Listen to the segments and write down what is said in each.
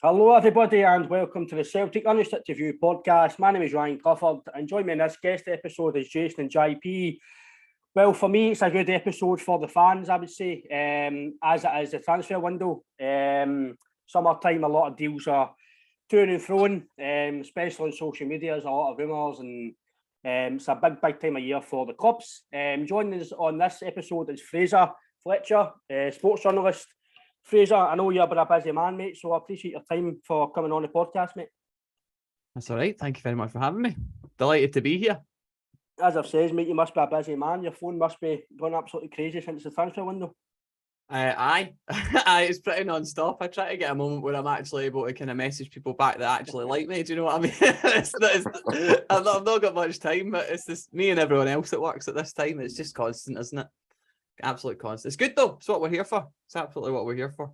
Hello everybody and welcome to the Celtic Unrestricted View podcast. My name is Ryan Clifford and joining me in this guest episode is Jason and JP. Well, for me it's a good episode for the fans, I would say, as it is the transfer window. Summertime, a lot of deals are to and froing, especially on social media. There's a lot of rumours and it's a big time of year for the clubs. Joining us on this episode is Fraser, Fletcher, sports journalist. Fraser, I know you're a busy man, mate, so I appreciate your time for coming on the podcast, mate. That's all right. Thank you very much for having me. Delighted to be here. As I've said, mate, you must be a busy man. Your phone must be going absolutely crazy since the transfer window. Aye, it's pretty non-stop. I try to get a moment where I'm actually able to kind of message people back that actually like me. Do you know what I mean? I've not got much time, but it's just me and everyone else that works at this time. It's just constant, isn't it? Absolute constant. It's good though. It's what we're here for. It's absolutely what we're here for.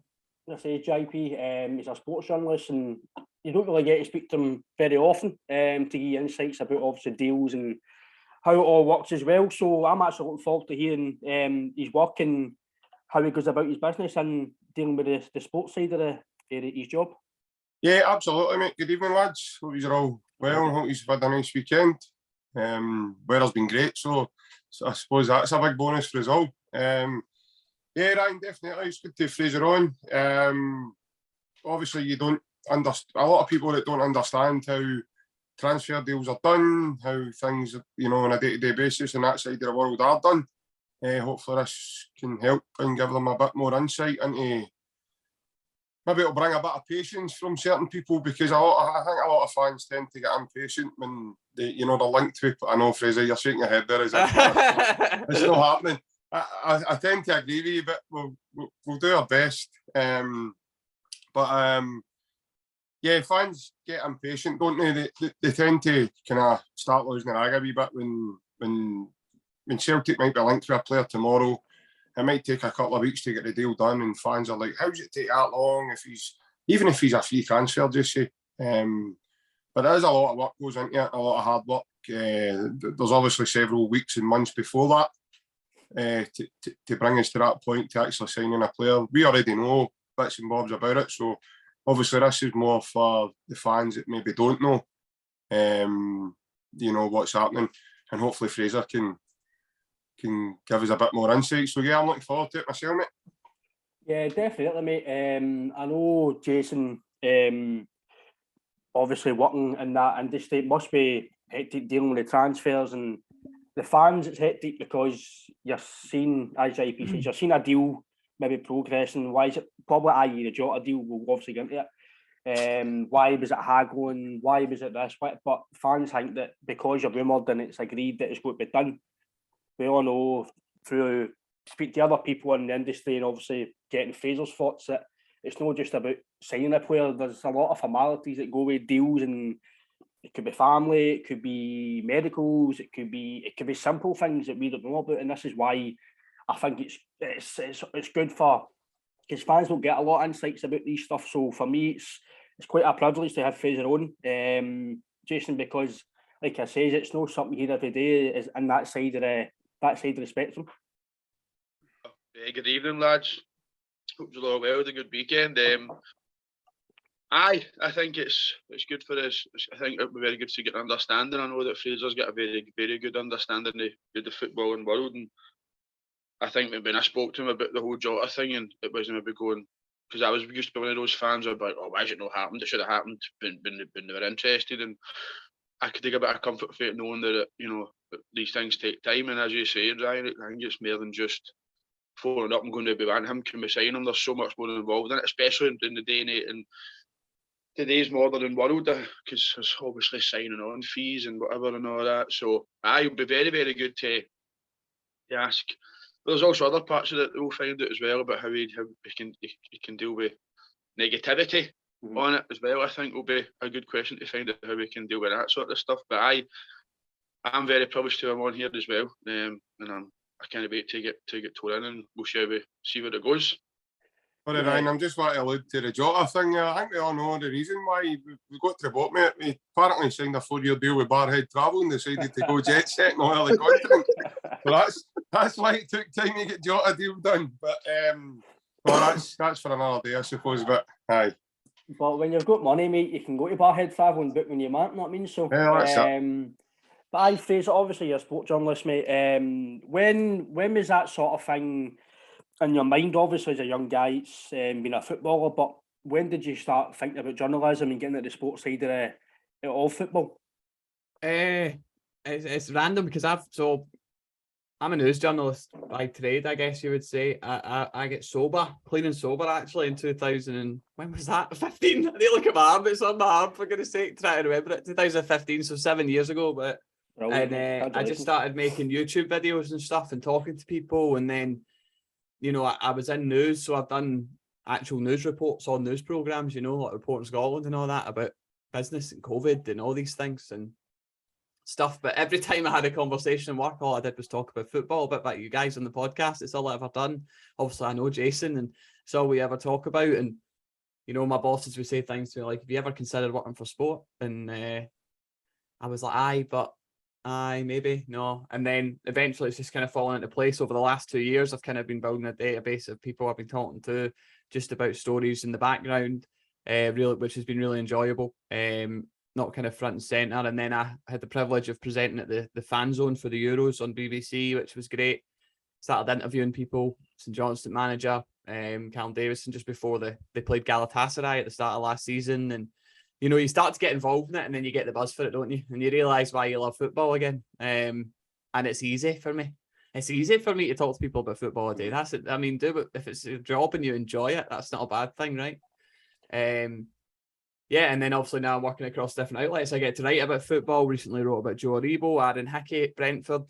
I say JP, he's a sports journalist, and you don't really get to speak to him very often to give you insights about obviously deals and how it all works as well. So I'm actually looking forward to hearing his work and how he goes about his business and dealing with the sports side of his job. Yeah, absolutely, mate. Good evening, lads. Hope you're all well. Hope you've had a nice weekend. Weather's been great, so I suppose that's a big bonus for us all. Yeah, Ryan, definitely. It's good to Fraser on. Obviously, you don't understand. A lot of people that don't understand how transfer deals are done, how things, on a day-to-day basis and that side of the world are done. Hopefully, this can help and give them a bit more insight into. Maybe it'll bring a bit of patience from certain people, because I think a lot of fans tend to get impatient when they're linked to it. I know, Fraser, you're shaking your head there. It's not happening. I tend to agree with you, but we'll do our best. Yeah, fans get impatient, don't they? They tend to kind of start losing their ag a wee bit when Celtic might be linked to a player tomorrow. It might take a couple of weeks to get the deal done, and fans are like, "How does it take that long? Even if he's a free transfer, just say." But there is a lot of work goes into it, a lot of hard work. There's obviously several weeks and months before that to bring us to that point to actually signing a player. We already know bits and bobs about it, so obviously this is more for the fans that maybe don't know, what's happening, and hopefully Fraser can give us a bit more insight. So yeah, I'm looking forward to it myself, mate. Yeah, definitely, mate. I know Jason, obviously working in that industry, it must be hectic dealing with the transfers, and the fans, it's hectic because you're seeing, as JP says, you're seeing a deal maybe progressing. Why is it probably, i.e. the Jota deal, we'll obviously get into it. Why was it haggling? Why was it this? But fans think that because you're rumoured and it's agreed that it's going to be done. We all know through speak to other people in the industry and obviously getting Fraser's thoughts that it's not just about signing a player. There's a lot of formalities that go with deals, and it could be family, it could be medicals, it could be simple things that we don't know about. And this is why I think it's good for, because fans don't get a lot of insights about these stuff. So for me, it's quite a privilege to have Fraser on, Jason, because like I say, it's not something you hear every day. Is in that side of the spectrum. Good evening, lads. Hope you're all well. Had a good weekend. I think it's good for us. I think it'll be very good to get an understanding. I know that Fraser's got a very, very good understanding of the footballing world, and I think that when I spoke to him about the whole Jota thing, and it wasn't maybe going, because I was used to be one of those fans about, oh, why has it not happened? It should have happened when they were interested, and I could take a bit of comfort for it knowing that that these things take time. And as you say, Ryan, I think it's more than just phoning up and going to be wanting him. Can we sign him? There's so much more involved in it, especially in the day and age and today's modern world, because there's obviously signing on fees and whatever and all that. So it would be very, very good to ask. But there's also other parts of it that we'll find out as well about how he can deal with negativity on it as well. I think will be a good question to find out how we can deal with that sort of stuff. But I'm very privileged to have him on here as well, and I can't wait to get tore in, and we'll see where it goes. All right, Ryan, I'm just want to allude to the Jota thing. I think we all know the reason why we got to the bottom of it. We apparently signed a 4-year deal with Barhead Travel and decided to go jet set and all over the continent. So that's why it took time to get Jota deal done. But well, that's for another day, I suppose. But aye. But when you've got money, mate, you can go to Barhead Travel and book when you want, know what I mean? So, Yeah, that's it. but aye, Fraser, obviously you're a sport journalist, mate. When was that sort of thing in your mind? Obviously, as a young guy, it's being a footballer, but when did you start thinking about journalism and getting into the sports side of football? It's random because I'm a news journalist by trade, I guess you would say. I get sober, clean and sober actually in 2000 and when was that? 15. I need to look at my arm. It's on my arm for goodness sake. Try to remember it. 2015, so 7 years ago. But I just started making YouTube videos and stuff and talking to people, and then I was in news, so I've done actual news reports on news programs, like Reporting Scotland and all that about business and COVID and all these things and stuff. But every time I had a conversation in work, all I did was talk about football, a bit about you guys on the podcast. It's all I've ever done. Obviously, I know Jason, and it's all we ever talk about. And my bosses would say things to me like, "Have you ever considered working for sport?" And I was like, "Aye, maybe, no." And then eventually, it's just kind of fallen into place over the last 2 years. I've kind of been building a database of people I've been talking to, just about stories in the background, really, which has been really enjoyable. Not kind of front and centre. And then I had the privilege of presenting at the fan zone for the Euros on BBC, which was great. Started interviewing people, St John's manager, Callum Davison, just before they played Galatasaray at the start of last season. And, you start to get involved in it and then you get the buzz for it, don't you? And you realise why you love football again. And it's easy for me. It's easy for me to talk to people about football a day. That's it. I mean, if it's a job and you enjoy it, that's not a bad thing, right? Yeah, and then obviously now I'm working across different outlets. I get to write about football. Recently wrote about Joaraovic, Aaron Hickey at Brentford,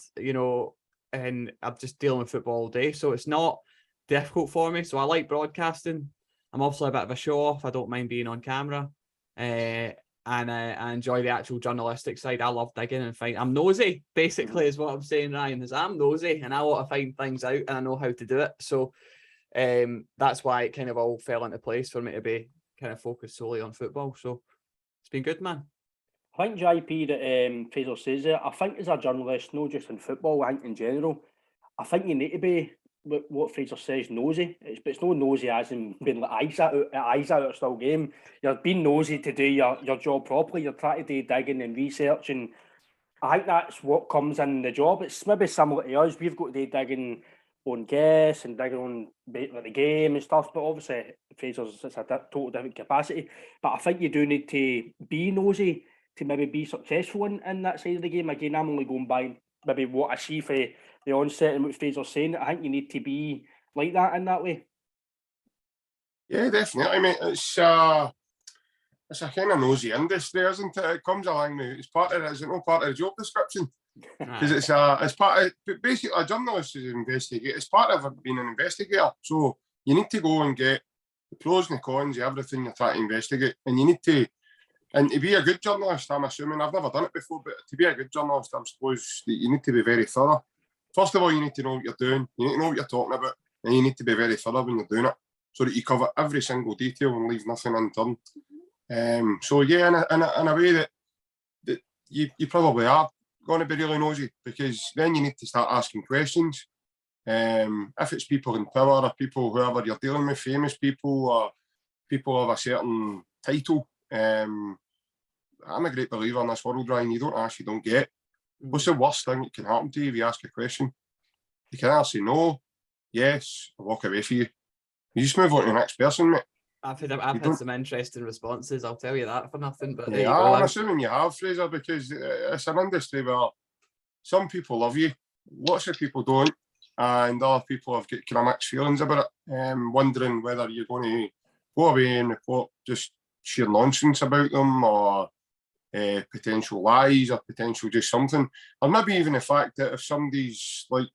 and I'm just dealing with football all day. So it's not difficult for me. So I like broadcasting. I'm obviously a bit of a show off. I don't mind being on camera. And I enjoy the actual journalistic side. I love digging and find. I'm nosy, basically, is what I'm saying, Ryan. Is I'm nosy and I want to find things out and I know how to do it. So that's why it kind of all fell into place for me to be kind of focused solely on football. So it's been good, man. I think JP that Fraser says there, I think as a journalist, not just in football, I think in general, I think you need to be what Fraser says, nosy. But it's no nosy as in being like eyes out at still game. You're being nosy to do your job properly. You're trying to do digging and research, and I think that's what comes in the job. It's maybe similar to us. We've got to do digging on guests and digging on like the game and stuff, but obviously Fraser's it's a total different capacity. But I think you do need to be nosy to maybe be successful in that side of the game. Again, I'm only going by maybe what I see for the onset and what Fraser's saying. I think you need to be like that in that way. Yeah, definitely, mate. It's a kind of nosy industry, isn't it? It comes along with it's not part of the job description. Because it's part of basically a journalist is an investigator. It's part of being an investigator. So you need to go and get the pros and the cons of everything you're trying to investigate, and you need to. And to be a good journalist, I'm assuming I've never done it before, but to be a good journalist, I suppose that you need to be very thorough. First of all, you need to know what you're doing. You need to know what you're talking about, and you need to be very thorough when you're doing it, so that you cover every single detail and leave nothing unturned. So yeah, in a way that you probably are going to be really nosy, because then you need to start asking questions. If it's people in power or people, whoever you're dealing with, famous people or people of a certain title, I'm a great believer in this world, Ryan. You don't ask, you don't get. What's the worst thing that can happen to you if you ask a question? You can either say no, yes, or walk away from you. You just move on to the next person, mate. I've had some interesting responses, I'll tell you that for nothing. But yeah, I'm assuming you have, Fraser, because it's an industry where some people love you, lots of people don't, and other people have got kind of mixed feelings about it, wondering whether you're going to go away and report just sheer nonsense about them, or potential lies, or potential just something, or maybe even the fact that if somebody's like,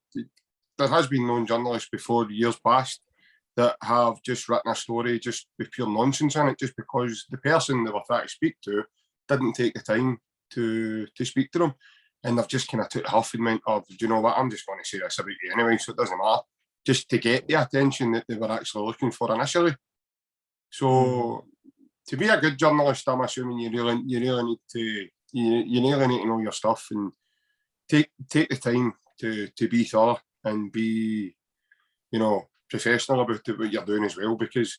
there has been known journalists before years past that have just written a story just with pure nonsense in it, just because the person they were trying to speak to didn't take the time to speak to them, and they've just kind of took half and went, "Oh, do you know what? I'm just going to say this about you anyway, so it doesn't matter," just to get the attention that they were actually looking for initially. So to be a good journalist, I'm assuming you really need to know your stuff and take the time to be thorough and be, professional about what you're doing as well. Because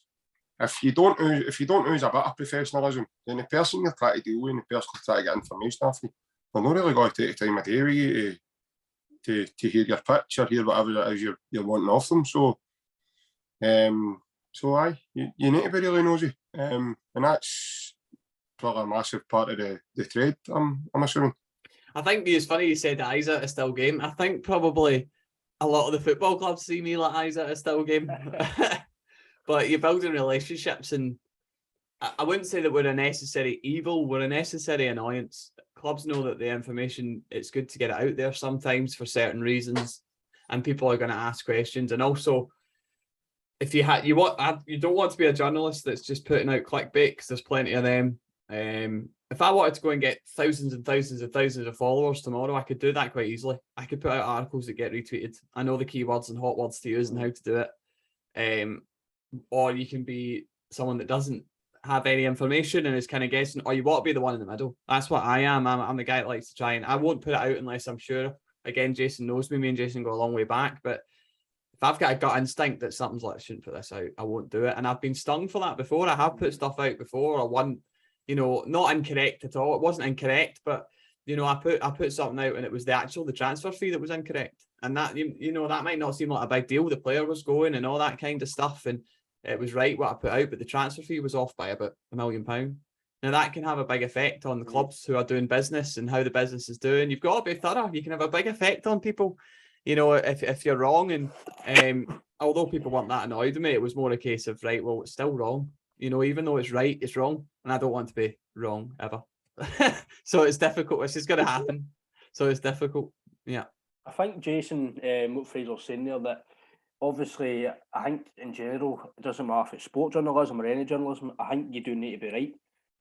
if you don't use a bit of professionalism, then the person you're trying to deal with and the person you're trying to get information off you, they're not really going to take the time of day with you to hear your pitch or hear whatever it is you're wanting off them. So, aye, you need to be really nosy, and that's probably a massive part of the trade. I'm assuming. I think it's funny you said eyes at a still game. I think probably a lot of the football clubs see me like eyes at a still game. But you're building relationships, and I wouldn't say that we're a necessary evil, we're a necessary annoyance. Clubs know that the information, it's good to get it out there sometimes for certain reasons, and people are going to ask questions. And also, if you don't want to be a journalist that's just putting out clickbait, because there's plenty of them. If I wanted to go and get thousands and thousands and thousands of followers tomorrow, I could do that quite easily. I could put out articles that get retweeted. I know the keywords and hot words to use and how to do it. Or you can be someone that doesn't have any information and is kind of guessing, or you want to be the one in the middle. That's what I am. I'm the guy that likes to try, and I won't put it out unless I'm sure. Again, Jason knows me. Me and Jason go a long way back, but if I've got a gut instinct that something's like, I shouldn't put this out, I won't do it. And I've been stung for that before. I have put stuff out before, or one, not incorrect at all. It wasn't incorrect, but I put something out and it was the transfer fee that was incorrect. And that, that might not seem like a big deal. The player was going and all that kind of stuff, and it was right what I put out, but the transfer fee was off by about £1 million. Now that can have a big effect on the clubs who are doing business and how the business is doing. You've got to be thorough. You can have a big effect on people, if you're wrong. And although people weren't that annoyed with me, it was more a case of, right, well, it's still wrong. Even though it's right, it's wrong. And I don't want to be wrong ever. So it's difficult. It's just going to happen. So it's difficult. Yeah. I think, Jason, what Fraser's saying there, that obviously, I think in general, it doesn't matter if it's sport journalism or any journalism, I think you do need to be right.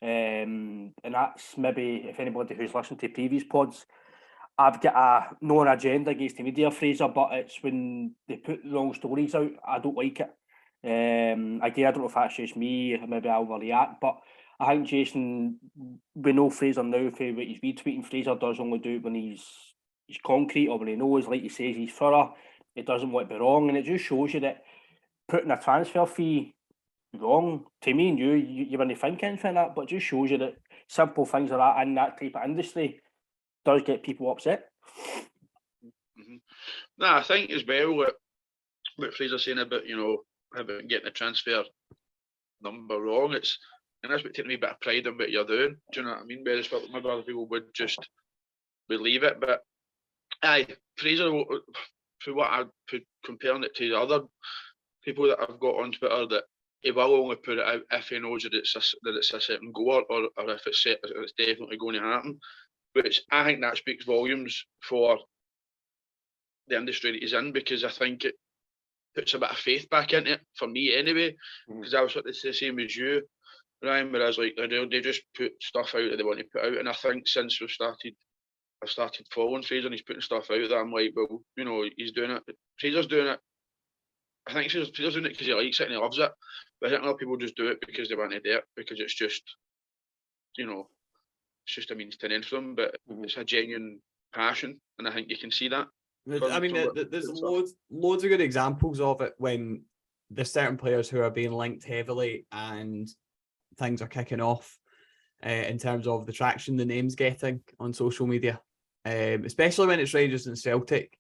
And that's maybe, if anybody who's listened to previous pods, I've got no agenda against the media, Fraser, but it's when they put the wrong stories out, I don't like it. Again, I don't know if that's just me, maybe I'll overreact, but I think, Jason, we know Fraser now for what he's retweeting. Fraser does only do it when he's concrete, or when he knows, like he says, he's thorough. It doesn't want to be wrong, and it just shows you that putting a transfer fee wrong, to me and you wouldn't think anything like that, but it just shows you that simple things like that in that type of industry does get people upset. Mm-hmm. No, I think as well what Fraser's saying about getting the transfer number wrong, it's about taking a bit of pride in what you're doing. Do you know what I mean? Whereas maybe other people would leave it, but aye, Fraser, for what I put, comparing it to the other people that I've got on Twitter, that he will only put it out if he knows that it's a certain goal, or if it's definitely going to happen. Which I think that speaks volumes for the industry that he's in, because I think it puts a bit of faith back into it, for me anyway. Because I was sort of the same as you, Ryan, whereas like they just put stuff out that they want to put out, and I think since I've started following Fraser and he's putting stuff out that I'm like, well, he's doing it. Fraser's doing it. I think Fraser's doing it because he likes it and he loves it. But I think a lot of people just do it because they want to do it, because it's just, it's just a means to an end for them. But it's a genuine passion, and I think you can see that. I mean, there's loads of good examples of it when there's certain players who are being linked heavily and things are kicking off in terms of the traction the name's getting on social media. Especially when it's Rangers and Celtic,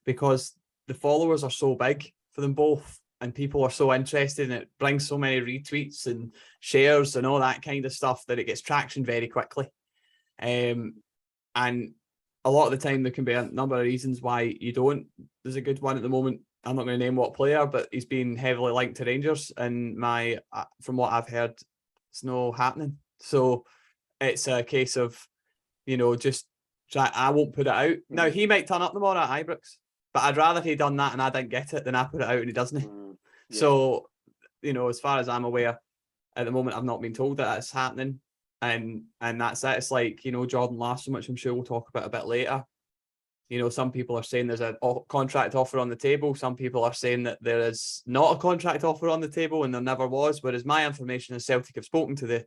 because the followers are so big for them both and people are so interested, and it brings so many retweets and shares and all that kind of stuff that it gets traction very quickly. And a lot of the time there can be a number of reasons why you don't. There's a good one at the moment. I'm not going to name what player, but he's been heavily linked to Rangers, and from what I've heard, it's no happening. So it's a case of, just I won't put it out. Now, he might turn up tomorrow at Ibrox, but I'd rather he done that and I didn't get it than I put it out and he doesn't. Yeah. So, as far as I'm aware, at the moment, I've not been told that it's happening. And that's it. It's like, Jordan Larsson, which I'm sure we'll talk about a bit later. Some people are saying there's a contract offer on the table. Some people are saying that there is not a contract offer on the table and there never was. Whereas my information is Celtic have spoken to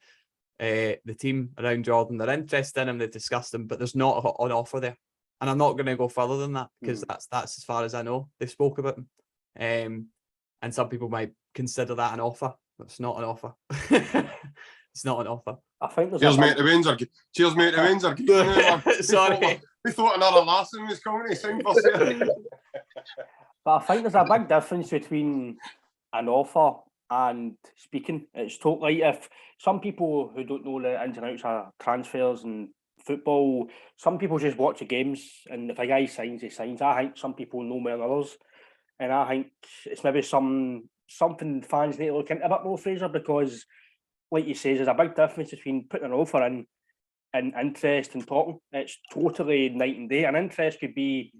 the team around Jordan. They're interested in him. They've discussed him, but there's not an offer there. And I'm not going to go further than that, because that's as far as I know. They've spoke about him. And some people might consider that an offer. That's not an offer. It's not an offer. I think there's Cheers, a mate. big, The Waynes are cheers, mate. The Waynes are good. Sorry. We thought another Larsson was coming to sing for sale. but I think there's a big difference between an offer and speaking. It's totally, if some people who don't know the ins and outs of transfers and football, some people just watch the games, and if a guy signs, he signs. I think some people know more than others, and I think it's maybe something fans need to look into a bit more, Fraser, because like you say, there's a big difference between putting an offer in and interest and talking. It's totally night and day. An interest could be,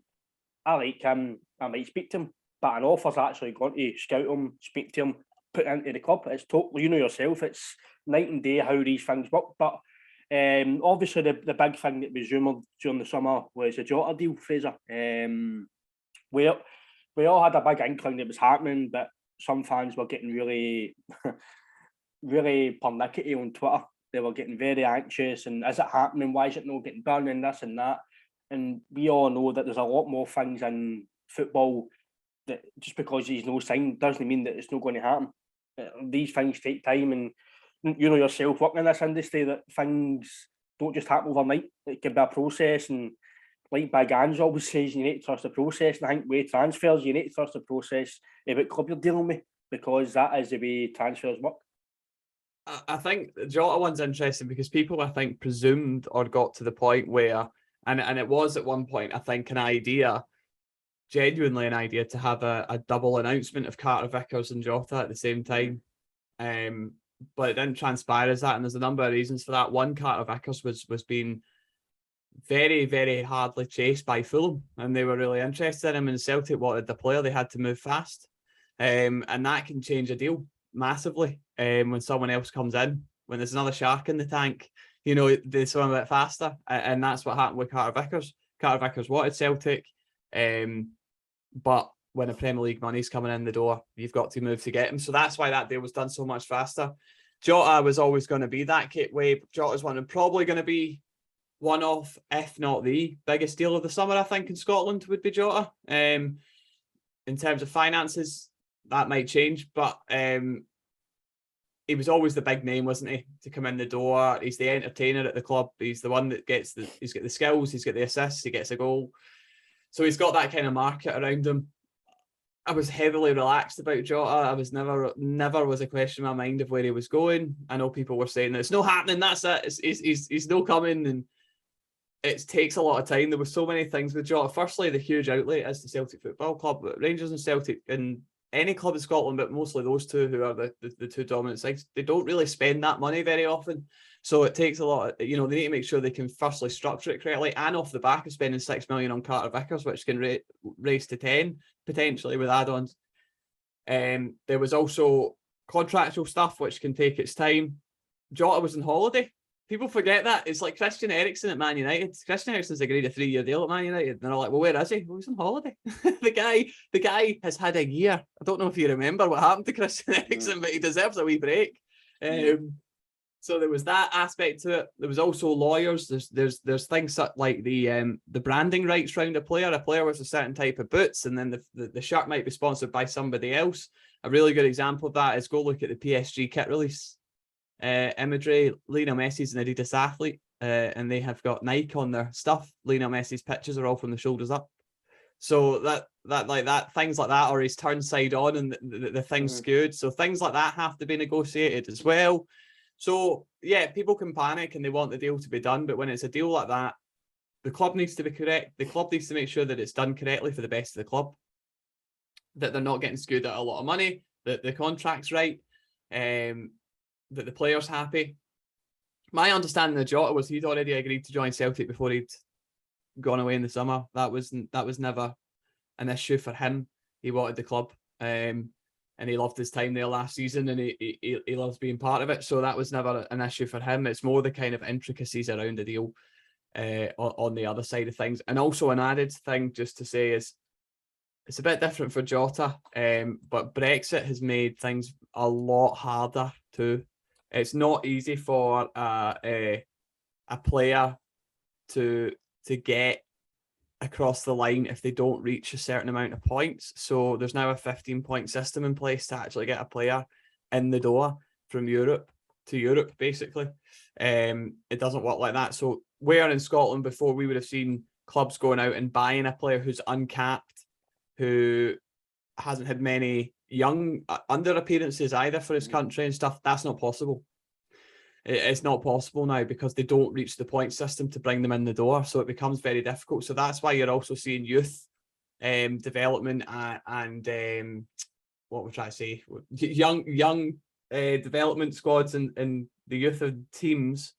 I like him, I might speak to him, but an offer's actually going to scout him, speak to him, put into the club. It's totally, you know yourself, it's night and day how these things work. But obviously the big thing that was rumoured during the summer was the Jota deal, Fraser. We all had a big inkling that was happening, but some fans were getting really really pernickety on Twitter. They were getting very anxious, and is it happening? Why is it not getting done? And this and that. And we all know that there's a lot more things in football that just because he's no signed doesn't mean that it's not going to happen. These things take time, and you know yourself working in this industry that things don't just happen overnight. It can be a process, and like Big Ange always says, you need to trust the process. And I think with transfers, you need to trust the process of what club you're dealing with, because that is the way transfers work. I think the Jota one's interesting because people, I think, presumed or got to the point where, and it was at one point, I think, genuinely an idea to have a double announcement of Carter Vickers and Jota at the same time. But it didn't transpire as that, and there's a number of reasons for that. One, Carter Vickers was being very, very hardly chased by Fulham, and they were really interested in him, and Celtic wanted the player. They had to move fast. And that can change a deal massively when someone else comes in. When there's another shark in the tank, you know, they swim a bit faster. And that's what happened with Carter Vickers. Carter Vickers wanted Celtic, but when the Premier League money's coming in the door, you've got to move to get him. So that's why that deal was done so much faster. Jota was always going to be that way. Jota's one and probably going to be one of, if not the biggest deal of the summer, I think, in Scotland would be Jota. In terms of finances, that might change, but he was always the big name, wasn't he, to come in the door. He's the entertainer at the club. He's the one that he's got the skills, he's got the assists, he gets a goal. So he's got that kind of market around him. I was heavily relaxed about Jota. I was never was a question in my mind of where he was going. I know people were saying that it's not happening, that's it. He's no coming, and it takes a lot of time. There were so many things with Jota. Firstly, the huge outlay is the Celtic Football Club, but Rangers and Celtic and any club in Scotland, but mostly those two who are the two dominant sides, they don't really spend that money very often. So it takes a lot of, they need to make sure they can firstly structure it correctly, and off the back of spending 6 million on Carter Vickers, which can raise to 10 potentially with add-ons. There was also contractual stuff which can take its time. Jota was on holiday. People forget that. It's like Christian Eriksen at Man United. Christian Eriksen's agreed a 3-year deal at Man United. And they're like, well, where is he? Well, he's on holiday. The guy has had a year. I don't know if you remember what happened to Christian Eriksen, but he deserves a wee break. So there was that aspect to it. There was also lawyers. There's things like the branding rights around a player. A player wears a certain type of boots, and then the shirt might be sponsored by somebody else. A really good example of that is go look at the PSG kit release imagery. Lionel Messi's an Adidas athlete, and they have got Nike on their stuff. Lionel Messi's pictures are all from the shoulders up. So that things like that, or he's turned side on and the thing's skewed. So things like that have to be negotiated as well. So yeah, people can panic and they want the deal to be done, but when it's a deal like that, the club needs to be correct. The club needs to make sure that it's done correctly for the best of the club, that they're not getting skewed at a lot of money, that the contract's right, that the player's happy. My understanding of Jota was he'd already agreed to join Celtic before he'd gone away in the summer. That was never an issue for him. He wanted the club, and he loved his time there last season, and he loves being part of it. So that was never an issue for him. It's more the kind of intricacies around the deal on the other side of things. And also an added thing just to say is it's a bit different for Jota, but Brexit has made things a lot harder too. It's not easy for a player to get across the line if they don't reach a certain amount of points. So there's now a 15-point system in place to actually get a player in the door from Europe to Europe, basically. It doesn't work like that. So where in Scotland before we would have seen clubs going out and buying a player who's uncapped, who hasn't had many young under appearances either for his country and stuff, that's not possible. It's not possible now because they don't reach the point system to bring them in the door. So it becomes very difficult. So that's why you're also seeing youth development and what we're trying to say, young development squads and the youth of teams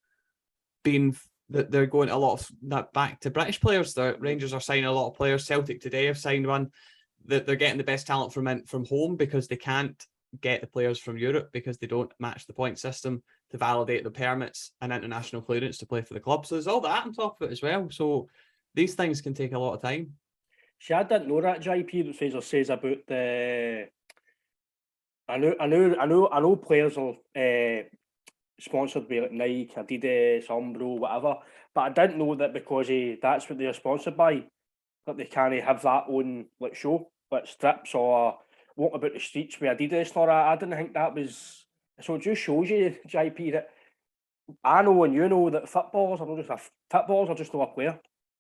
being that they're going a lot of that back to British players. The Rangers are signing a lot of players. Celtic today have signed one. That they're getting the best talent from home because they can't get the players from Europe because they don't match the point system to validate the permits and international clearance to play for the club. So there's all that on top of it as well. So these things can take a lot of time. See, I didn't know that, JP, that Fraser says about the. I know players are sponsored by like Nike, Adidas, Umbro, whatever. But I didn't know that because that's what they're sponsored by, that they can't have that on like show, like strips or walking about the streets with Adidas or that. I didn't think that was. So it just shows you, JP, that I know and you know that footballers are just not a player.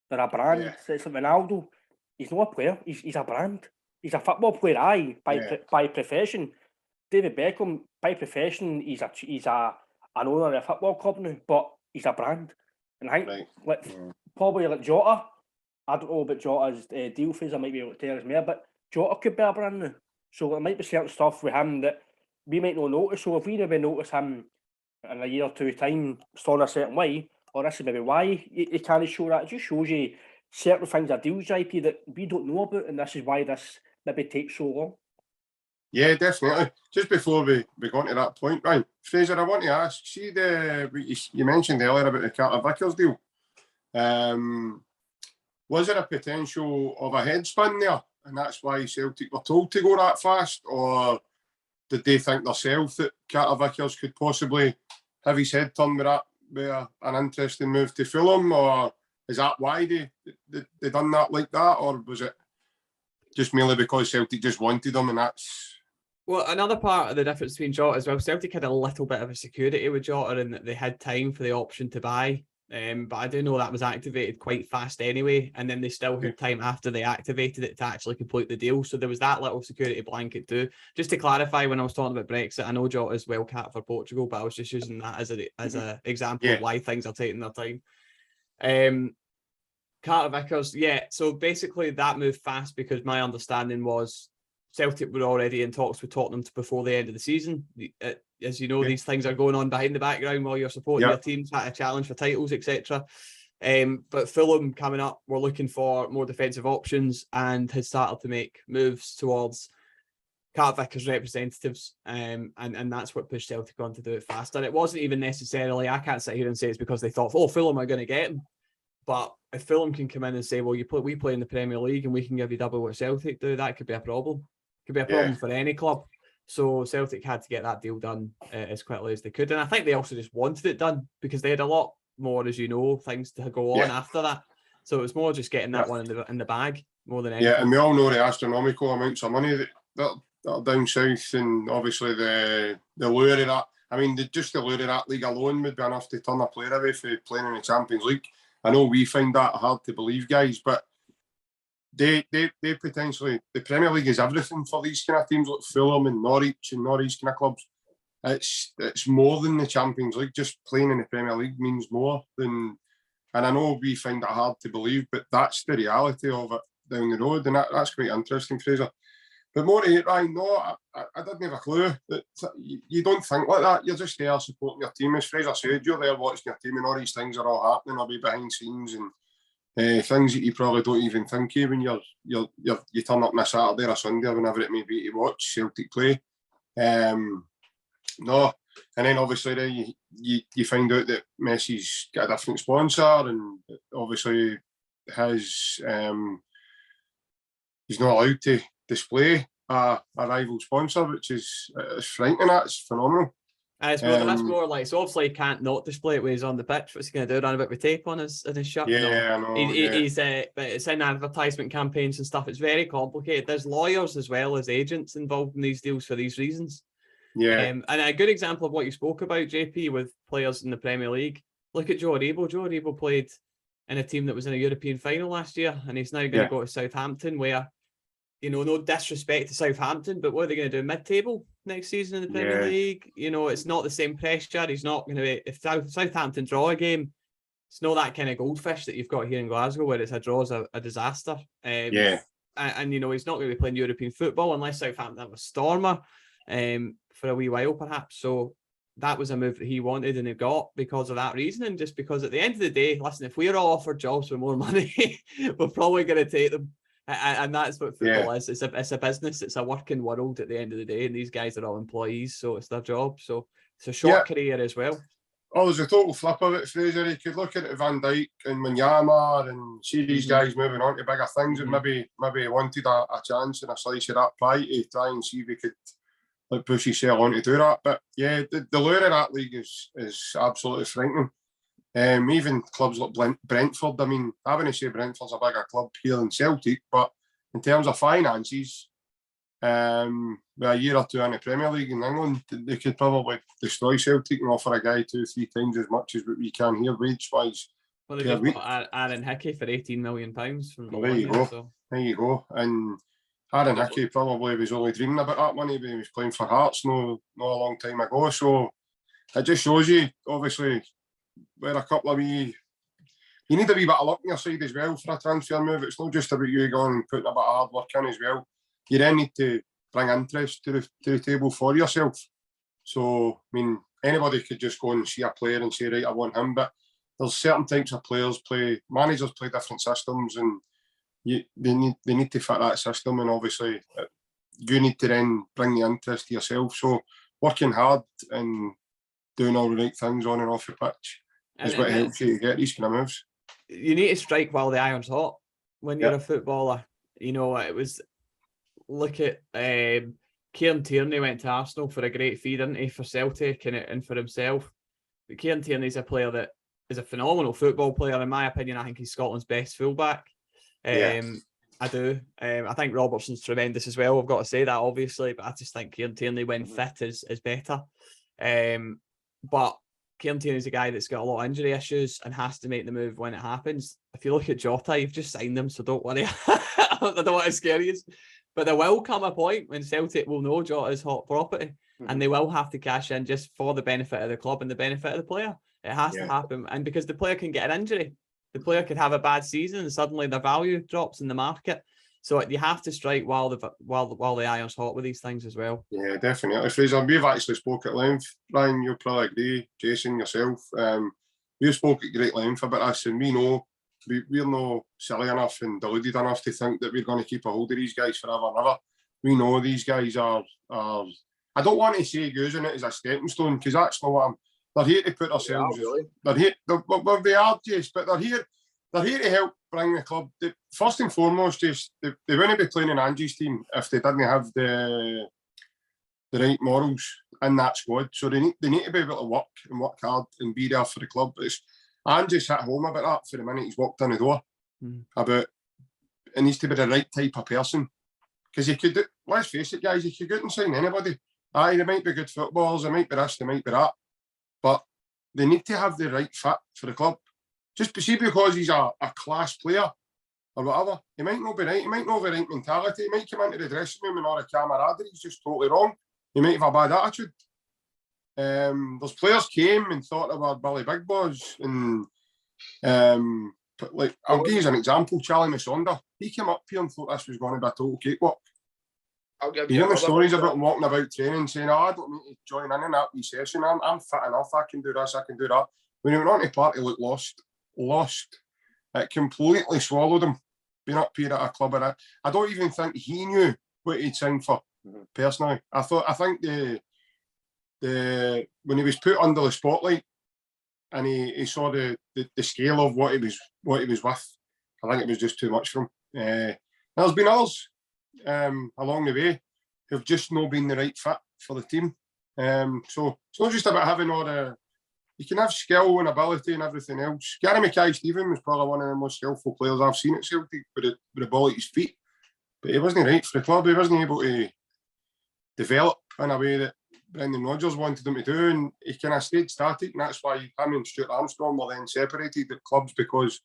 They're a brand. Yeah. It's like Ronaldo. He's not a player. He's a brand. He's a football player. By profession. David Beckham, by profession, he's an owner of a football club now, but he's a brand. And I think probably like Jota. I don't know about Jota's deal phase. I might be able to tell us more, but Jota could be a brand now. So there might be certain stuff with him that we might not notice. So if we never notice him in a year or two time still a certain way, or this is maybe why he can't show that, it just shows you certain things are deals, JP, that we don't know about, and this is why this maybe takes so long. Yeah, definitely. Just before we go on to that point, right, Fraser, I want to ask, see you mentioned earlier about the Carter Vickers deal. Was there a potential of a headspin there, and that's why Celtic were told to go that fast, or did they think themselves that Carter Vickers could possibly have his head turned with an interesting move to Fulham, or is that why they done that like that, or was it just merely because Celtic just wanted him and that's... Well, another part of the difference between Jota as well, Celtic had a little bit of a security with Jota in that they had time for the option to buy. But I do know that was activated quite fast anyway, and then they still had time after they activated it to actually complete the deal. So there was that little security blanket too. Just to clarify, when I was talking about Brexit, I know Jota is well capped for Portugal, but I was just using that as a example of why things are taking their time. Carter Vickers, so basically that moved fast because my understanding was Celtic were already in talks with Tottenham before the end of the season. As you know, these things are going on behind the background while you're supporting your teams, had a challenge for titles, etc. But Fulham coming up were looking for more defensive options and had started to make moves towards Carter Vickers representatives, and that's what pushed Celtic on to do it faster. It wasn't even necessarily, I can't sit here and say it's because they thought, Fulham are going to get him. But if Fulham can come in and say, well, we play in the Premier League and we can give you double what Celtic do, that could be a problem. Could be a problem for any club. So Celtic had to get that deal done as quickly as they could. And I think they also just wanted it done because they had a lot more, as you know, things to go on after that. So it was more just getting that one in the bag more than anything. Yeah, and we all know the astronomical amounts of money that are down south, and obviously the lure of that. I mean, just the lure of that league alone would be enough to turn a player away for playing in the Champions League. I know we find that hard to believe, guys, but they potentially, the Premier League is everything for these kind of teams like Fulham and Norwich kind of clubs. It's more than the Champions League. Just playing in the Premier League means more than, and I know we find it hard to believe, but that's the reality of it down the road, and that's quite interesting, Fraser. But more to it, Ryan, no, I didn't have a clue that you don't think like that. You're just there supporting your team. As Fraser said, you're there watching your team, and all these things are all happening, will be behind scenes and things that you probably don't even think of when you turn up on a Saturday or a Sunday or whenever it may be to watch Celtic play. No, and then obviously then you find out that Messi's got a different sponsor, and obviously he's not allowed to display a rival sponsor, which is frightening. That's phenomenal. That's more like, so obviously he can't not display it when he's on the pitch. What's he going to do? Run about with tape on his shirt? Yeah, no. I know. He's but it's in advertisement campaigns and stuff. It's very complicated. There's lawyers as well as agents involved in these deals for these reasons. Yeah. And a good example of what you spoke about, JP, with players in the Premier League. Look at Joe Aribo played in a team that was in a European final last year, and he's now going to go to Southampton, where, you know, no disrespect to Southampton, but what are they going to do? Mid-table next season in the Premier League? You know, it's not the same pressure. He's not going to be, if Southampton draw a game, it's not that kind of goldfish that you've got here in Glasgow, where it's a draw's a disaster. And, you know, he's not going to be playing European football unless Southampton have a stormer for a wee while, perhaps. So that was a move that he wanted and he got because of that reason. And just because at the end of the day, listen, if we're all offered jobs for more money, we're probably going to take them. And that's what football is. It's a business. It's a working world at the end of the day. And these guys are all employees, so it's their job. So it's a short career as well. Oh, there's a total flip of it, Fraser. You could look at it, Van Dijk and Wanyama, and see these guys moving on to bigger things, and maybe wanted a chance and a slice of that pie to try and see if he could push himself on to do that. But yeah, the lure of that league is absolutely frightening. Even clubs like Brentford. I mean, I wouldn't say Brentford's a bigger club here than Celtic, but in terms of finances, with a year or two in the Premier League in England, they could probably destroy Celtic and offer a guy 2-3 times as much as what we can here wage-wise. Well, they just got Aaron Hickey for £18 million from Bologna. There you go. So. There you go. And Aaron Hickey probably was only dreaming about that money when he was playing for Hearts not a long time ago. So it just shows you, obviously, where a couple of you need a wee bit of luck on your side as well for a transfer move. It's not just about you going and putting a bit of hard work in as well. You then need to bring interest to the table for yourself. So, I mean, anybody could just go and see a player and say, right, I want him. But there's certain types of managers play different systems, and they need to fit that system. And obviously, you need to then bring the interest to yourself. So, working hard and doing all the right things on and off the pitch is what helps you to get these kind of moves. You need to strike while the iron's hot when you're a footballer. You know, it was... Look at Kieran Tierney went to Arsenal for a great fee, didn't he, for Celtic and for himself. But Kieran Tierney's a player that is a phenomenal football player. In my opinion, I think he's Scotland's best fullback. I do. I think Robertson's tremendous as well. I've got to say that, obviously, but I just think Kieran Tierney, when fit, is better. But Kieran Tierney's a guy that's got a lot of injury issues and has to make the move when it happens. If you look at Jota, you've just signed him, so don't worry. I don't want to scare you. But there will come a point when Celtic will know Jota is hot property, and they will have to cash in just for the benefit of the club and the benefit of the player. It has to happen, and because the player can get an injury, the player could have a bad season, and suddenly their value drops in the market. So you have to strike while the iron's hot with these things as well. Yeah, definitely. Fraser, we've actually spoke at length. Ryan, you'll probably agree. Jason, yourself, we spoke at great length about this, and we know. We're not silly enough and deluded enough to think that we're going to keep a hold of these guys forever and ever. We know these guys are I don't want to say using it as a stepping stone, because that's not what they're here to put themselves. They're here. They are, Jace, but they're here to help bring the club. First and foremost, Jace, they wouldn't be playing in Angie's team if they didn't have the right morals in that squad. So they need to be able to work hard and be there for the club. Andy's hit home about that for the minute he's walked in the door. About it needs to be the right type of person. Because you could let's face it, guys, you could go out and sign anybody. Aye, they might be good footballers, they might be this, they might be that. But they need to have the right fit for the club. Just because he's a class player or whatever, he might not be right, he might not have the right mentality, he might come into the dressing room and all the camaraderie is just totally wrong. He might have a bad attitude. Those players came and thought they were Billy Big Boys, and like I'll give you an example. Charlie Masonda, he came up here and thought this was going to be a total cakewalk. You hear the stories about him walking about training saying, I don't need to join in that wee session, I'm fit enough, I can do this, I can do that. When he went on to party, looked lost. It completely swallowed him, being up here at a club. I don't even think he knew what he'd signed for, personally. I think when he was put under the spotlight and he saw the scale of what he was with, I think it was just too much for him. There's been others along the way who've just not been the right fit for the team. So it's not just about having all the... You can have skill and ability and everything else. Gary Mackay-Steven was probably one of the most skillful players I've seen at Celtic with the ball at his feet. But he wasn't right for the club. He wasn't able to develop in a way that Brendan Rodgers wanted him to do, and he kind of stayed static, and that's why him and Stuart Armstrong were then separated at clubs, because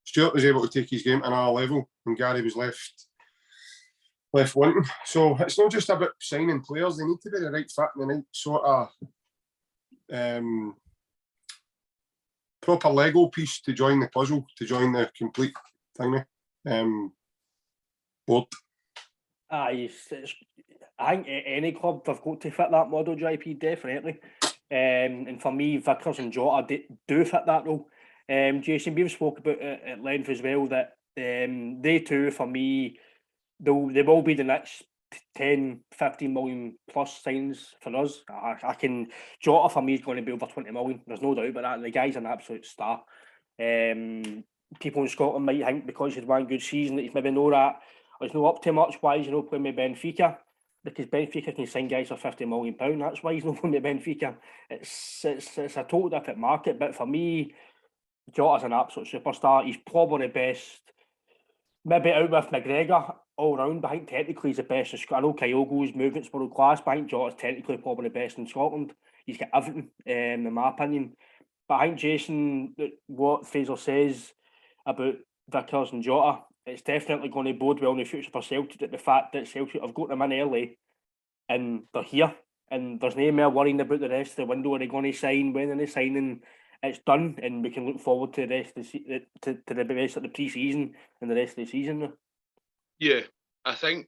Stuart was able to take his game to another level and Gary was left wanting. So it's not just about signing players, they need to be the right fit and the right sort of proper Lego piece to join the puzzle, to join the complete thing. Board. I think any club they've got to fit that model, JP, definitely. And for me, Vickers and Jota do fit that role. Jason, we've spoke about it at length as well, that they too, for me, they will be the next 10, 15 million plus signs for us. Jota for me is going to be over 20 million. There's no doubt about that. And the guy's an absolute star. People in Scotland might think because he's one good season that he's maybe not that. He's not up to much. Why he's not playing with Benfica? Because Benfica can sign guys for £50 million. That's why he's not playing with Benfica. It's a total different market. But for me, Jota's an absolute superstar. He's probably the best. Maybe out with McGregor all round, but I think technically he's the best in Scotland. I know Kyogo's movement's world class, but I think Jota's technically probably the best in Scotland. He's got everything, in my opinion. But I think, Jason, what Fraser says about Vickers and Jota, it's definitely going to bode well in the future for Celtic, that the fact that Celtic have got them in early and they're here, and there's no more worrying about the rest of the window. Are they going to sign? When are they signing? It's done, and we can look forward to the rest of the rest of the pre-season and the rest of the season. Yeah, I think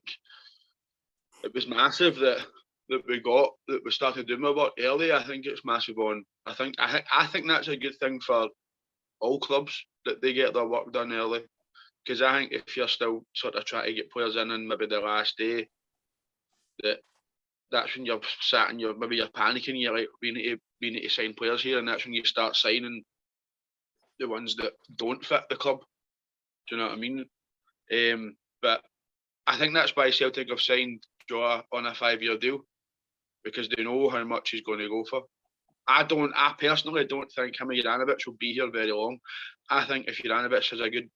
it was massive that we started doing our work early. I think it's massive on. I think that's a good thing for all clubs, that they get their work done early. Because I think if you're still sort of trying to get players in and maybe the last day, that's when you're sat and you're panicking. You're like, we need to sign players here, and that's when you start signing the ones that don't fit the club. Do you know what I mean? But I think that's why Celtic have signed Jota on a 5-year deal, because they know how much he's going to go for. I personally don't think him and Juaraovic will be here very long. I think if Juaraovic has a good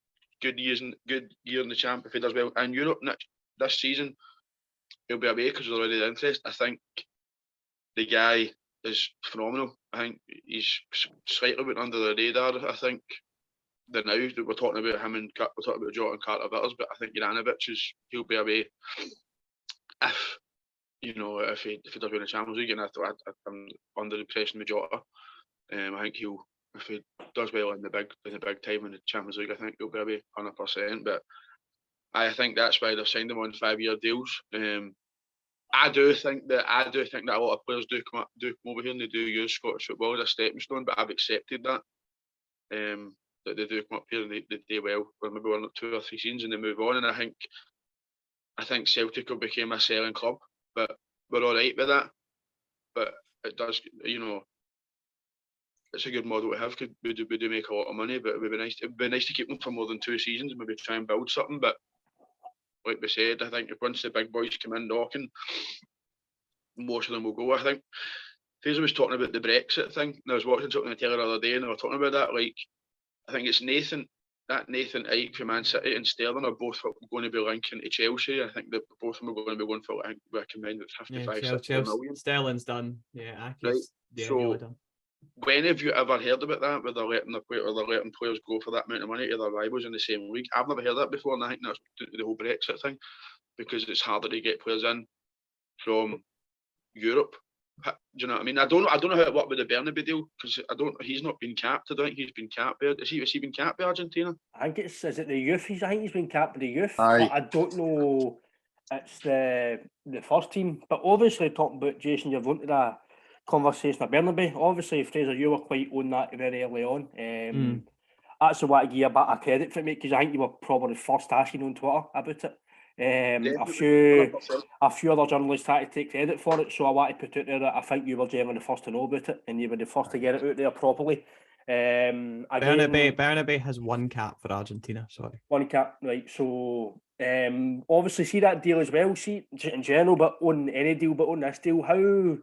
year in the champ, if he does well in Europe this season, he'll be away because there's already interest. I think the guy is phenomenal. I think he's slightly went under the radar. I think now that we're talking about him and we're talking about Jota and Carter Vitters, but I think Juaraovic he'll be away if he does win the Champions League. And I'm under the impression with Jota. I think if he does well in the big time in the Champions League, I think he'll be away 100%. But I think that's why they've signed him on 5-year deals. I do think that a lot of players do come over here and they do use Scottish football as a stepping stone, but I've accepted that. That they do come up here and they do well for maybe 1 or 2 or 3 seasons and they move on. And I think Celtic will become a selling club, but we're all right with that. But it does, it's a good model to have, because we do make a lot of money, but it would be nice to keep them for more than 2 seasons and maybe try and build something. But like we said, I think if once the big boys come in knocking, most of them will go. I think Fraser was talking about the Brexit thing, and I was watching something on the telly the other day, and they were talking about that. Like, I think it's Nathan Ike from Man City and Sterling are both going to be linking to Chelsea. I think that both of them are going to be going for, I think, we're combined at 55 million. Sterling's done. Yeah, right. So, done. When have you ever heard about that, where they're letting players go for that amount of money to their rivals in the same league? I've never heard that before, and I think that's the whole Brexit thing, because it's harder to get players in from Europe. Do you know what I mean? I don't know how it worked with the Bernabeu deal, because he's not been capped. I don't think he's been capped. Has he been capped by Argentina? I think is it the youth? I think he's been capped by the youth. Aye. But I don't know. It's the first team. But obviously, talking about Jason, you've wanted a conversation at Bernabeu. Obviously, Fraser, you were quite on that very early on. That's what I give you a bit of credit for, mate, because I think you were probably first asking on Twitter about it. A few other journalists had to take credit for it, so I want to put it there that I think you were generally the first to know about it, and you were the first to get it out there properly. Bernabeu has 1 cap for Argentina. Sorry, 1 cap, right? So obviously, see that deal as well. See in general, but on any deal, but on this deal, how?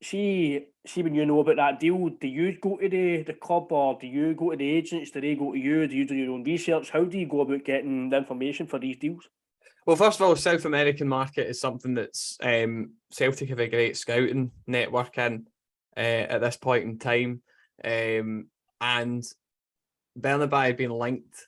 See when you know about that deal, do you go to the club, or do you go to the agents? Do they go to you? Do you do your own research? How do you go about getting the information for these deals? Well, first of all, South American market is something that's Celtic have a great scouting network in at this point in time. And Bernabei had been linked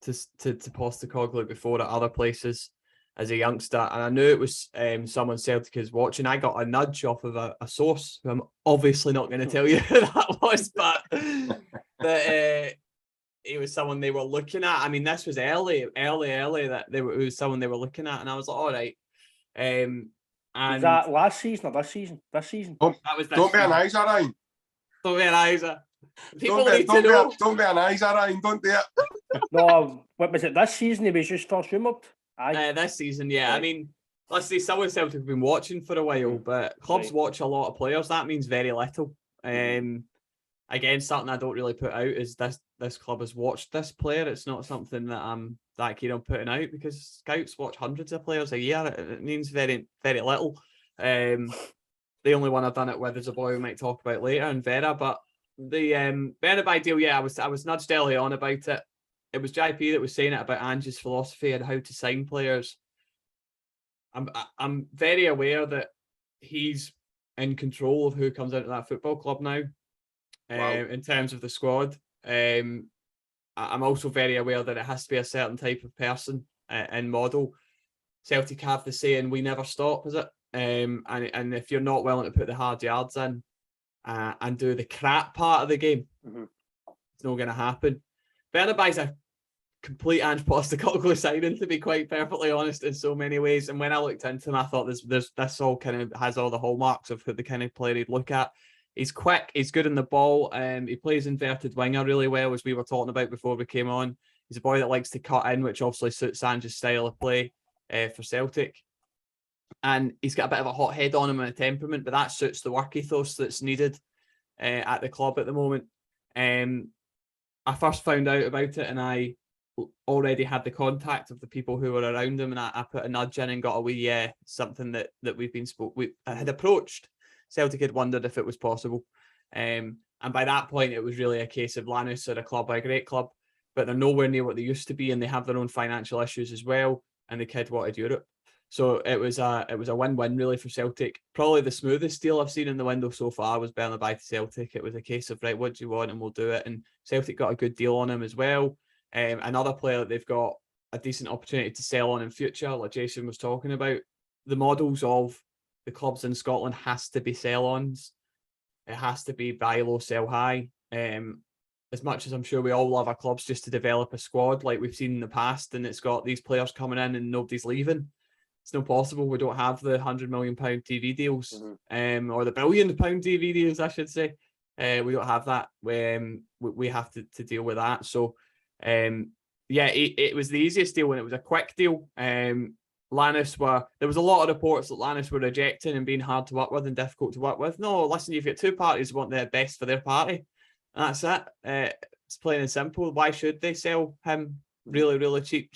to Postecoglou before at other places as a youngster, and I knew it was someone Celtic is watching. I got a nudge off of a source who I'm obviously not going to tell you who that was, but it was someone they were looking at. I mean, this was early that it was someone they were looking at, and I was like, all right. And was that last season or this season? This season. Don't be an Isa, Ryan. Don't be an Isa. People Don't need to know. don't be an Isa, Ryan. Don't do it. No, what was it? This season he was just first rumoured. This season, yeah. I mean, let's say someone Celtic have been watching for a while, but clubs watch a lot of players. That means very little. Again, something I don't really put out is this club has watched this player. It's not something that I'm that keen on putting out, because scouts watch hundreds of players a year. It means very, very little. The only one I've done it with is a boy we might talk about later, and Vera. But the Bernabei deal, yeah, I was nudged early on about it. It was JP that was saying it about Ange's philosophy and how to sign players. I'm very aware that he's in control of who comes into that football club now. In terms of the squad. I'm also very aware that it has to be a certain type of person and model. Celtic have the saying, we never stop, is it? And if you're not willing to put the hard yards in and do the crap part of the game, it's not going to happen. Bernabei's a complete Ange Postecoglou signing, to be quite perfectly honest, in so many ways. And when I looked into him, I thought this all kind of has all the hallmarks of who the kind of player he'd look at. He's quick, he's good in the ball, he plays inverted winger really well, as we were talking about before we came on. He's a boy that likes to cut in, which obviously suits Ange's style of play for Celtic. And he's got a bit of a hot head on him and a temperament, but that suits the work ethos that's needed at the club at the moment. I first found out about it, and I already had the contact of the people who were around him, and I put a nudge in and got a wee something that we've been I had approached. Celtic had wondered if it was possible. And by that point, it was really a case of Lanús are a club, a great club, but they're nowhere near what they used to be, and they have their own financial issues as well, and the kid wanted Europe. So it was a win-win really for Celtic. Probably the smoothest deal I've seen in the window so far was Bernabei to Celtic. It was a case of, right, what do you want, and we'll do it. And Celtic got a good deal on him as well. Another player that they've got a decent opportunity to sell on in future, like Jason was talking about. The models of the clubs in Scotland has to be sell-ons. It has to be buy low, sell high. As much as I'm sure we all love our clubs just to develop a squad like we've seen in the past, and it's got these players coming in and nobody's leaving. It's not possible. We don't have the £100 million TV deals, or the £1 billion TV deals, I should say. We don't have that. We have to deal with that. So, it was the easiest deal, and it was a quick deal. Lanús there was a lot of reports that Lanús were rejecting and being hard to work with and difficult to work with. No, listen, you've got two parties who want the best for their party. And that's it. It's plain and simple. Why should they sell him really, really cheap?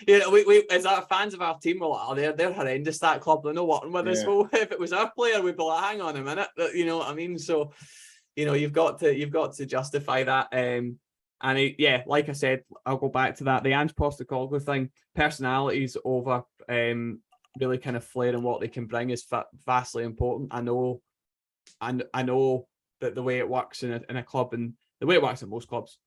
We as our fans of our team, we're like, they're horrendous, that club. They're not working with us. Well, if it was our player, we'd be like, hang on a minute. You know what I mean? So, you've got to justify that. Like I said, I'll go back to that. The Ange Postecoglou thing, personalities over really kind of flaring what they can bring is vastly important. I know that the way it works in a club, and the way it works in most clubs,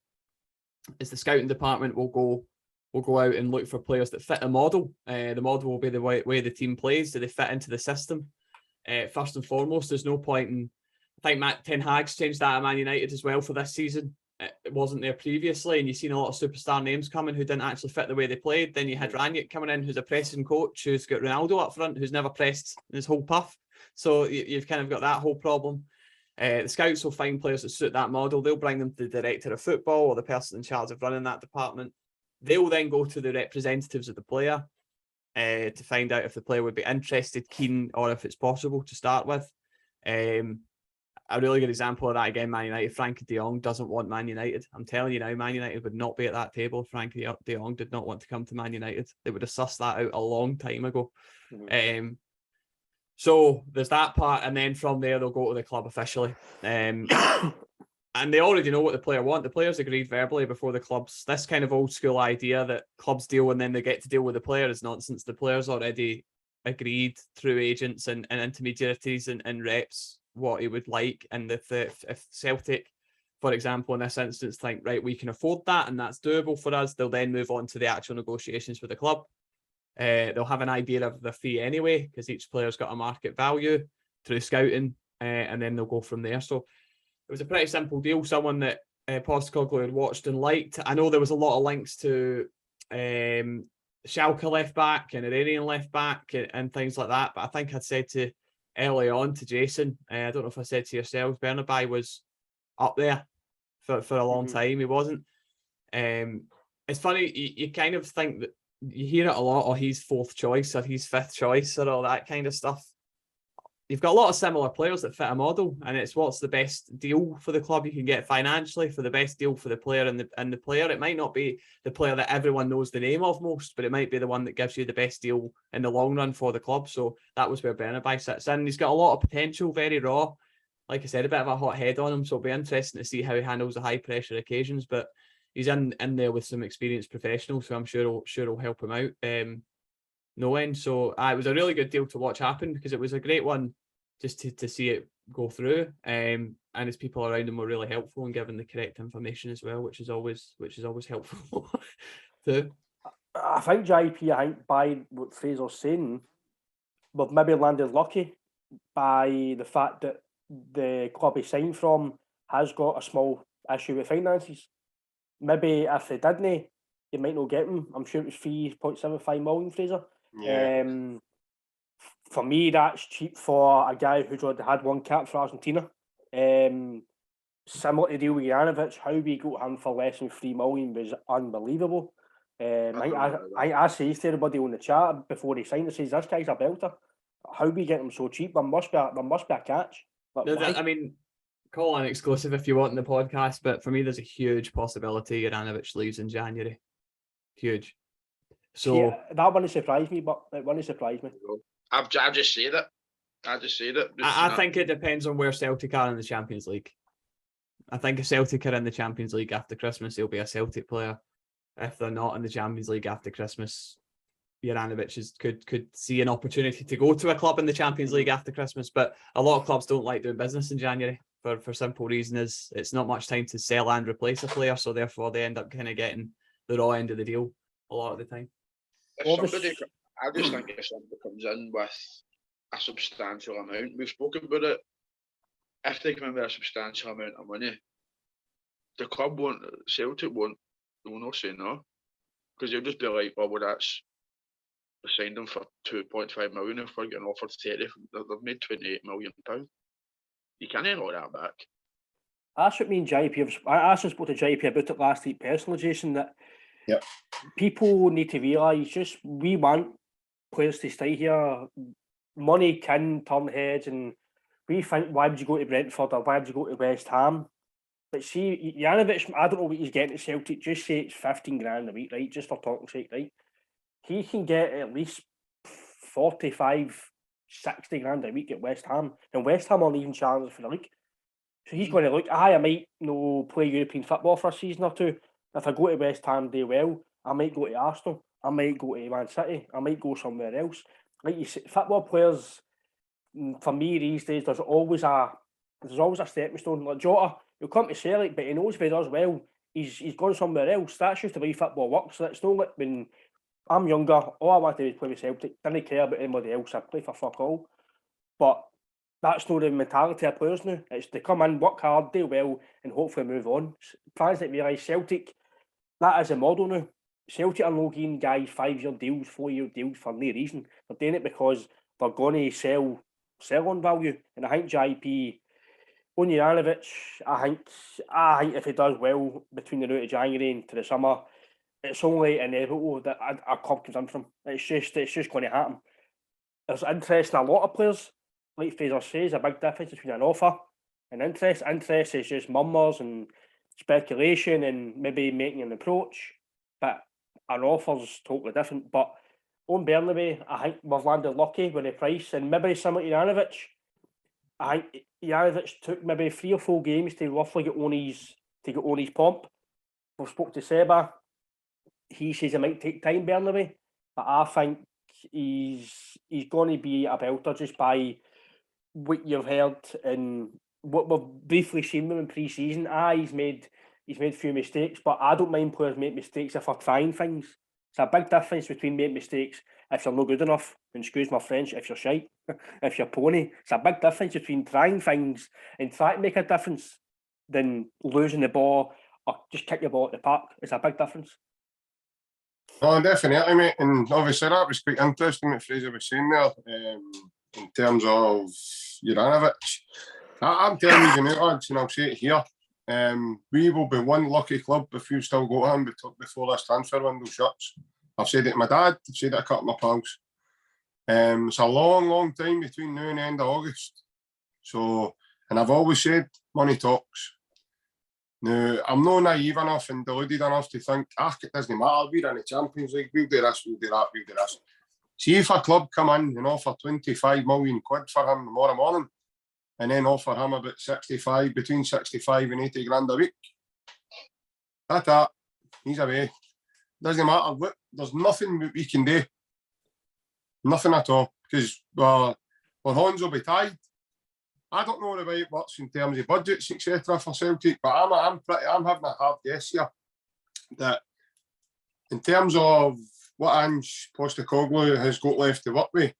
is the scouting department will go out and look for players that fit the model. The model will be the way the team plays. Do they fit into the system? First and foremost, there's no point in. I think Matt Ten Hag's changed that at Man United as well for this season. It wasn't there previously, and you've seen a lot of superstar names coming who didn't actually fit the way they played. Then you had Ranić coming in, who's a pressing coach, who's got Ronaldo up front, who's never pressed in his whole puff. So you've kind of got that whole problem. The scouts will find players that suit that model. They'll bring them to the director of football or the person in charge of running that department. They will then go to the representatives of the player to find out if the player would be interested, keen, or if it's possible to start with. A really good example of that, again, Man United. Frankie de Jong doesn't want Man United. I'm telling you now, Man United would not be at that table if Frankie de Jong did not want to come to Man United. They would have sussed that out a long time ago. So there's that part, and then from there they'll go to the club officially. and they already know what the player want. The players agreed verbally before the clubs. This kind of old school idea that clubs deal and then they get to deal with the player is nonsense. The players already agreed through agents and intermediaries and reps what he would like. And if Celtic, for example, in this instance, think, right, we can afford that and that's doable for us, they'll then move on to the actual negotiations with the club. They'll have an idea of the fee anyway, because each player's got a market value through scouting, and then they'll go from there. So it was a pretty simple deal. Someone that Postecoglou had watched and liked. I know there was a lot of links to Schalke left back and Iranian left back and things like that. But I think I'd said to early on to Jason, I don't know if I said to yourselves, Bernabei was up there for a long time. He wasn't. It's funny, you kind of think that you hear it a lot, or he's fourth choice or he's fifth choice or all that kind of stuff. You've got a lot of similar players that fit a model, and it's what's the best deal for the club you can get financially, for the best deal for the player and the player. It might not be the player that everyone knows the name of most, but it might be the one that gives you the best deal in the long run for the club. So that was where Bernabei sits in. He's got a lot of potential, very raw. Like I said, a bit of a hot head on him, so it'll be interesting to see how he handles the high pressure occasions. But he's in there with some experienced professionals, so I'm sure he'll help him out. No end. So it was a really good deal to watch happen, because it was a great one just to see it go through. And his people around him were really helpful in giving the correct information as well, which is always helpful too. I think JP, by what Fraser's saying, we've maybe landed lucky by the fact that the club he signed from has got a small issue with finances. Maybe if they didn't, you might not get him. I'm sure it was 3.75 million, Fraser. Yeah. For me, that's cheap for a guy who's already had one cap for Argentina. Similar to the deal with Journalist, how we got him for less than 3 million was unbelievable. I say to everybody on the chat before he signed, it says this guy's a belter. How we get him so cheap? There must be a catch. I mean, call an exclusive if you want in the podcast, but for me, there's a huge possibility Journalist leaves in January. Huge. So yeah, that wouldn't surprise me, but it wouldn't surprise me. I've just said it. I think it depends on where Celtic are in the Champions League. I think if Celtic are in the Champions League after Christmas, he'll be a Celtic player. If they're not in the Champions League after Christmas, Journalist could see an opportunity to go to a club in the Champions League after Christmas. But a lot of clubs don't like doing business in January for simple reason is it's not much time to sell and replace a player, so therefore they end up kind of getting the raw end of the deal a lot of the time. I just think if somebody comes in with a substantial amount, we've spoken about it. If they come in with a substantial amount of money, the club Celtic will not say no, because they'll just be like, well, that's we signed them for 2.5 million. If we're getting offered 30, they've made 28 million pounds. You can't all that back. That's what me and JP. I actually spoke to JP about it last week personally, Jason. That people need to realise just we want players to stay here. Money can turn heads, and we think, why would you go to Brentford or why would you go to West Ham? But see, Journalist, I don't know what he's getting at Celtic. Just say it's 15 grand a week, right? Just for talking's sake, right? He can get at least 45, 60 grand a week at West Ham, and West Ham aren't even challenging for the league. So he's going to look, I might play European football for a season or two. If I go to West Ham, do well, I might go to Arsenal, I might go to Man City, I might go somewhere else. Like you say, football players, for me these days, there's always a stepping stone. Like Jota, he'll come to Celtic, but he knows if he does well, he's gone somewhere else. That's just the way football works. It's not like when I'm younger, all I wanted to do was play with Celtic, didn't care about anybody else, I play for fuck all. But that's not the mentality of players now. It's they come in, work hard, do well, and hopefully move on. Fans that realise Celtic, that is a model now. Celtic are not giving guys 5-year deals, 4-year deals for no reason. They're doing it because they're going to sell on value. And I think JP, on Journalist, I think if he does well between the now to January and to the summer, it's only inevitable that a club comes in from. It's just going to happen. There's interest in a lot of players. Like Fraser says, a big difference between an offer and interest. Interest is just murmurs and speculation and maybe making an approach. But an offer's totally different. But on Bernabei, I think we've landed lucky with the price, and maybe similar to Journalist. I think Journalist took maybe 3 or 4 games to roughly get on his pomp. We spoke to Seba. He says it might take time, Bernabei, but I think he's going to be a belter just by what you've heard and what we've briefly seen them in pre-season. He's made a few mistakes, but I don't mind players make mistakes if they're trying things. It's a big difference between making mistakes if you're not good enough, and excuse my French, if you're shite, if you're pony. It's a big difference between trying things and trying to make a difference than losing the ball or just kick the ball at the park. It's a big difference. Oh, definitely, mate. And obviously that was quite interesting what Fraser was saying there in terms of Journalist. I'm telling you now, lads, and I'll say it here. We will be one lucky club if you still got him before this transfer window shuts. I've said it to my dad, I've said it to a couple of my pals. It's a long, long time between now and the end of August. So, and I've always said, money talks. Now, I'm not naive enough and deluded enough to think, it doesn't matter, we're in the Champions League, we'll do this, we'll do that, we'll do this. See if a club come in and offer 25 million quid for him tomorrow morning, and then offer him about between 65 and 80 grand a week. That's that. He's away. Doesn't matter what, there's nothing we can do. Nothing at all. Because our hands will be tied. I don't know the way it works in terms of budgets, etc. for Celtic, but I'm having a hard guess here that in terms of what Ange Postecoglou has got left to work with,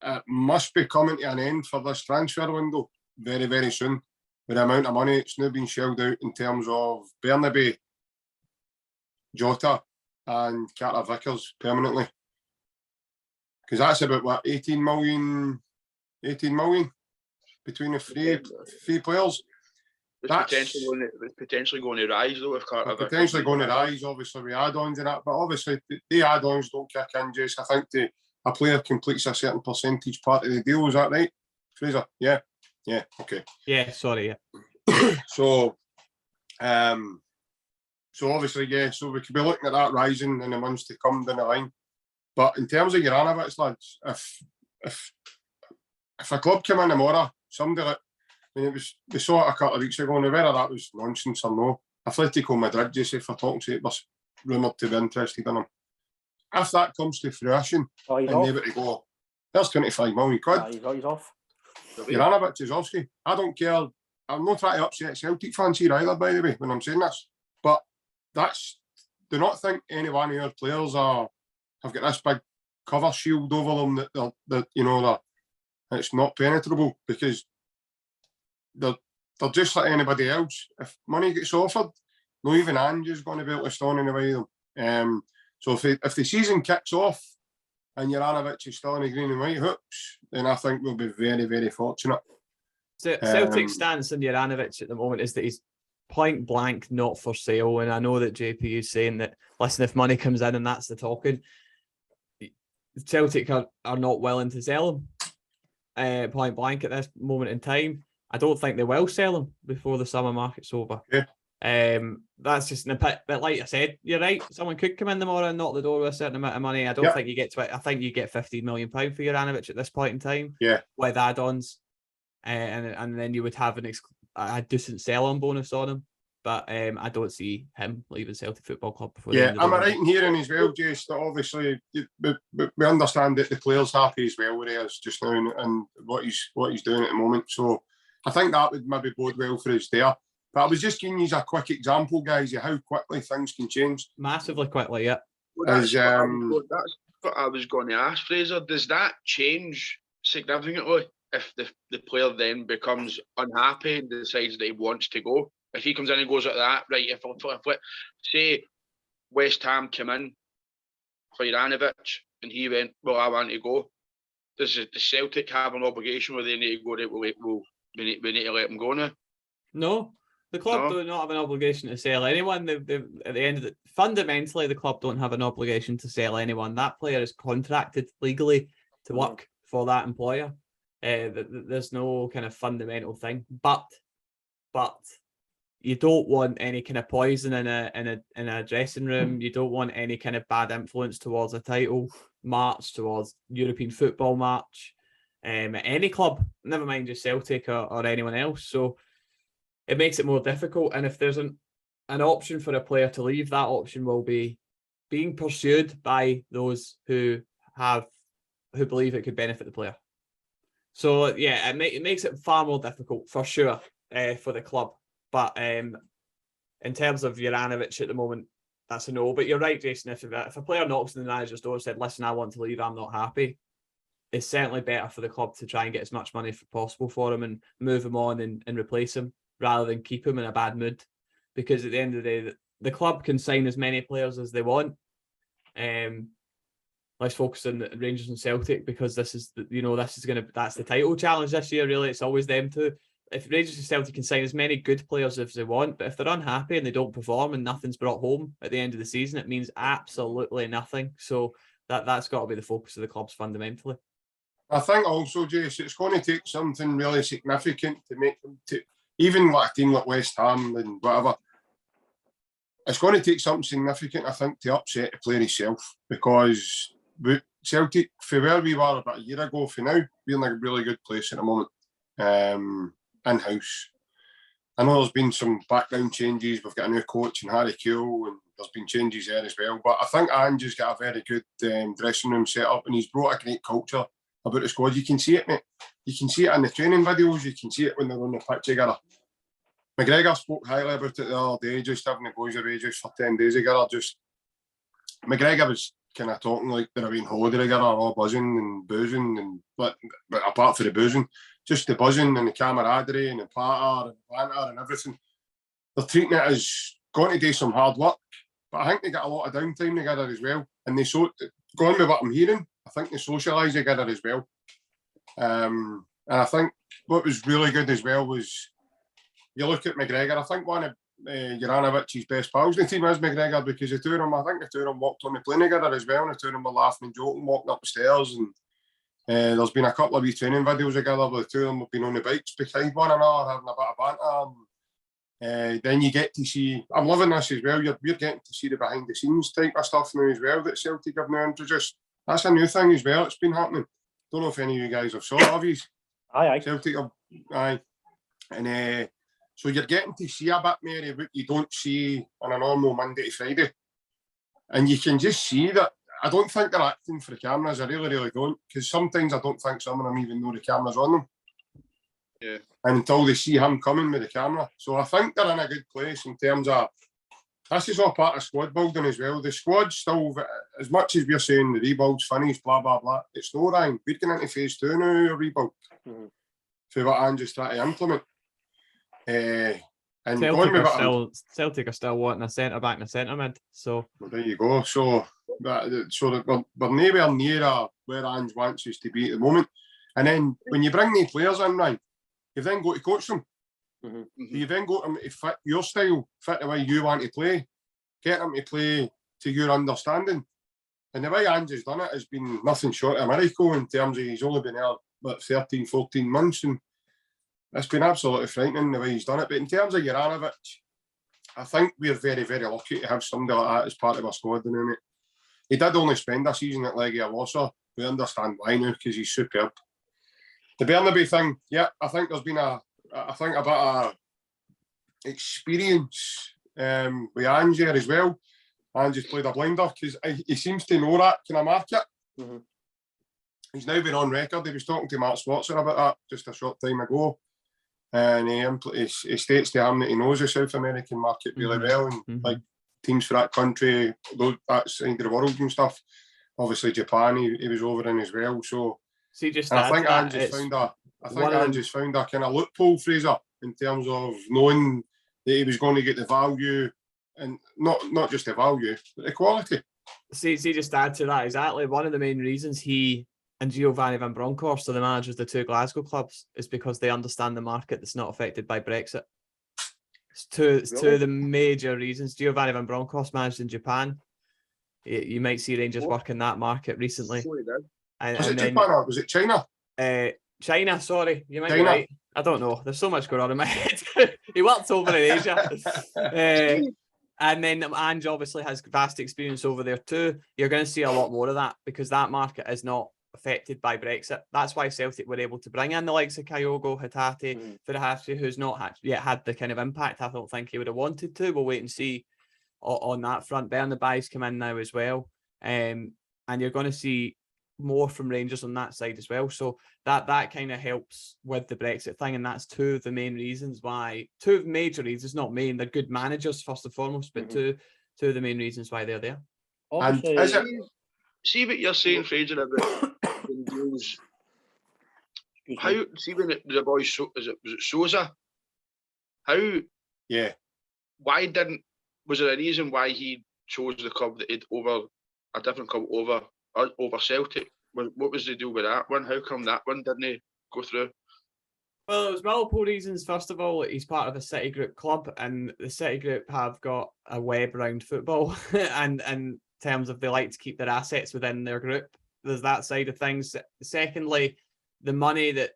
it must be coming to an end for this transfer window very, very soon, with the amount of money that's now been shelled out in terms of Bernabei, Jota and Carter Vickers permanently. Because that's about, what, 18 million between the three players. It's potentially going to rise, though, if Carter Vickers... Potentially going to rise, obviously, with add-ons and that, but obviously the add-ons don't kick in, Jace. I think a player completes a certain percentage part of the deal. Is that right, Fraser? Yeah, okay. Yeah, sorry, yeah. So obviously, yeah, so we could be looking at that rising in the months to come down the line. But in terms of Journalist, lads, if a club came in tomorrow, somebody like, we saw it a couple of weeks ago, and whether that was nonsense or no, Atletico Madrid, just if we're talking to it, was rumoured to be interested in him. If that comes to fruition, and they were to go, there's 25 million quid. He's off. Journalist is off. I don't care. I'm not trying to upset Celtic fans here either, by the way, when I'm saying this. But do not think any one of your players have got this big cover shield over them that it's not penetrable, because they're just like anybody else. If money gets offered, not even Ange is going to be able to stand in the way of them. So if the season kicks off and Journalist is still in the green and white hoops, then I think we'll be very, very fortunate. So Celtic's stance on Journalist at the moment is that he's point blank not for sale, and I know that JP is saying that, listen, if money comes in and that's the talking, Celtic are not willing to sell him point blank at this moment in time. I don't think they will sell him before the summer market's over. Yeah. That's just in a pit. But like I said, you're right. Someone could come in tomorrow and knock the door with a certain amount of money. I don't think you get I think you get £15 million for Journalist at this point in time. Yeah. With add-ons, and then you would have a decent sell-on bonus on him. But I don't see him leaving Celtic Football Club before. Yeah, am I right in hearing as well, Jace, that obviously we understand that the player's happy as well where he is just now and what he's doing at the moment. So I think that would maybe bode well for us there. But I was just giving you a quick example, guys, of how quickly things can change. Massively quickly, yeah. Well, that's what I was going to ask, Fraser. Does that change significantly if the player then becomes unhappy and decides that he wants to go? If he comes in and goes like that, right, if say West Ham came in for Journalist and he went, well, I want to go, does the Celtic have an obligation where they need to go, we need to let him go now? No. The club do not have an obligation to sell anyone. At the end of fundamentally, the club don't have an obligation to sell anyone. That player is contracted legally to work for that employer. There's no kind of fundamental thing, but you don't want any kind of poison in a dressing room. You don't want any kind of bad influence towards a title match, towards European football match. at any club, never mind just Celtic or anyone else. So it makes it more difficult. And if there's an option for a player to leave, that option will be being pursued by those who believe it could benefit the player. So yeah, it makes it far more difficult for sure for the club. But in terms of Juaraovic at the moment, that's a no. But you're right, Jason. If a player knocks on the manager's door and said, "Listen, I want to leave. I'm not happy," it's certainly better for the club to try and get as much money as possible for him and move him on and replace him rather than keep him in a bad mood. Because at the end of the day, the club can sign as many players as they want. Let's focus on the Rangers and Celtic because that's the title challenge this year. Really, it's always them two. If Rangers and Celtic can sign as many good players as they want, but if they're unhappy and they don't perform and nothing's brought home at the end of the season, it means absolutely nothing. So that's got to be the focus of the clubs fundamentally. I think also, Jace, it's going to take something really significant to make them, even like a team like West Ham and whatever, it's going to take something significant, I think, to upset the player himself, because Celtic, for where we were about a year ago, for now, we're in a really good place at the moment, in-house. I know there's been some background changes. We've got a new coach in Harry Kewell, and there's been changes there as well. But I think Ange's got a very good dressing room set up, and he's brought a great culture about the squad. You can see it, mate. You can see it in the training videos. You can see it when they're on the pitch together. McGregor spoke highly about it the other day, just having the boys away just for 10 days together. McGregor was kind of talking like they're away on holiday together, all buzzing and boozing, but apart from the boozing, just the buzzing and the camaraderie and the patter and banter and everything. They're treating it as going to do some hard work, but I think they got a lot of downtime together as well. And going with what I'm hearing, I think they socialise together as well. And I think what was really good as well was, you look at McGregor, I think one of Juaraovic's best pals in the team is McGregor, because the two of them walked on the plane together as well, and the two of them were laughing and joking, walking up the stairs, and there's been a couple of wee training videos together where the two of them have been on the bikes beside one another, having a bit of banter. Then you get to see, I'm loving this as well, you're getting to see the behind the scenes type of stuff now as well that Celtic have now introduced. That's a new thing as well, it's been happening. Don't know if any of you guys have saw it, have you? Aye. Celtic have, aye. And so you're getting to see a bit more of what you don't see on a normal Monday to Friday. And you can just see that I don't think they're acting for the cameras. I really, really don't. Because sometimes I don't think some of them even know the camera's on them. Yeah. And until they see him coming with the camera. So I think they're in a good place in terms of, this is all part of squad building as well. The squad's still, as much as we're saying the rebuild's finished, blah, blah, blah, it's no Ryan. We're getting into phase 2 now of rebuild. Mm-hmm. For what Andrew's trying to implement. And Celtic are still wanting a centre back and a centre mid. So well, there you go. So that we're nowhere near where Ange wants us to be at the moment. And then when you bring the players in, right, you then go to coach them. Mm-hmm. You then go to them to fit your style, fit the way you want to play, get them to play to your understanding. And the way Ange has done it has been nothing short of a miracle in terms of he's only been there about 13, 14 months, and it's been absolutely frightening the way he's done it. But in terms of Juaraovic, I think we're very, very lucky to have somebody like that as part of our squad. He did only spend a season at Legia Warsaw. We understand why now, because he's superb. The Bernabeu thing, yeah, I think there's been a bit of experience with Ange there as well. Ange's played a blinder because he seems to know that kind of market. Mm-hmm. He's now been on record. He was talking to Mark Swatzer about that just a short time ago. And he states to him that he knows the South American market really well, and like teams for that country, that side of the world and stuff. Obviously, Japan, he was over in as well. So, I think Ange's found a kind of loophole, Fraser, in terms of knowing that he was going to get the value, and not just the value, but the quality. See, just to add to that, exactly. One of the main reasons he and Giovanni Van Bronckhorst are the managers of the two Glasgow clubs is because they understand the market that's not affected by Brexit. It's two of the major reasons. Giovanni Van Bronckhorst managed in Japan. You might see Rangers work in that market recently. Was it Japan or was it China? China, sorry. You might be right. I don't know. There's so much going on in my head. He worked over in Asia. And then Ange obviously has vast experience over there too. You're going to see a lot more of that because that market is not affected by Brexit. That's why Celtic were able to bring in the likes of Kyogo, Hatate, Furuhashi, who's not yet had the kind of impact I don't think he would have wanted to. We'll wait and see on that front. Bernabei's come in now as well. And you're going to see more from Rangers on that side as well. So that kind of helps with the Brexit thing. And that's two of the major reasons, not main, they're good managers first and foremost, but two of the main reasons why they're there. And see what you're saying, Fraser, about the deals. How, see when the boy, was it Sousa? How? Yeah. Why was there a reason why he chose the club that he'd over a different club over Celtic? What was the deal with that one? How come that one didn't go through? Well, it was multiple reasons. First of all, he's part of a City Group club, and the City Group have got a web around football, and in terms of they like to keep their assets within their group. There's that side of things. Secondly, the money that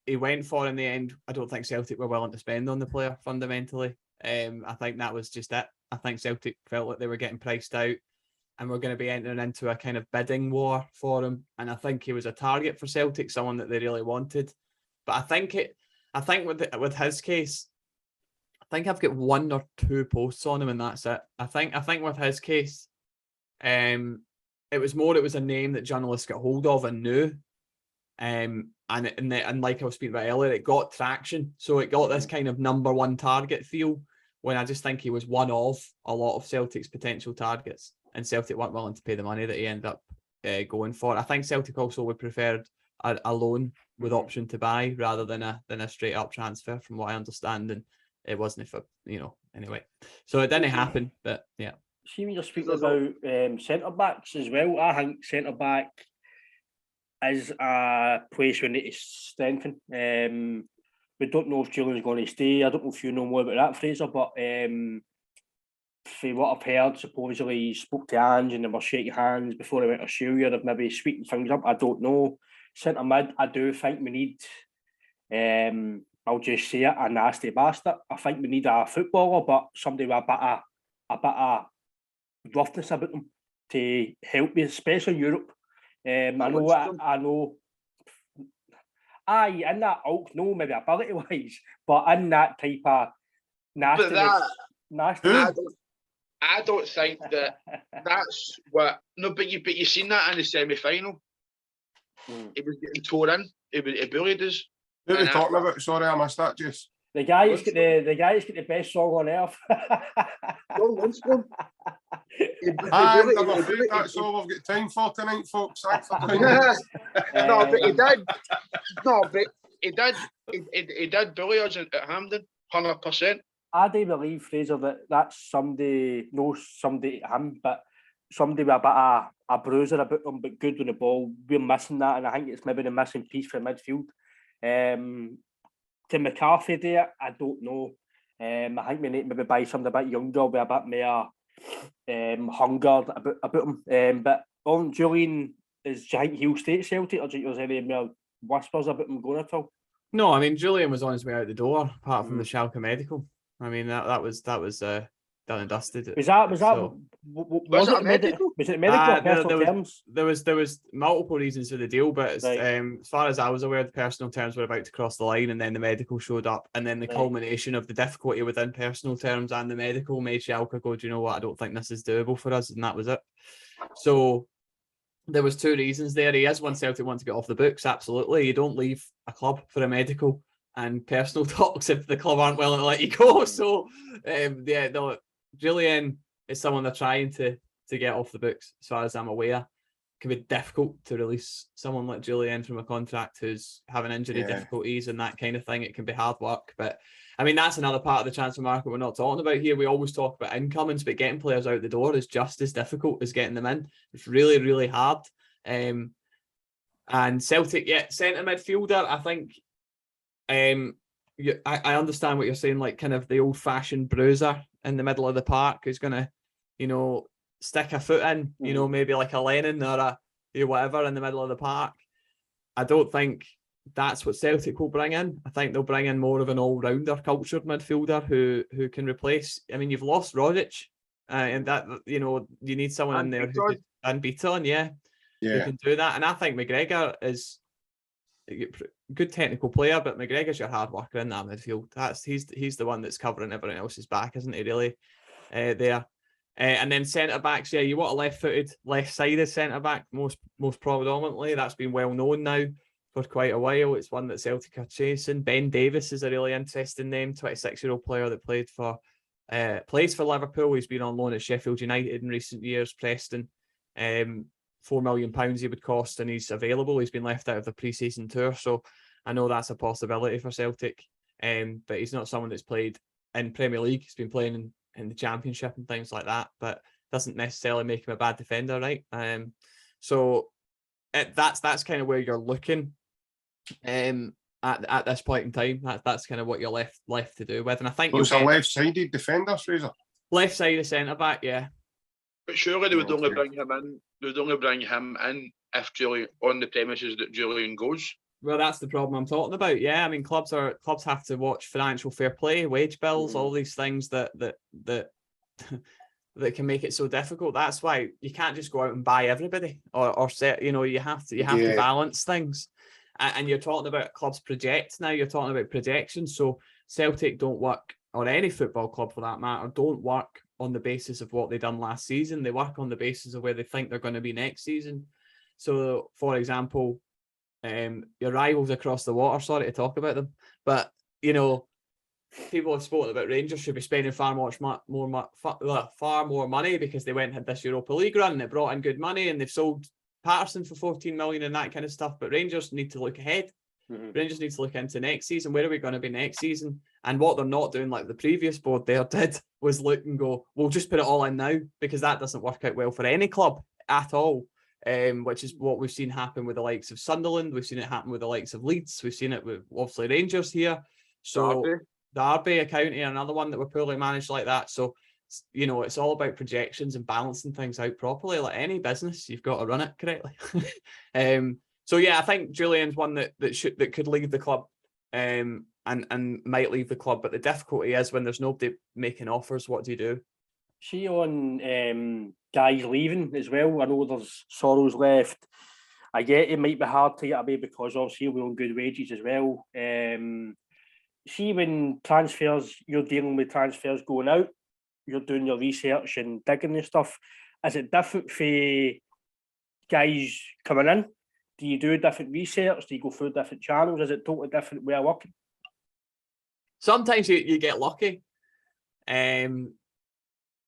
he went for in the end, I don't think Celtic were willing to spend on the player fundamentally. I think that was just it. I think Celtic felt like they were getting priced out and we're going to be entering into a kind of bidding war for him. And I think he was a target for Celtic, someone that they really wanted. But I think with his case, I think I've got 1 or 2 posts on him and that's it. I think with his case, it was a name that journalists got hold of and knew. And like I was speaking about earlier, it got traction. So it got this kind of number one target feel when I just think he was one of a lot of Celtic's potential targets. And Celtic weren't willing to pay the money that he ended up going for. I think Celtic also would prefer a loan with option to buy rather than a straight up transfer, from what I understand. And it wasn't anyway. So it didn't happen, but yeah. See, when you're speaking about centre backs as well, I think centre back is a place we need to strengthen. We don't know if Julian's going to stay. I don't know if you know more about that, Fraser, but from what I've heard, supposedly he spoke to Ange and they were shaking hands before he went to Australia. They've maybe sweetened things up. I don't know. Centre mid, I do think we need, I'll just say it, a nasty bastard. I think we need a footballer, but somebody with a bit of roughness about them to help me, especially in Europe. I know. Aye, in that ilk, no, maybe ability wise, but in that type of nastiness. I don't think that's what. No, but you seen that in the semi-final. He was getting torn in. He bullied us. Who are we talking about? Sorry, I missed that, Jace. The guy who's got the best song on earth. I'm afraid that's all we've got time for tonight, folks. No, but he did. No, but he did bully us at Hampden, 100%. I do believe, Fraser, that's somebody at him, but somebody with a bit of a bruiser about them, but good with the ball. We're missing that, and I think it's maybe the missing piece for midfield. Can McCarthy do it? I don't know. I think we need to maybe buy somebody a bit younger with a bit more hunger about him. But on Julian, do you think he'll stay at Celtic, or do you think there's any more whispers about him going at all? No, I mean, Julian was on his way out the door, apart from the Schalke medical. I mean, that was done and dusted. Was it medical? Was it medical or personal terms? There was multiple reasons for the deal, but as far as I was aware, the personal terms were about to cross the line, and then the medical showed up, and then the culmination of the difficulty within personal terms and the medical made Schalke go, do you know what? I don't think this is doable for us, and that was it. So there was 2 reasons there. He is one Celtic want to get off the books, absolutely. You don't leave a club for a medical and personal talks if the club aren't willing to let you go. So Julian is someone they're trying to get off the books, as far as I'm aware. It can be difficult to release someone like Julian from a contract who's having injury difficulties and that kind of thing. It can be hard work, but I mean, that's another part of the transfer market we're not talking about here. We always talk about incomings, but getting players out the door is just as difficult as getting them in. It's really, really hard. And Celtic, centre midfielder, I think I understand what you're saying, like kind of the old-fashioned bruiser in the middle of the park who's going to, stick a foot in, maybe like a Lennon or a whatever in the middle of the park. I don't think that's what Celtic will bring in. I think they'll bring in more of an all-rounder cultured midfielder who can replace. I mean, you've lost Rogic, and that you need someone in there who could, and Beaton, who can do that. And I think McGregor is a good technical player, but McGregor's your hard worker in that midfield. He's the one that's covering everyone else's back, isn't he, really, there? And then centre-backs, you want a left-footed, left-sided centre-back, most predominantly. That's been well known now for quite a while. It's one that Celtic are chasing. Ben Davies is a really interesting name, 26-year-old player that plays for Liverpool. He's been on loan at Sheffield United in recent years, Preston. £4 million he would cost, and he's available. He's been left out of the pre-season tour, so I know that's a possibility for Celtic. But he's not someone that's played in Premier League. He's been playing in the Championship and things like that, but doesn't necessarily make him a bad defender, right? So that's kind of where you're looking at this point in time. That's kind of what you're left to do with. And I think it's a left-sided defender, Fraser. Left-sided centre-back, yeah. But surely they would only bring him in. They would only bring him in if Julian, on the premises that Julian goes. Well, that's the problem I'm talking about. Yeah, I mean, clubs have to watch financial fair play, wage bills, all these things that can make it so difficult. That's why you can't just go out and buy everybody, or set. You have to balance things. And you're talking about clubs project now. You're talking about projections. So Celtic don't work, or any football club for that matter, don't work on the basis of what they done last season. They work on the basis of where they think they're going to be next season. So, for example, your rivals across the water, sorry to talk about them, but people have spoken about Rangers should be spending far more money because they went and had this Europa League run and it brought in good money, and they've sold Patterson for 14 million and that kind of stuff. But Rangers need to look ahead. Rangers need to look into next season. Where are we going to be next season? And what they're not doing, like the previous board there did, was look and go, we'll just put it all in now, because that doesn't work out well for any club at all. Which is what we've seen happen with the likes of Sunderland. We've seen it happen with the likes of Leeds. We've seen it with obviously Rangers here. So Derby County, another one that were poorly managed like that. So it's all about projections and balancing things out properly. Like any business, you've got to run it correctly. So yeah, I think Julian's one that could leave the club, and might leave the club. But the difficulty is when there's nobody making offers. What do you do? See on guys leaving as well. I know there's Sorrells left. I get it might be hard to get away because obviously we're on good wages as well. See when transfers, you're dealing with transfers going out, you're doing your research and digging and stuff. Is it different for guys coming in? Do you do different research? Do you go through different channels? Is it totally different way of working? Sometimes you get lucky. And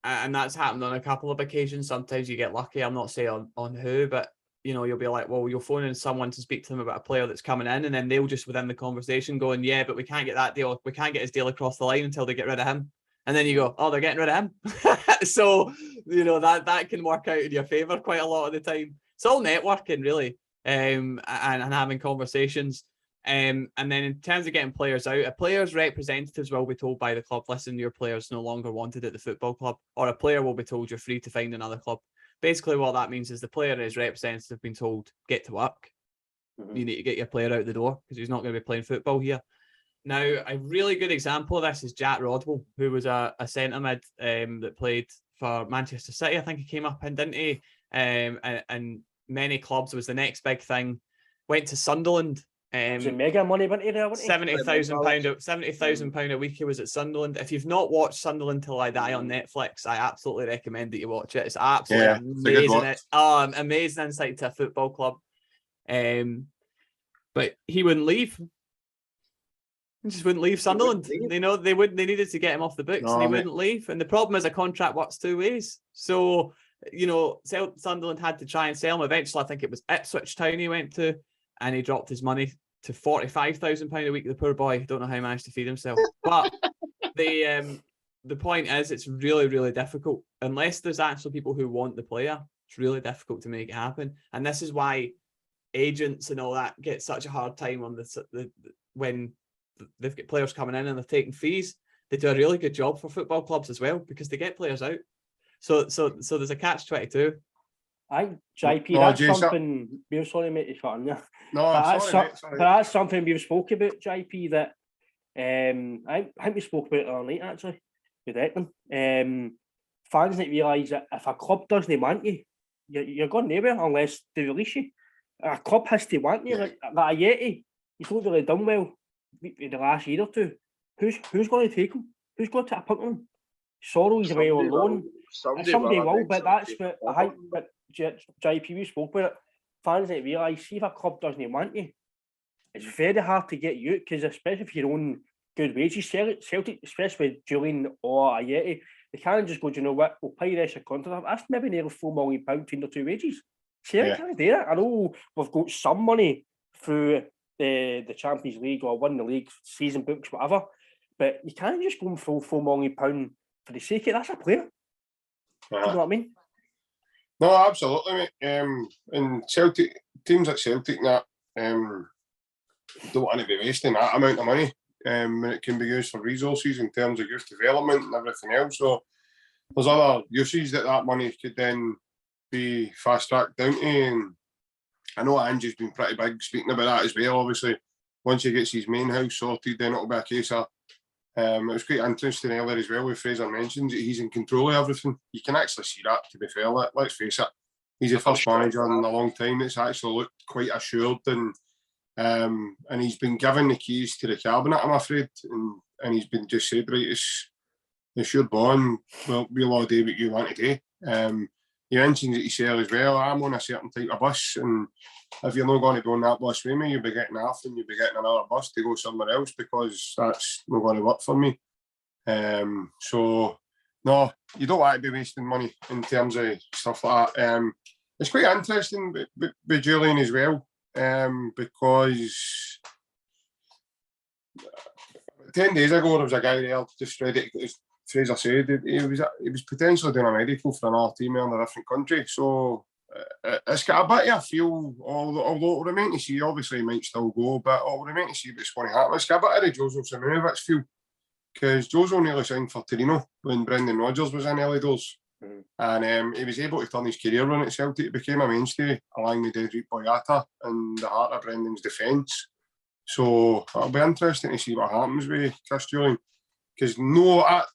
that's happened on a couple of occasions. Sometimes you get lucky. I'm not saying on who, but you'll be like, well, you'll phone in someone to speak to them about a player that's coming in, and then they'll just within the conversation going, yeah, but we can't get that deal. We can't get his deal across the line until they get rid of him. And then you go, oh, they're getting rid of him. So, that can work out in your favour quite a lot of the time. It's all networking, really, and having conversations. And then in terms of getting players out, a player's representatives will be told by the club, listen, your player's no longer wanted at the football club, or a player will be told you're free to find another club. Basically what that means is the player and his representative have been told, get to work. You need to get your player out the door because he's not going to be playing football here. Now, a really good example of this is Jack Rodwell, who was a centre mid that played for Manchester City. I think he came up in, didn't he? And many clubs. It was the next big thing. Went to Sunderland. Was it mega money went there? £70,000 a week he was at Sunderland. If you've not watched Sunderland Till I Die on Netflix, I absolutely recommend that you watch it. It's absolutely amazing. Amazing insight to a football club. But he wouldn't leave. He just wouldn't leave Sunderland. They needed to get him off the books, and he wouldn't leave. And the problem is a contract works two ways. So, Sunderland had to try and sell him. Eventually, I think it was Ipswich Town he went to, and he dropped his money to £45,000 a week. The poor boy, don't know how he managed to feed himself. But the point is, it's really, really difficult unless there's actually people who want the player. It's really difficult to make it happen, and this is why agents and all that get such a hard time on when they've got players coming in and they're taking fees. They do a really good job for football clubs as well because they get players out. So there's a catch-22. JP, that's something we're sorry, mate, to cut on you. But that's something we've spoke about, JP, that I think we spoke about it on night actually with Ekman. Fans need to realise that if a club doesn't want you, you're going nowhere unless they release you. A club has to want you, like a Yeti. He's not really done well in the last year or two. Who's going to take him? Who's going to take a punt on him? Sorrow he's away on loan. Somebody will, but that's what I think. But JP, we spoke about it. Fans need to realise, see if a club doesn't want you, it's very hard to get you out, because especially if you're on good wages, Celtic, especially with Julian or a Yeti, they can't just go, do you know what, we'll pay the rest of contract. That's maybe nearly £4 million between their two wages. Celtic can't do that. I know we've got some money through the Champions League or win the league, season books, whatever, but you can't just go and full £4 million for the sake of it. That's a player. Do you know what I mean? No, absolutely, mate. And Celtic, teams like Celtic that don't want to be wasting that amount of money when it can be used for resources in terms of youth development and everything else. So there's other uses that money could then be fast-tracked down to. And I know Ange's been pretty big speaking about that as well. Obviously, once he gets his main house sorted, then it'll be a case of it was quite interesting earlier as well, with Fraser mentions that he's in control of everything. You can actually see that, to be fair. Let's face it, he's the first manager in a long time that's actually looked quite assured, and he's been given the keys to the cabinet, I'm afraid, and he's been just said, right, it's your bond, we'll all do what you want to do. He mentions it himself as well, I'm on a certain type of bus, and if you're not going to be on that bus with me, you'll be getting off and you'll be getting another bus to go somewhere else, because that's not going to work for me. So, no, you don't want to be wasting money in terms of stuff like that. It's quite interesting with Julian as well, because 10 days ago there was a guy there just read it, as Fraser said, he was potentially doing a medical for another team in a different country. So it's got a bit of a feel, although we'll remain to see. Obviously he might still go, but we'll remain to see what's going to happen. It's got a bit of the Joseph Simunovic feel, because Jozo nearly signed for Torino when Brendan Rodgers was in early doors. And he was able to turn his career around at Celtic. He became a mainstay along with Dedrick Boyata in the heart of Brendan's defence. So it'll be interesting to see what happens with Chris Julian, because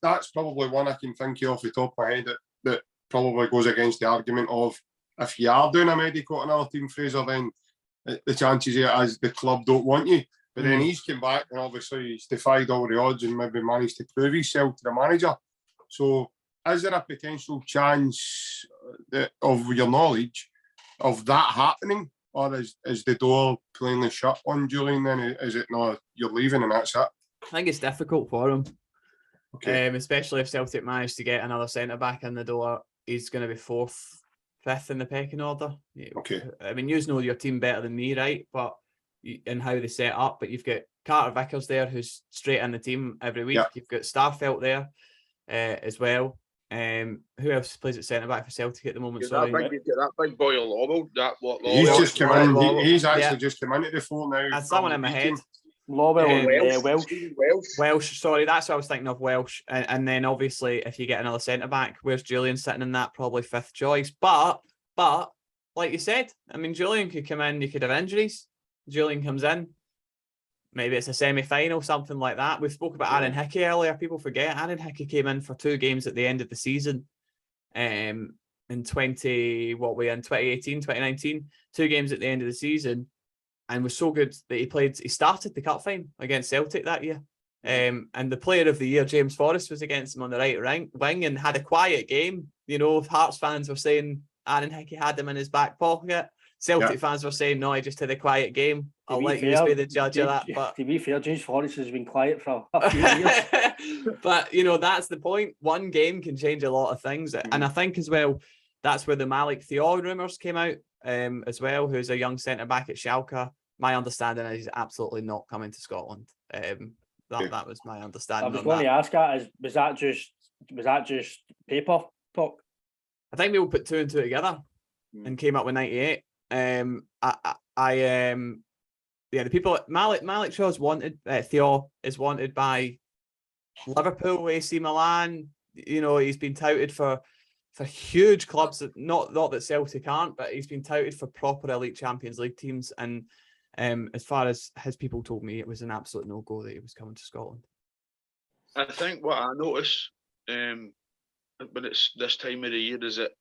that's probably one I can think of off the top of my head that probably goes against the argument of, if you are doing a medical at another team, Fraser, then the chances are as the club don't want you. But then he's come back and obviously he's defied all the odds and maybe managed to prove himself to the manager. So is there a potential chance of your knowledge of that happening? Or is the door plainly shut on Julian then? Is it not, you're leaving and that's it? I think it's difficult for him. Okay. Especially if Celtic manage to get another centre-back in the door, he's going to be 4th, 5th in the pecking order. Okay. I mean, you know your team better than me, right? But and how they set up, but you've got Carter Vickers there, who's straight in the team every week. You've got Starfelt there as well. Who else plays at centre back for Celtic at the moment? You've got that big boy Lowell. He's just come in. He's actually just come into the fore now. That's someone in my head. Welsh. Sorry, that's what I was thinking of, Welsh. And then obviously, if you get another centre back, where's Julian sitting in that? Probably 5th choice. But like you said, I mean, Julian could come in. You could have injuries. Julian comes in. Maybe it's a semi-final, something like that. We spoke about Aaron Hickey earlier. People forget Aaron Hickey came in for 2 games at the end of the season. In 2018, 2019, 2 games at the end of the season, and was so good that he started the cup final against Celtic that year. And the player of the year, James Forrest, was against him on the right wing and had a quiet game. You know, Hearts fans were saying Aaron Hickey had him in his back pocket. Celtic fans were saying, no, he just had a quiet game. I'll let you be the judge of that. But to be fair, James Forrest has been quiet for a few years. But, you know, that's the point. One game can change a lot of things. And I think as well, that's where the Malik Thiaw rumours came out as well, who's a young centre-back at Schalke. My understanding is he's absolutely not coming to Scotland. That was my understanding. I was going to ask that, was that just paper talk? I think we all put 2 and 2 together and came up with 98. The people Malik Shaw is wanted. Thiaw is wanted by Liverpool, AC Milan. You know, he's been touted for huge clubs. Not that Celtic aren't, but he's been touted for proper elite Champions League teams. And as far as his people told me, it was an absolute no-go that he was coming to Scotland. I think what I notice when it's this time of the year is that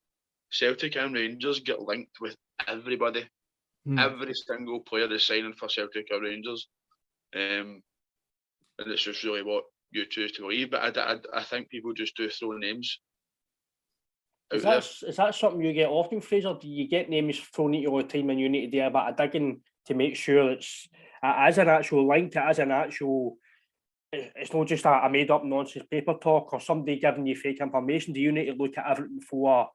Celtic and Rangers get linked with everybody. Every single player is signing for Celtic or Rangers. And it's just really what you choose to believe. But I think people just do throw names. Is that something you get often, Fraser? Do you get names thrown at you all the time and you need to do a bit of digging to make sure it is an actual link, it is an actual, it's not just a made up nonsense paper talk or somebody giving you fake information? Do you need to look at everything before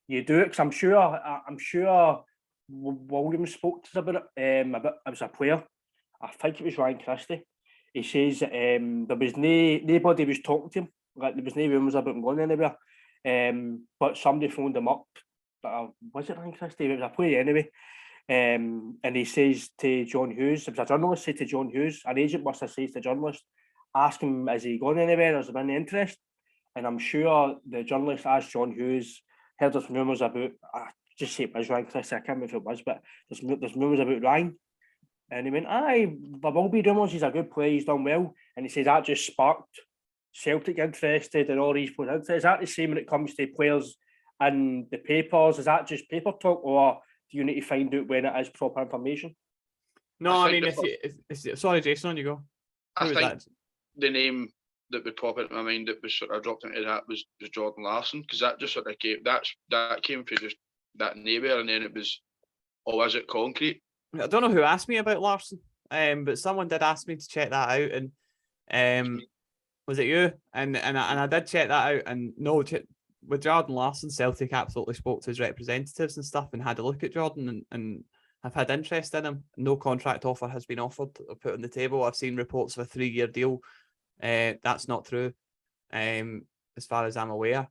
you do it? Because I'm sure Williams spoke to us about it. It was a player, I think it was Ryan Christie. He says there was nobody was talking to him, like there was no rumours about him going anywhere. But somebody phoned him up. Was it Ryan Christie? It was a player anyway. And he says to John Hughes, it was a journalist, said to John Hughes, an agent must have said to the journalist, ask him, is he going anywhere? Has there been any interest? And I'm sure the journalist asked John Hughes, heard there's rumours about, just say it was Ryan Christie, I can't remember if it was, but there's rumours about Ryan. And he went, aye, there will be rumours, he's a good player, he's done well. And he says that just sparked Celtic interested and all these players interested. Is that the same when it comes to players and the papers? Is that just paper talk, or do you need to find out when it is proper information? No, I mean, sorry, Jason, on you go. I think the name that would pop into my mind that was sort of dropped into that was Jordan Larsson, because that just sort of came, that came from just that neighbour, and then it was, oh, is it concrete? I don't know who asked me about Larsson, but someone did ask me to check that out, and was it you? And I did check that out, and no, with Jordan Larsson, Celtic absolutely spoke to his representatives and stuff and had a look at Jordan and have had interest in him. No contract offer has been offered or put on the table. I've seen reports of a 3-year deal. That's not true, as far as I'm aware.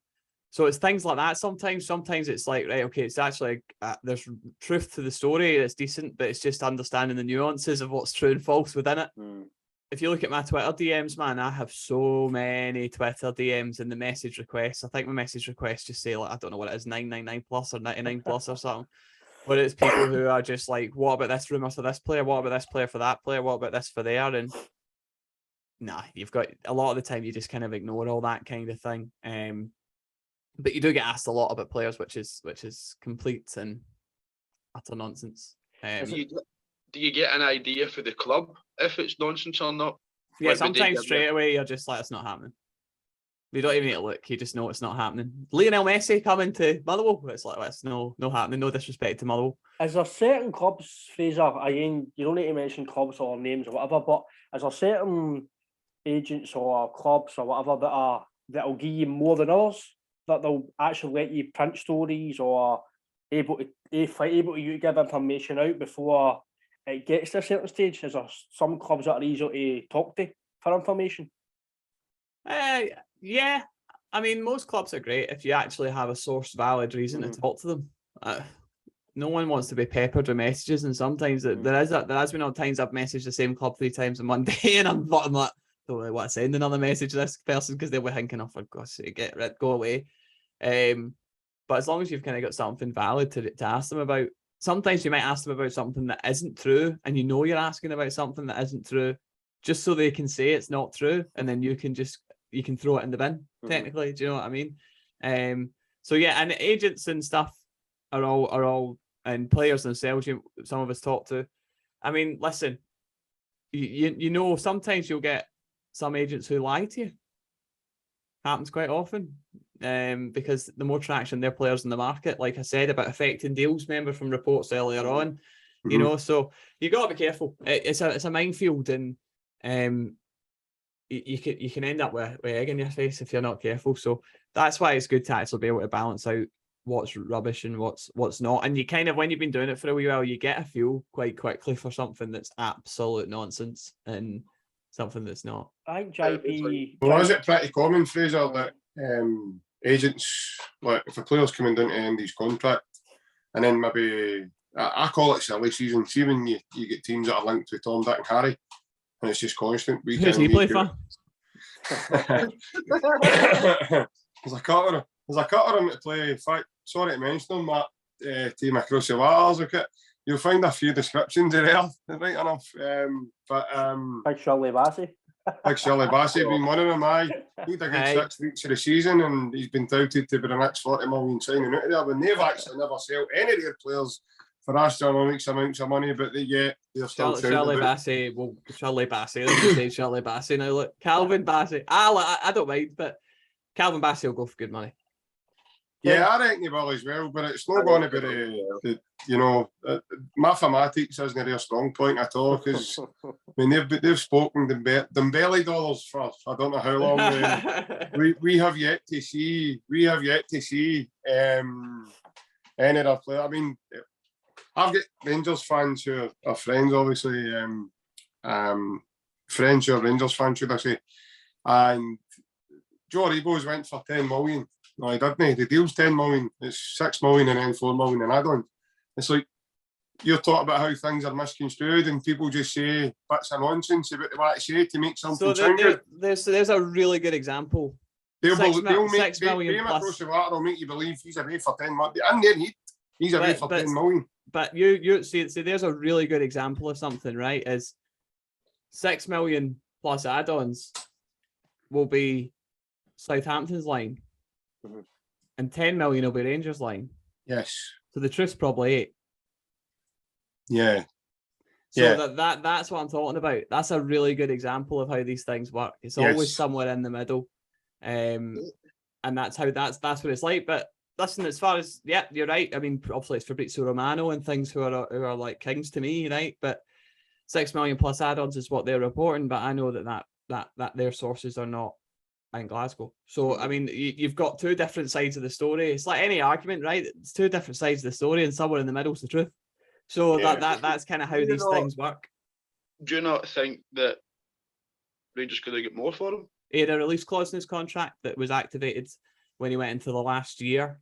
So it's things like that. Sometimes it's like, right, okay, it's actually there's truth to the story. It's decent, but it's just understanding the nuances of what's true and false within it. If you look at my Twitter DMs, man, I have so many Twitter DMs and the message requests. I think my message requests just say, like, I don't know what it is, 999 plus or 99 plus or something. But it's people who are just like, what about this rumour for this player? What about this player for that player? What about this for there? And nah, you've got a lot of the time you just kind of ignore all that kind of thing. But you do get asked a lot about players, which is complete and utter nonsense. Do you get an idea for the club if it's nonsense or not? Yeah, like, sometimes straight away you're just like, it's not happening. You don't even need to look, you just know it's not happening. Lionel Messi coming to Motherwell, it's like, it's no happening, no disrespect to Motherwell. Is there certain clubs, Fraser, again, you don't need to mention clubs or names or whatever, but is there certain agents or clubs or whatever that'll give you more than others, that they'll actually let you print stories or able to you to give information out before it gets to a certain stage? Is there some clubs that are easy to talk to for information? Yeah. I mean, most clubs are great if you actually have a source valid reason to talk to them. No one wants to be peppered with messages, and sometimes there has been times I've messaged the same club 3 times in one day, and I'm like, don't really want to send another message to this person because they'll be thinking, oh, for God's sake, go away. But as long as you've kind of got something valid to ask them about, sometimes you might ask them about something that isn't true, and you know you're asking about something that isn't true, just so they can say it's not true, and then you can throw it in the bin, technically. Do you know what I mean? So yeah, and agents and stuff are all and players themselves, some of us talk to. I mean, listen, you know, sometimes you'll get some agents who lie to you. Happens quite often. Because the more traction their players in the market, like I said about affecting deals, remember from reports earlier on, you know, so you got to be careful. It's a minefield, and you can end up with egg in your face if you're not careful. So that's why it's good to actually be able to balance out what's rubbish and what's not. And you kind of, when you've been doing it for a wee while, you get a feel quite quickly for something that's absolute nonsense and something that's not. I think JP. Well, is it pretty common, Fraser, that agents, like if a player's coming down to end his contract, and then maybe I call it silly season. See when you get teams that are linked to Tom, Dick, and Harry, and it's just constant. Who's he play for? There's a couple of them to play. In fact, sorry to mention them, that team across the waters. Okay, you'll find a few descriptions there, right enough. But Big Shirley Bassey. Big Shirley Bassey been one of them, aye. He had a good Aye. 6 weeks of the season and he's been touted to be the next 40 million signing out of there, when they've actually never sold any of their players for astronomical amounts of money, but they're still Shirley Bassey, well, Shirley Bassey, let's just say Shirley Bassey now. Look, Calvin Bassey, I don't mind, but Calvin Bassey will go for good money. Yeah, I reckon he will as well, but it's not going to be the mathematics isn't their strong point at all, because I mean they've spoken them belly dollars for I don't know how long. We have yet to see any other player. I mean, I've got Rangers fans who are friends, obviously, friends who are Rangers fans, should I say, and Journalist went for 10 million. No, he didn't. The deal's 10 million. It's 6 million and then 4 million in add-on. It's like you're talking about how things are misconstrued and people just say bits of nonsense about what they say to make something sound good. There's a really good example. They'll make 6 million him plus. across the water will make you believe he's away for 10 million. And then he's away for 10 million. But you see, there's a really good example of something, right? Is 6 million plus add-ons will be Southampton's line. And 10 million will be Rangers' line. Yes. So the truth's probably 8. Yeah. So that's what I'm talking about. That's a really good example of how these things work. It's always somewhere in the middle. And that's what it's like. But listen, as far as you're right. I mean, obviously it's Fabrizio Romano and things who are like kings to me, right? But 6 million plus add-ons is what they're reporting, but I know that their sources are not in Glasgow. So I mean, you've got two different sides of the story. It's like any argument, right? It's two different sides of the story, and somewhere in the middle is the truth. So that's kind of how these things work. Do you not think that Rangers could have got more for him? He had a release clause in his contract that was activated when he went into the last year.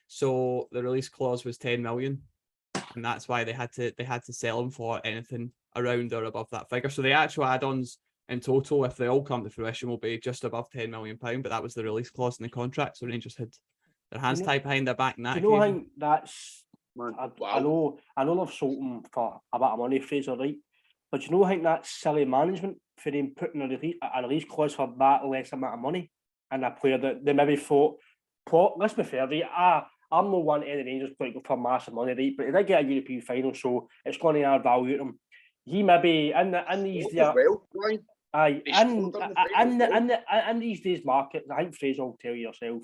So the release clause was 10 million, and that's why they had to sell him for anything around or above that figure. So the actual add-ons in total, if they all come to fruition, will be just above £10 million, but that was the release clause in the contract. So Rangers had their hands tied behind their back in that. I think that's I know they've sold him for a bit of money, Fraser, right? But I think that's silly management for them putting a release clause for that less amount of money and a player that they maybe thought. Let's be fair, right? I'm not wanting any Rangers playing for massive money, right? But he did get a European final, so it's going to add value to him. He maybe in these in these days market, I think Fraser will tell you yourself,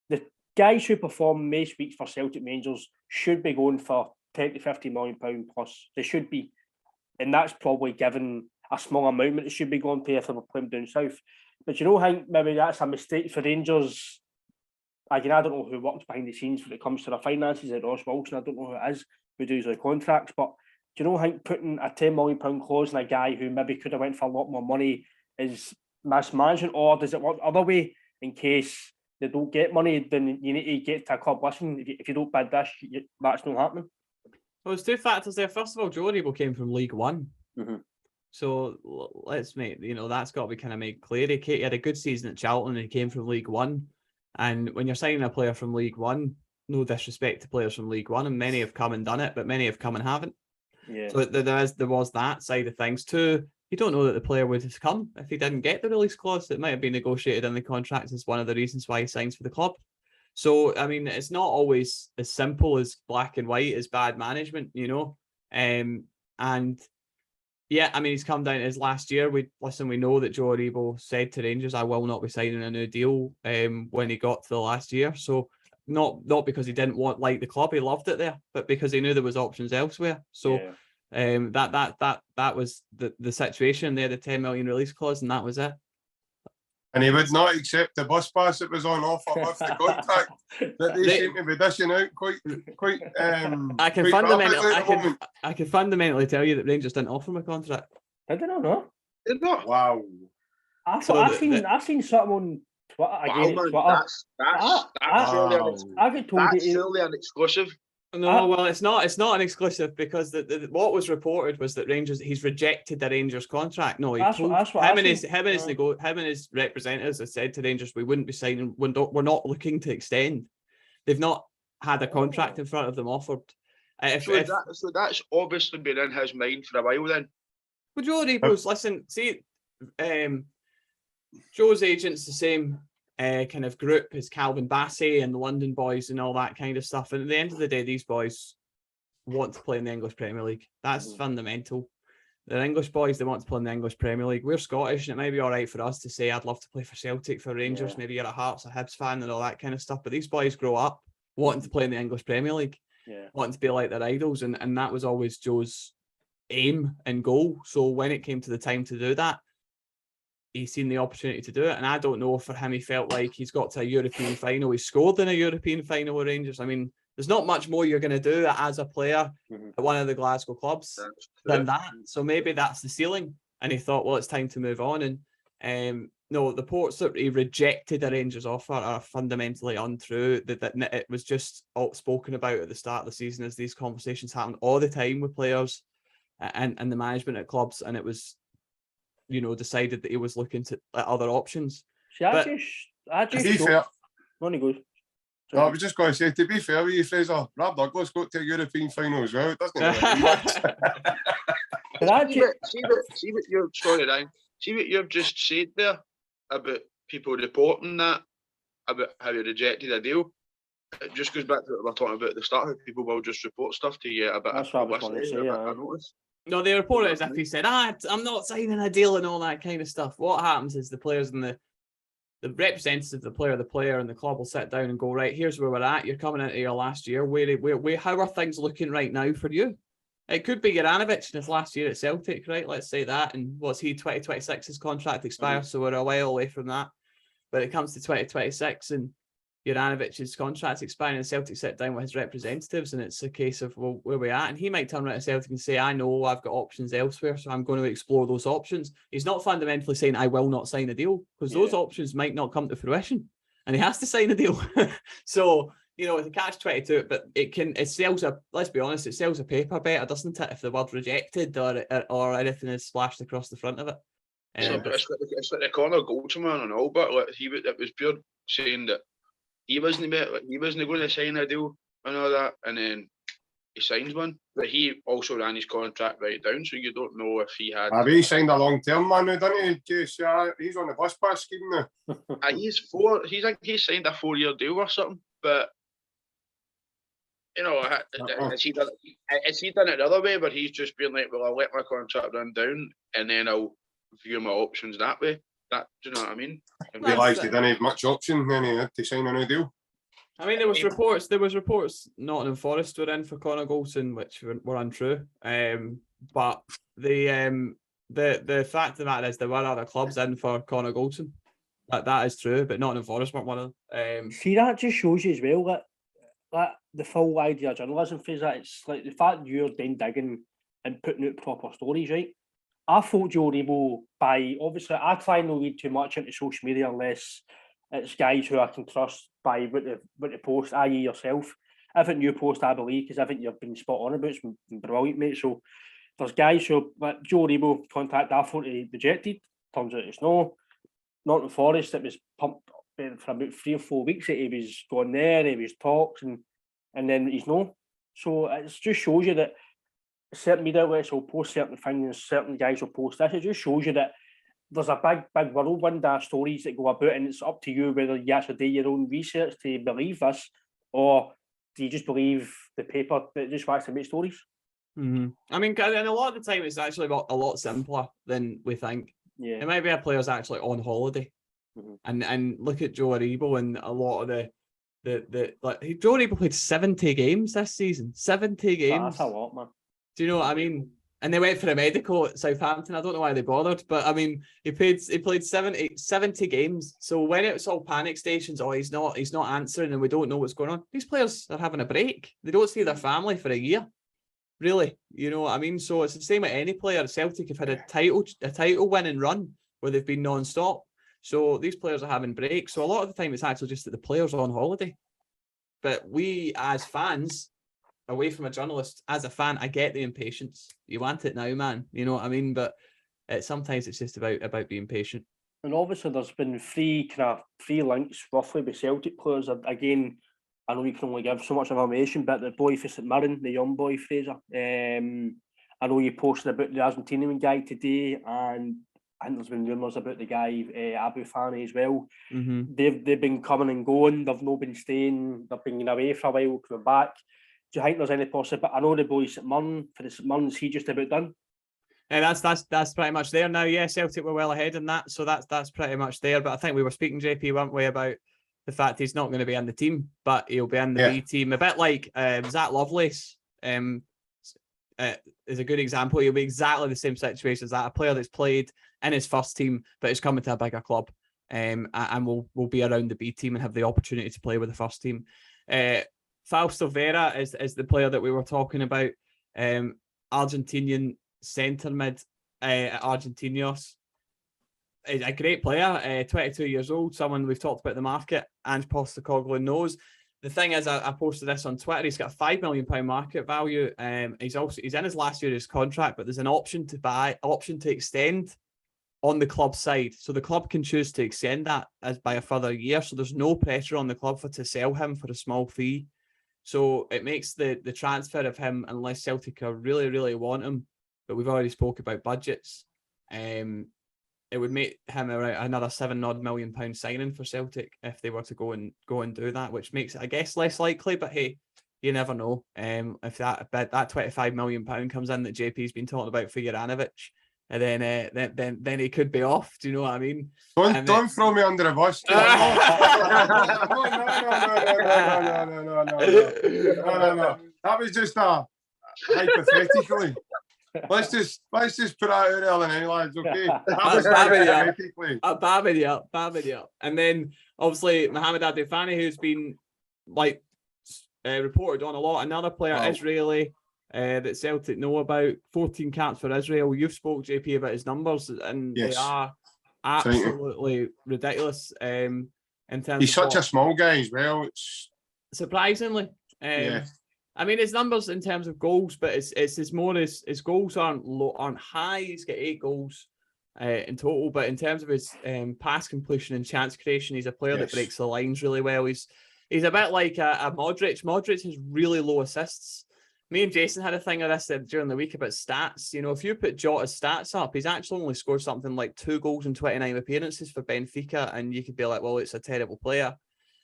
the guys who perform most weeks for Celtic Rangers should be going for 10 to 50 million pound plus. They should be, and that's probably given a small amount that it should be going to if they were playing down south. But I think maybe that's a mistake for Rangers. Again, I don't know who works behind the scenes when it comes to the finances at Ross Wilson. I don't know who it is who does the contracts, but I think putting a £10 million clause in a guy who maybe could have went for a lot more money is mismanagement, or does it work the other way? In case they don't get money, then you need to get to a club. Listen, if you don't bid this, that's not happening. Well, there's two factors there. First of all, Journalist came from League One. Mm-hmm. So let's make, that's got to be kind of made clear. He had a good season at Charlton and he came from League One. And when you're signing a player from League One, no disrespect to players from League One, and many have come and done it, but many have come and haven't. Yeah. So there was that side of things too. You don't know that the player would have come if he didn't get the release clause. It might have been negotiated in the contract as one of the reasons why he signs for the club. So, I mean, it's not always as simple as black and white as bad management, And yeah, I mean, he's come down to his last year. We know that Joe Aribo said to Rangers, I will not be signing a new deal when he got to the last year. So not because he didn't like the club, he loved it there, but because he knew there was options elsewhere. So that was the situation there, the 10 million release clause, and that was it. And he would not accept the bus pass that was on offer with the contract that they seem to be dishing out quite. I can fundamentally tell you that Rangers didn't offer him a contract. Did they not? No? Did not? Wow. I've seen something on Twitter. That's surely an exclusive. No, well, it's not an exclusive because what was reported was that he's rejected the Rangers contract. No, him and his representatives have said to Rangers, we wouldn't be signing. We're not looking to extend. They've not had a contract in front of them offered. So that's obviously been in his mind for a while then. Well, Joe Aribo's, listen, see, Joe's agent's the same kind of group as Calvin Bassey and the London boys and all that kind of stuff. And at the end of the day, these boys want to play in the English Premier League. That's fundamental. They're English boys, they want to play in the English Premier League. We're Scottish, and it may be all right for us to say, I'd love to play for Celtic, for Rangers, maybe you're a Hearts, a Hibs fan and all that kind of stuff. But these boys grow up wanting to play in the English Premier League, wanting to be like their idols. And that was always Joe's aim and goal. So when it came to the time to do that, he's seen the opportunity to do it. And I don't know if for him, he felt like he's got to a European final. He scored in a European final with Rangers. I mean, there's not much more you're going to do as a player at one of the Glasgow clubs than that. So maybe that's the ceiling. And he thought, well, it's time to move on. And no, the reports that he rejected the Rangers offer are fundamentally untrue. That it was just all spoken about at the start of the season, as these conversations happened all the time with players and the management at clubs. And it was, decided that he was looking at other options. See, I just fair. On he goes. No, I was just going to say, to be fair with you, Fraser, Brad Douglas got to a European final as well. It doesn't really much. See what you're sorry, Ryan. See what you've just said there about people reporting that about how you rejected a deal. It just goes back to what we were talking about at the start. How people will just report stuff to you a bit. That's what I was going to say. No, they report it as if he said, I'm not signing a deal and all that kind of stuff. What happens is the players and the representatives of the player and the club will sit down and go, right, here's where we're at. You're coming into your last year. How are things looking right now for you? It could be Journaliovic in his last year at Celtic, right? Let's say that. And what's he, 2026, his contract expires, so we're a while away from that. But it comes to 2026 and Jouranovic's contract's expiring, and Celtic sit down with his representatives, and it's a case of, well, where we at? And he might turn around to Celtic and say, I know I've got options elsewhere, so I'm going to explore those options. He's not fundamentally saying, I will not sign a deal, because those options might not come to fruition, and he has to sign a deal. So, it's a catch-22, but it sells let's be honest, it sells a paper better, doesn't it, if the word rejected or anything is splashed across the front of it. It's like the corner Goldman and all, but it was pure saying that he wasn't going to sign a deal and all that, and then he signs one. But he also ran his contract right down, so you don't know if he had. He signed a long-term man now, didn't he? He's on the bus pass scheme now. He's signed a 4-year deal or something, but has he done it the other way, where he's just been like, well, I'll let my contract run down and then I'll view my options that way. Do you know what I mean? And realised he didn't have much option, then he had to sign a new deal. I mean, there was reports Nottingham Forest were in for Connor Goldson, which were untrue. But the fact of the matter is there were other clubs in for Connor Goldson. That is true, but Nottingham Forest weren't one of them. See, that just shows you as well that the full idea of journalism, Fraser, it's like the fact you're then digging and putting out proper stories, right? I thought you were able obviously, I try and not read too much into social media unless it's guys who I can trust by what they post, i.e. yourself. Everything you post, I believe, because everything you've been spot on about, it's been brilliant, mate. So there's guys who, like Joe Rebo contact, I thought he rejected. Turns out it's no. Not in Forest, it was pumped for about 3 or 4 weeks that he was going there, he was talks, and then he's no. So it just shows you that certain media outlets will post certain things, certain guys will post this. It just shows you that there's a big whirlwind of stories that go about, and it's up to you whether you actually do your own research to believe this, or do you just believe the paper that just wants to make stories? Mm-hmm. I mean, and a lot of the time it's actually a lot simpler than we think. Yeah. It might be a player's actually on holiday, and look at Joe Rebo and a lot of Joe Rebo played 70 games this season. 70 games. That's a lot, man. Do you know what I mean? And they went for a medical at Southampton. I don't know why they bothered, but I mean, he played 70 games. So when it's all panic stations, he's not answering, and we don't know what's going on. These players are having a break. They don't see their family for a year. Really, you know what I mean? So it's the same with any player. Celtic have had a title winning run where they've been non-stop. So these players are having breaks. So a lot of the time it's actually just that the players are on holiday. But we as fans, away from a journalist, as a fan, I get the impatience. You want it now, man. You know what I mean? But sometimes it's just about being patient. And obviously there's been three links roughly with Celtic players. Again, I know you can only give so much information, but the boy for St Mirren, the young boy Fraser, I know you posted about the Argentinian guy today, and I think there's been rumours about the guy Abu Fani as well. Mm-hmm. They've been coming and going. They've not been staying. They've been away for a while, coming back. Do you think there's any possibility? I know the boy St Mirren, for the St Mirren's, he just about done. And that's pretty much there now. Yeah, Celtic were well ahead in that, so that's pretty much there. But I think we were speaking, JP, weren't we, about the fact he's not going to be in the team, but he'll be in the B team. A bit like Zach Lovelace is a good example. He'll be exactly the same situation as that. A player that's played in his first team, but is coming to a bigger club, and will be around the B team and have the opportunity to play with the first team. Fausto Vera is the player that we were talking about. Argentinian centre mid at Argentinos. Is a great player, 22 years old, someone we've talked about the market, Ange Postecoglou knows. The thing is, I posted this on Twitter, he's got a £5 million market value. He's in his last year of his contract, but there's an option to extend on the club side. So the club can choose to extend that as by a further year. So there's no pressure on the club to sell him for a small fee. So it makes the transfer of him, unless Celtic really, really want him, but we've already spoke about budgets, it would make him around another £7 million signing for Celtic if they were to go and do that, which makes it, I guess, less likely. But hey, you never know. If that £25 million comes in that JP's been talking about for Juaraovic, and then he could be off. Do you know what I mean? Don't throw me under the bus. No. That was just hypothetically. Let's just put that out there then, lads. Okay. I'm babbing you up. And then obviously Mohamed Abdel Fani, who's been reported on a lot. Another player, Israeli, that Celtic know about. 14 caps for Israel. You've spoke, JP, about his numbers, and they are absolutely ridiculous. In terms, he's such a small guy as well. It's surprisingly. I mean, his numbers in terms of goals, but it's more his goals aren't high. He's got 8 goals in total, but in terms of his pass completion and chance creation, he's a player that breaks the lines really well. He's a bit like a Modric. Modric has really low assists. Me and Jason had a thing of this during the week about stats. You know, if you put Jota's stats up, he's actually only scored something like 2 goals in 29 appearances for Benfica, and you could be like, well, it's a terrible player.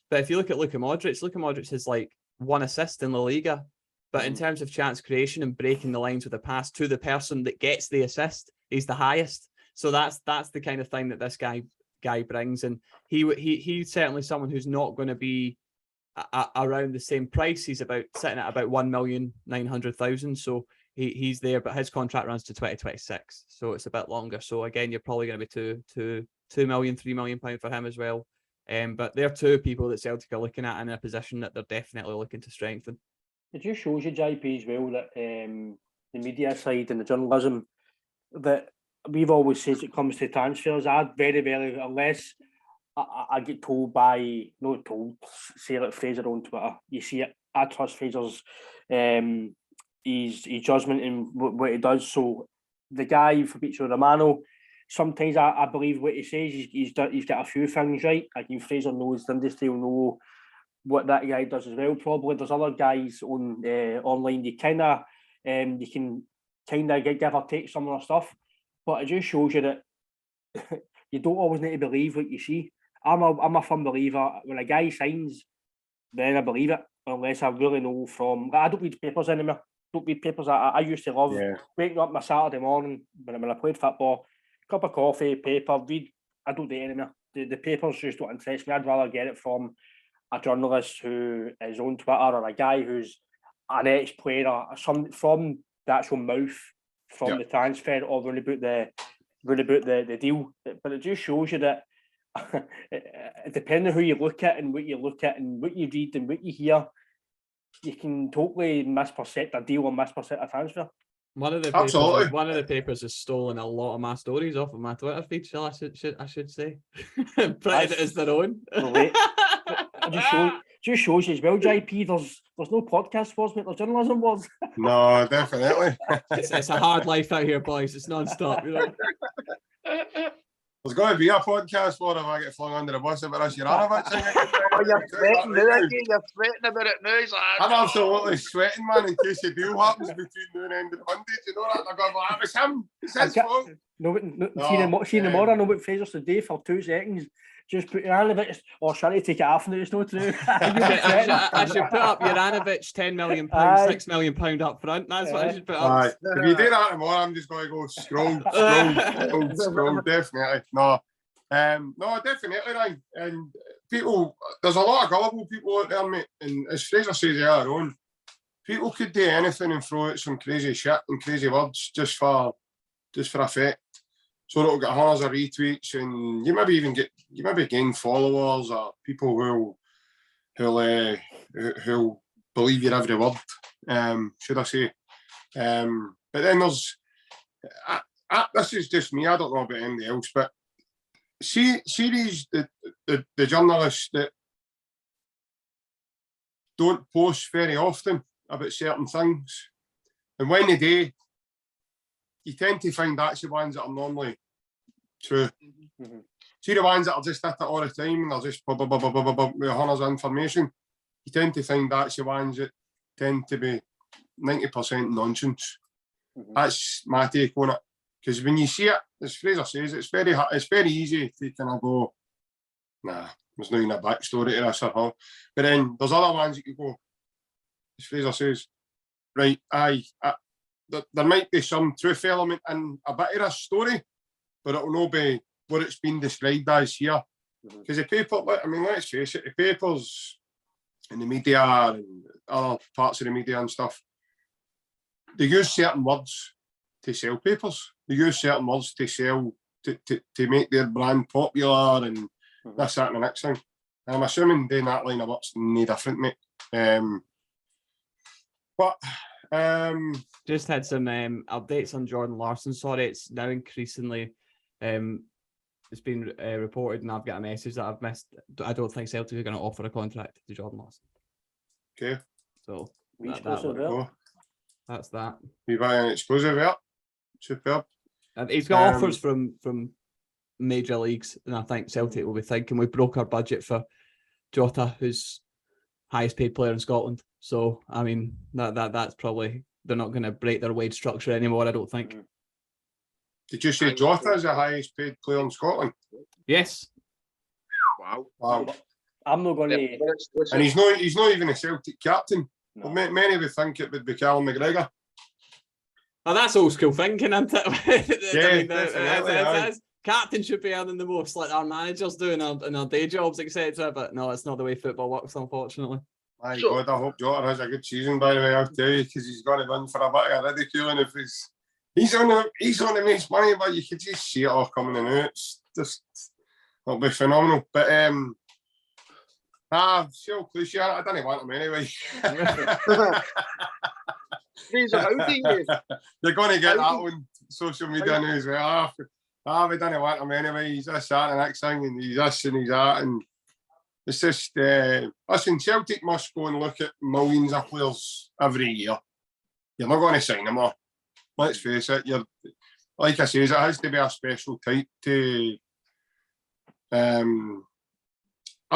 But if you look at Luka Modric has like 1 assist in La Liga. But in terms of chance creation and breaking the lines with a pass to the person that gets the assist, he's the highest. So that's the kind of thing that this guy brings. And he's certainly someone who's not going to be around the same price. He's sitting at about 1,900,000. So he's there, but his contract runs to 2026. So it's a bit longer. So again, you're probably going to be £2 million, £3 million for him as well. But they're 2 people that Celtic are looking at in a position that they're definitely looking to strengthen. It just shows you, JP, as well, that the media side and the journalism, that we've always said when it comes to transfers, I'd very, very, unless I get told say like Fraser on Twitter, you see it, I trust Fraser's his judgment in what he does. So the guy, Fabrizio Romano, sometimes I believe what he says. He's got a few things right. I think Fraser knows the industry, will know what that guy does as well. Probably there's other guys on online you can kind of give or take some of the stuff, but it just shows you that you don't always need to believe what you see. I'm a firm believer when a guy signs, then I believe it, unless I really know from. I don't read papers anymore. Don't read papers. I used to love waking up my Saturday morning when I played football, cup of coffee, paper, read. I don't do it anymore. The papers just don't interest me. I'd rather get it from a journalist who is on Twitter, or a guy who's an ex-player, or some from the actual mouth from the transfer, or really about the deal. But it just shows you that depending on who you look at and what you read and what you hear, you can totally misperceive a deal or misperceive a transfer. One of the papers has stolen a lot of my stories off of my Twitter feed. I should say, printed it as their own. Just shows you as well, JP. There's no podcast wars, mate. There's journalism wars. No, definitely. It's a hard life out here, boys. It's non-stop, you know. There's going to be a podcast war if I get flung under the bus about this Juaraovic thing. You're sweating now, you're sweating about it now, so I'm absolutely sweating, man, in case the deal happens between now and the end of the Monday. Do you know that? They're going, well, that was him. It's his fault. See the more I know about Fraser today for 2 seconds. Just put Journalist, or sorry, take it off now, it's not true. I should put up Journalist £10 million, £6 million up front. That's what I should put up. If you do that tomorrow, I'm just going to go scroll, definitely. No, definitely, right. And people, there's a lot of gullible people out there, mate. And as Fraser says earlier on, people could do anything and throw out some crazy shit and crazy words just for effect. So it'll get hundreds of retweets, and you maybe gain followers or people who'll believe your every word. Should I say? But then there's this is just me. I don't know about anybody else, but series the journalists that don't post very often about certain things, and when they do, you tend to find that's the ones that are normally true. Mm-hmm. See the ones that are just at it all the time and they're just with hundreds of information. You tend to find that's the ones that tend to be 90% nonsense. Mm-hmm. That's my take on it. Because when you see it, as Fraser says, it's very easy to kind of go, nah, there's no even a backstory to this or how. But then there's other ones that you go, as Fraser says, right, there might be some truth element in a bit of this story, but it'll not be what it's been described as here. Because the paper, I mean, let's face it, the papers and the media and other parts of the media and stuff, they use certain words to sell papers. They use certain words to sell, to make their brand popular and this, that and the next thing. I'm assuming doing that line of work's no different, mate. Just had some updates on Jordan Larsson. Sorry, it's now increasingly it's been reported, and I've got a message that I've missed. I don't think Celtic are going to offer a contract to Jordan Larsson. Okay, so that's that. You buy an exclusive out. Superb. He's got offers from major leagues, and I think Celtic will be thinking we broke our budget for Jota, who's highest paid player in Scotland. So I mean that's probably, they're not going to break their wage structure anymore, I don't think. Did you say Jota is the highest paid player in Scotland? Yes. Wow. I'm not going to. And he's not even a Celtic captain. No. Well, many would think it would be Callum McGregor. Oh, that's old school thinking, isn't it? Yeah, I mean, captain should be earning the most, like our managers do in our day jobs, etc. But no, it's not the way football works, unfortunately. My God, I hope Jota has a good season, by the way, I'll tell you, because he's going to run for a bit of ridiculing if he's on the most money, but you could just see it all coming in out. It's just, it'll be phenomenal. But so cliche, I don't want him anyway. Fraser, how do you? You're going to get that on social media now as well. We don't want him anyway. He's this, that, and the next thing, and he's this and he's that, and it's just, listen, Celtic must go and look at millions of players every year. You're not going to sign them all. Let's face it. Like I say, it has to be a special type to, a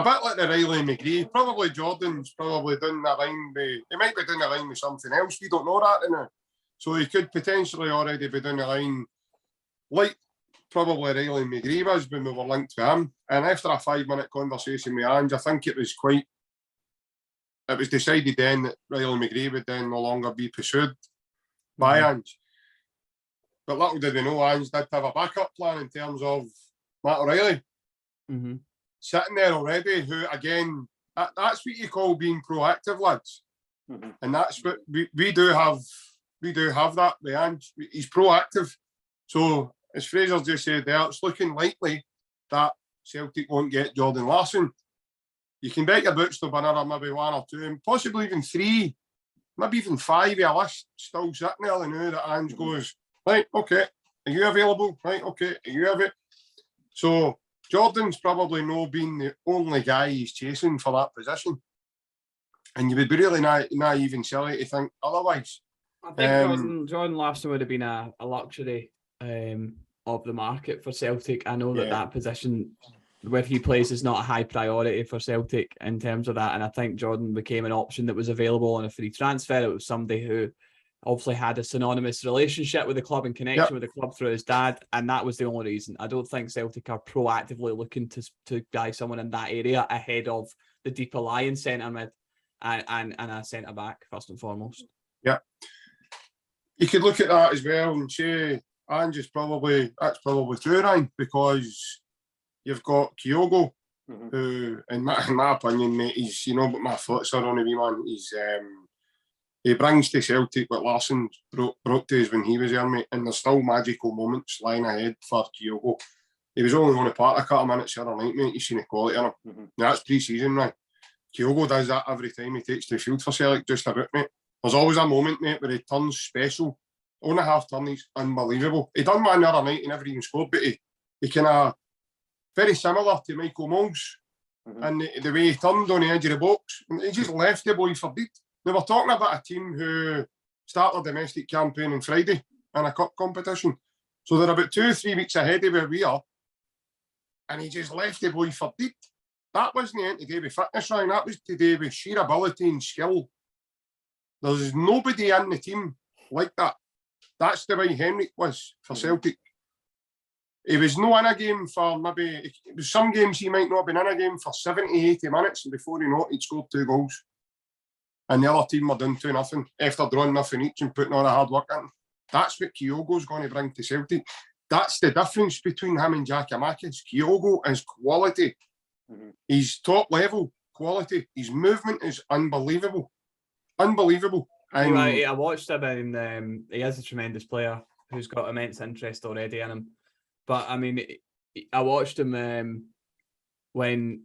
bit like the Riley McGree. Probably Jordan's probably doing the line with, he might be doing the line with something else. We don't know that now. So he could potentially already be doing the line like probably Riley McGree was when we were linked to him. And after a 5-minute conversation with Ange, I think it was decided then that Riley McGree would then no longer be pursued by Ange. But little did we know, Ange did have a backup plan in terms of Matt O'Reilly. Mm-hmm. Sitting there already, who again, that's what you call being proactive, lads. Mm-hmm. And that's what we do have that with Ange. He's proactive. So as Fraser just said there, it's looking likely that Celtic won't get Jordan Larsson. You can bet your boots there'll be another maybe 1 or 2, and possibly even 3, maybe even 5 of a list still sitting there now that Ange goes, right, okay, are you available? Right, okay, are you available? So Jordan's probably not been the only guy he's chasing for that position. And you would be really naive and silly to think otherwise. I think Jordan Larsson would have been a luxury of the market for Celtic. I know that position where he plays is not a high priority for Celtic in terms of that, and I think Jordan became an option that was available on a free transfer. It was somebody who obviously had a synonymous relationship with the club and connection with the club through his dad, and that was the only reason. I don't think Celtic are proactively looking to buy someone in that area ahead of the deeper lying centre mid and a centre back first and foremost. Yeah, you could look at that as well and say, that's probably true, Ryan, because you've got Kyogo, who, in my opinion, mate, he's, you know, but my thoughts are on a wee man. He brings to Celtic what Larsson brought to us when he was there, mate, and there's still magical moments lying ahead for Kyogo. He was only on the park a couple of minutes the other night, mate. You've seen the quality in him. Now, that's pre-season, right? Kyogo does that every time he takes to the field for Celtic, just about, mate. There's always a moment, mate, where he turns special. On a half-turn, he's unbelievable. He done one the other night, he never even scored, but he kind of, very similar to Michael Mols, and the way he turned on the edge of the box, and he just left the boy for dead. They were talking about a team who started a domestic campaign on Friday in a cup competition. So they're about 2 or 3 weeks ahead of where we are. And he just left the boy for dead. That wasn't anything to do with fitness, Ryan. That was to do with sheer ability and skill. There's nobody in the team like that. That's the way Henrik was for Celtic. He was no in a game for maybe, it was some games he might not have been in a game for 70, 80 minutes, and before you know it, he'd scored 2 goals. And the other team were doing 2-0 after drawing nothing each and putting all the hard work in. That's what Kyogo's going to bring to Celtic. That's the difference between him and Giakoumakis. Kyogo is quality. He's top level quality. His movement is unbelievable. Unbelievable. And I watched him, and he is a tremendous player who's got immense interest already in him. But I mean, I watched him when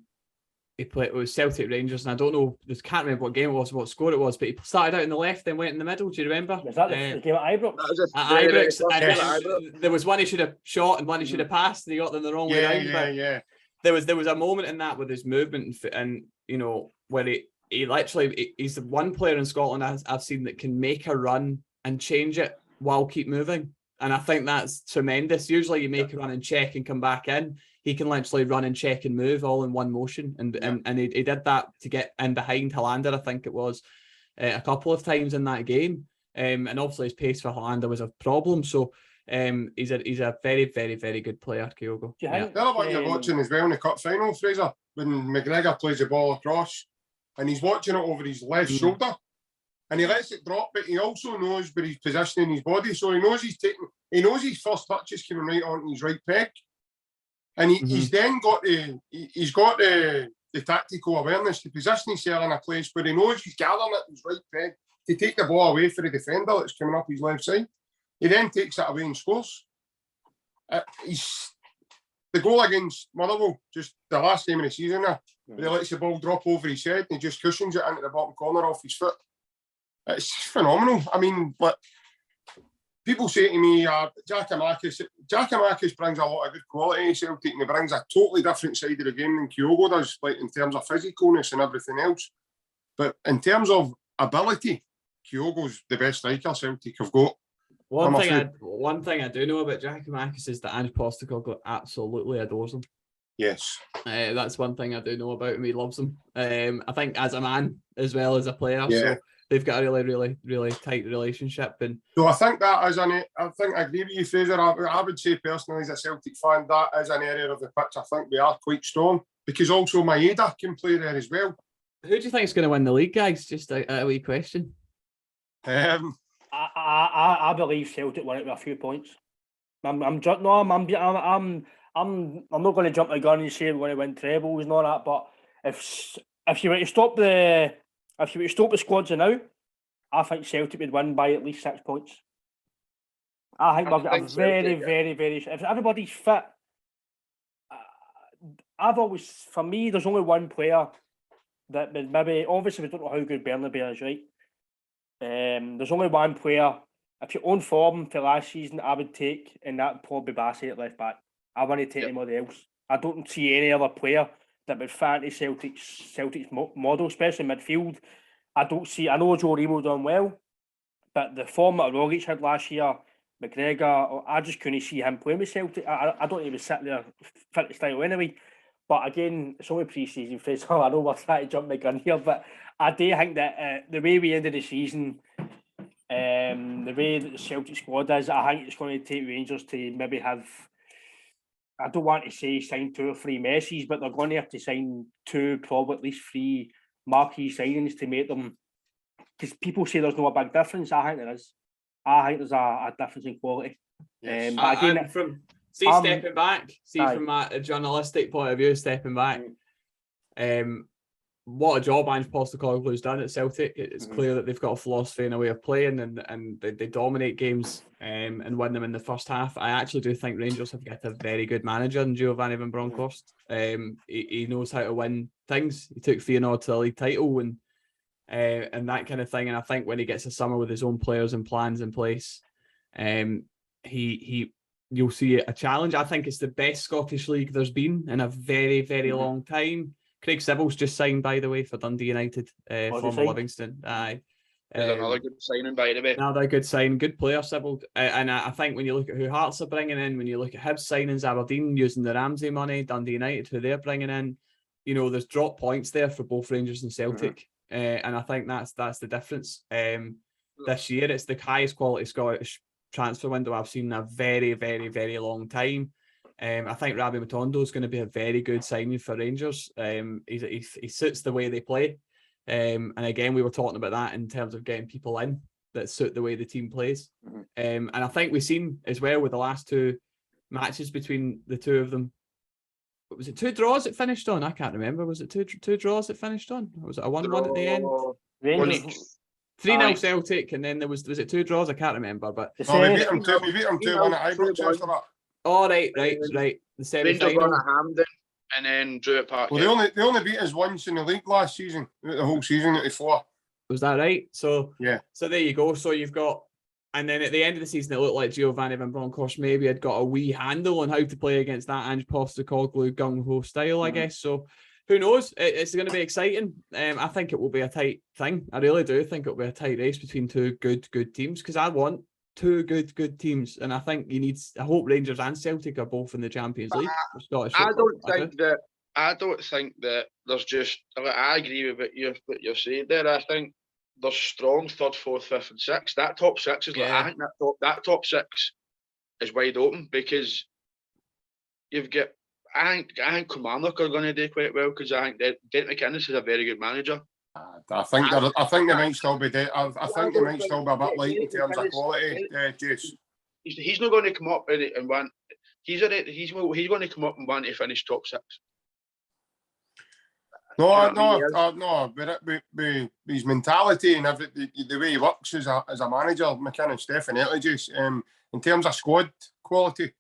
he played, it was Celtic Rangers, and I don't know, just can't remember what game it was, what score it was, but he started out in the left, then went in the middle. Do you remember? Was that the game at Ibrox? At Ibrox, and there was one he should have shot and one he should have passed, and he got them the wrong way around. Yeah. There was a moment in that with his movement and you know, where he literally, he's the one player in Scotland I've seen that can make a run and change it while keep moving. And I think that's tremendous. Usually you make a run and check and come back in. He can literally run and check and move all in one motion. And he did that to get in behind Hollander, I think it was, a couple of times in that game. And obviously his pace for Hollander was a problem. So he's a very, very, very good player, Kyogo. The other one you're watching as well in the cup final, Fraser, when McGregor plays the ball across and he's watching it over his left shoulder. And he lets it drop, but he also knows where he's positioning his body. So he knows his first touch is coming right onto his right peg. And he's then got the tactical awareness to position himself in a place where he knows he's gathering it his right peg to take the ball away for the defender that's coming up his left side. He then takes it away and scores. The goal against Motherwell, just the last game of the season there, where he lets the ball drop over his head and he just cushions it into the bottom corner off his foot. It's phenomenal. I mean, but people say to me, Giakoumakis brings a lot of good quality to Celtic, and he brings a totally different side of the game than Kyogo does, like in terms of physicalness and everything else. But in terms of ability, Kyogo's the best striker Celtic have got. One thing I do know about Giakoumakis is that Ange Postecoglou absolutely adores him. Yes. That's one thing I do know about him. He loves him. I think as a man as well as a player. Yeah. So they've got a really, really, really tight relationship. And so I think that is I agree with you, Fraser. I would say personally, as a Celtic fan, that is an area of the pitch I think we are quite strong, because also Maeda can play there as well. Who do you think is going to win the league, guys? Just a wee question. I believe Celtic won it with a few points. I'm not going to jump the gun and say we're going to win trebles and all that. But if you were to stop the squads now, I think Celtic would win by at least 6 points. I think we've got a very, very, very. If everybody's fit, for me, there's only one player that maybe, obviously we don't know how good Bernabeu is, right? There's only one player, if you're on form for last season, I would take, and that'd probably be Bassey at left back. I want to take anybody else. I don't see any other player that would fit into Celtic's model, especially midfield. I know Joe Remo done well, but the form that Rogic had last year, McGregor, I just couldn't see him playing with Celtic. I don't even sit there fit the style anyway. But again, it's only pre-season, Fraser. I know we're trying to jump the gun here, but I do think that the way we ended the season, The way that the Celtic squad is, I think it's going to take Rangers to maybe have, I don't want to say sign 2 or 3 Messis, but they're going to have to sign 2, probably at least 3 marquee signings to make them, because people say there's no big difference. I think there is. I think there's a difference in quality. Yes. But again, stepping back, from a journalistic point of view, stepping back, what a job Ange Postecoglou's done at Celtic. It's clear that they've got a philosophy and a way of playing, and they dominate games and win them in the first half. I actually do think Rangers have got a very good manager in Giovanni van Bronckhorst. He knows how to win things. He took Feyenoord to the league title and that kind of thing. And I think when he gets a summer with his own players and plans in place, you'll see a challenge. I think it's the best Scottish league there's been in a very, very long time. Craig Sybil's just signed, by the way, for Dundee United from Livingston. Aye. Another good signing, by the way. Another good sign, good player, Sybil. And I think when you look at who Hearts are bringing in, when you look at Hibs signings, Aberdeen using the Ramsey money, Dundee United, who they're bringing in, there's drop points there for both Rangers and Celtic. And I think that's the difference. This year, it's the highest quality Scottish transfer window I've seen in a very, very, very long time. I think Rabbi Matondo is going to be a very good signing for Rangers. He suits the way they play. And again, we were talking about that in terms of getting people in that suit the way the team plays. And I think we've seen as well with the last 2 matches between the 2 of them. Was it 2 draws it finished on? I can't remember. Was it two draws it finished on? Or was it a 1-1 at the end? Rangers 3-0 Celtic, and then was it 2 draws? I can't remember. But we beat them 2-1 at Ibrox after that. Oh, right. The semi-final. Rangers won at Hampden and then drew at Park. Well, they only beat us once in the league last season. The whole season, 84. Was that right? So yeah. So there you go. So you've got, and then at the end of the season, it looked like Giovanni van Bronckhorst maybe had got a wee handle on how to play against that Ange Postecoglou gung-ho style, I guess. So who knows? It's going to be exciting. I think it will be a tight thing. I really do think it will be a tight race between 2 good teams, because I want 2 good teams, and I think I hope Rangers and Celtic are both in the Champions League for Scottish football. I don't think that there's just. I agree with what you're saying there. I think there's strong 3rd, 4th, 5th, and 6th. That top 6 is I think that top 6 is wide open, because you've got. I think Kilmarnock are going to do quite well, because I think Dent McInnes is a very good manager. I think they might still be there. I think they might still be a bit light in terms of quality, Jace. He's not going to come up and want. He's going to come up and want to finish top 6. No. But his mentality and the way he works as a manager, McInnes definitely, Jace. In terms of squad quality,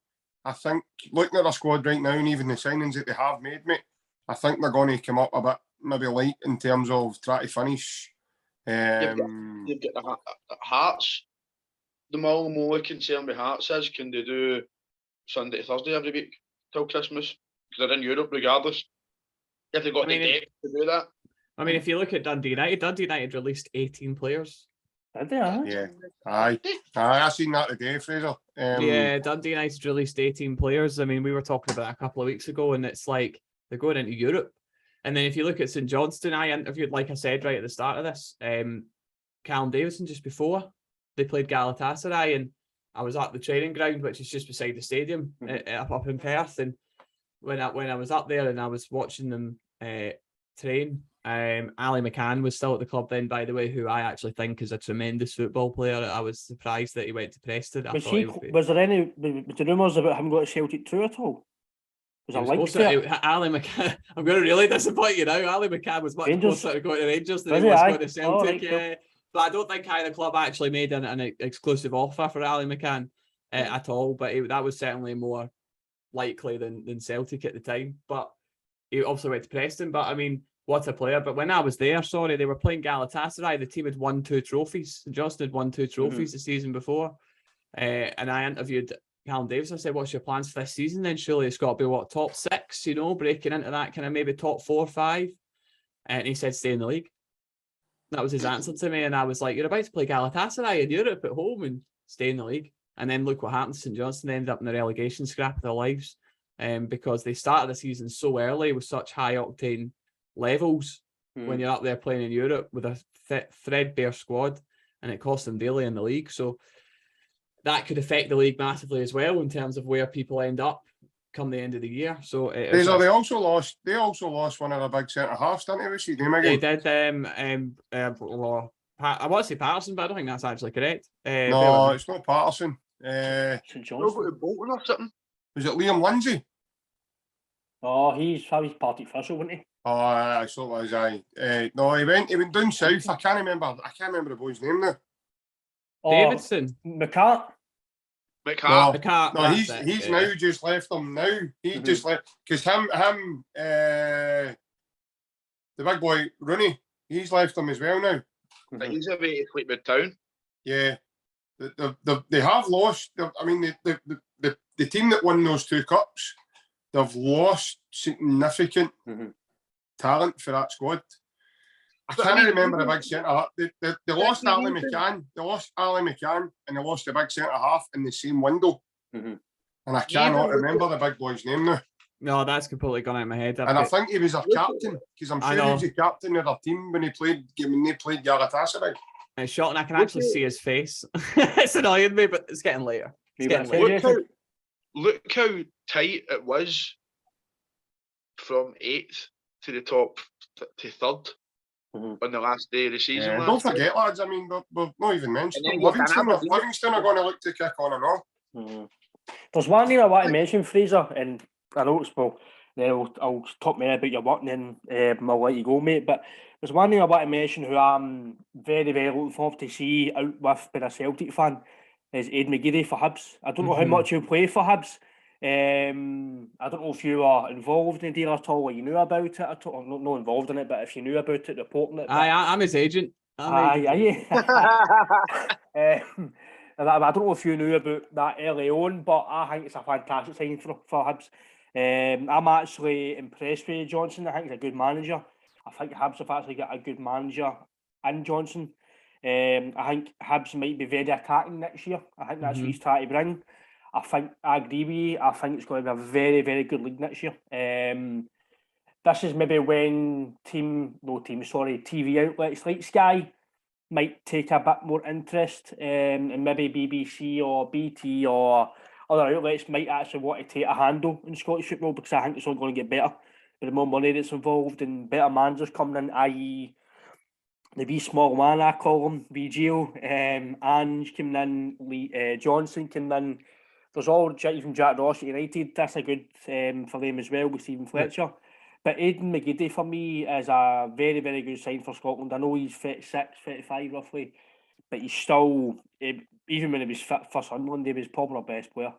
I think looking at their squad right now, and even the signings that they have made, mate, I think they're going to come up a bit maybe light in terms of trying to finish. You've got the Hearts. The only concern with Hearts is, can they do Sunday to Thursday every week till Christmas? Because they're in Europe regardless. If they got the depth to do that. I mean, if you look at Dundee United released 18 players. Did they? Yeah. Aye. I seen that today, Fraser. Dundee United released 18 players. I mean, we were talking about it a couple of weeks ago, and it's like they're going into Europe. And then if you look at St Johnstone, I interviewed, like I said right at the start of this, Callum Davison just before they played Galatasaray, and I was at the training ground, which is just beside the stadium up in Perth. And when I was up there and I was watching them train, Ali McCann was still at the club then, by the way, who I actually think is a tremendous football player. I was surprised that he went to Preston. Was the rumours about him going to Celtic too at all? Ali McCann, I'm going to really disappoint you now. Ali McCann was much closer to going to Rangers than he was going to Celtic. But I don't think either club actually made an exclusive offer for Ali McCann at all. But that was certainly more likely than Celtic at the time. But he obviously went to Preston. But I mean, what a player. But when I was there, they were playing Galatasaray. The team had won 2 trophies. Justin had won 2 trophies the season before. And I interviewed Callum Davis. I said, what's your plans for this season then? Surely it's got to be top 6, breaking into that kind of maybe top 4 or 5. And he said, stay in the league. That was his answer to me. And I was like, you're about to play Galatasaray in Europe at home and stay in the league. And then look what happened. St Johnstone ended up in the relegation scrap of their lives because they started the season so early with such high octane levels when you're up there playing in Europe with a threadbare squad. and it costs them daily in the league. So that could affect the league massively as well in terms of where people end up come the end of the year. So Fraser, they also lost one of the big centre halves, didn't they? Was he they did. I want to say Patterson, but I don't think that's actually correct. No, it's not Patterson. St Johnstone. Bolton or something. Was it Liam Lindsay? Oh, he's Partick Thistle, wasn't he? Oh, I thought it was no, he went down south. I can't remember the boy's name now. Oh, Davidson. McCart. No, he's now just left them now. He just left because him, the big boy Rooney, he's left them as well now. But he's away to Fleetwood Town. Yeah, they have lost. I mean, the team that won those 2 cups, they've lost significant talent for that squad. I can't remember the big centre half. They lost Ali McCann. They lost Ali McCann, and they lost the big centre half in the same window. And I cannot remember the big boy's name now. No, that's completely gone out of my head. And I think he was a captain because I'm sure he was a captain of their team when they played Galatasaray. It's shocking. I can actually see his face. It's annoying me, but it's getting later. Look how tight it was from 8th to the top to 3rd on the last day of the season. Don't forget, lads, I mean, we've not even mentioned Livingston are going to look to kick on and off. There's one name I want to mention, Fraser, and I know it's then I'll talk more about your work and then I'll let you go, mate. But there's one name I want to mention who I'm very, very looking forward to see out with being a Celtic fan is Ed McGeady for Hibs. I don't know how much he'll play for Hibs. I don't know if you are involved in the deal at all, or you knew about it at all. Not involved in it, but if you knew about it, reporting it. I'm his agent. I don't know if you knew about that early on, but I think it's a fantastic signing for Hibs. I'm actually impressed with Johnson. I think he's a good manager. I think Hibs have actually got a good manager in Johnson. I think Hibs might be very attacking next year. I think that's what he's trying to bring. I agree with you. I think it's going to be a very, very good league next year. This is maybe when TV outlets like Sky might take a bit more interest, and maybe BBC or BT or other outlets might actually want to take a handle in Scottish football, because I think it's only going to get better with the more money that's involved and better managers coming in, i.e. the wee small man, I call him, VGO, Ange coming in, Lee Johnson coming in. There's even Jack Ross at United. That's a good for them as well with Stephen Fletcher. But Aidan McGeady for me is a very, very good sign for Scotland. I know he's 36, 35 roughly, but he's still, even when he was fit for Sunderland, he was probably our best player.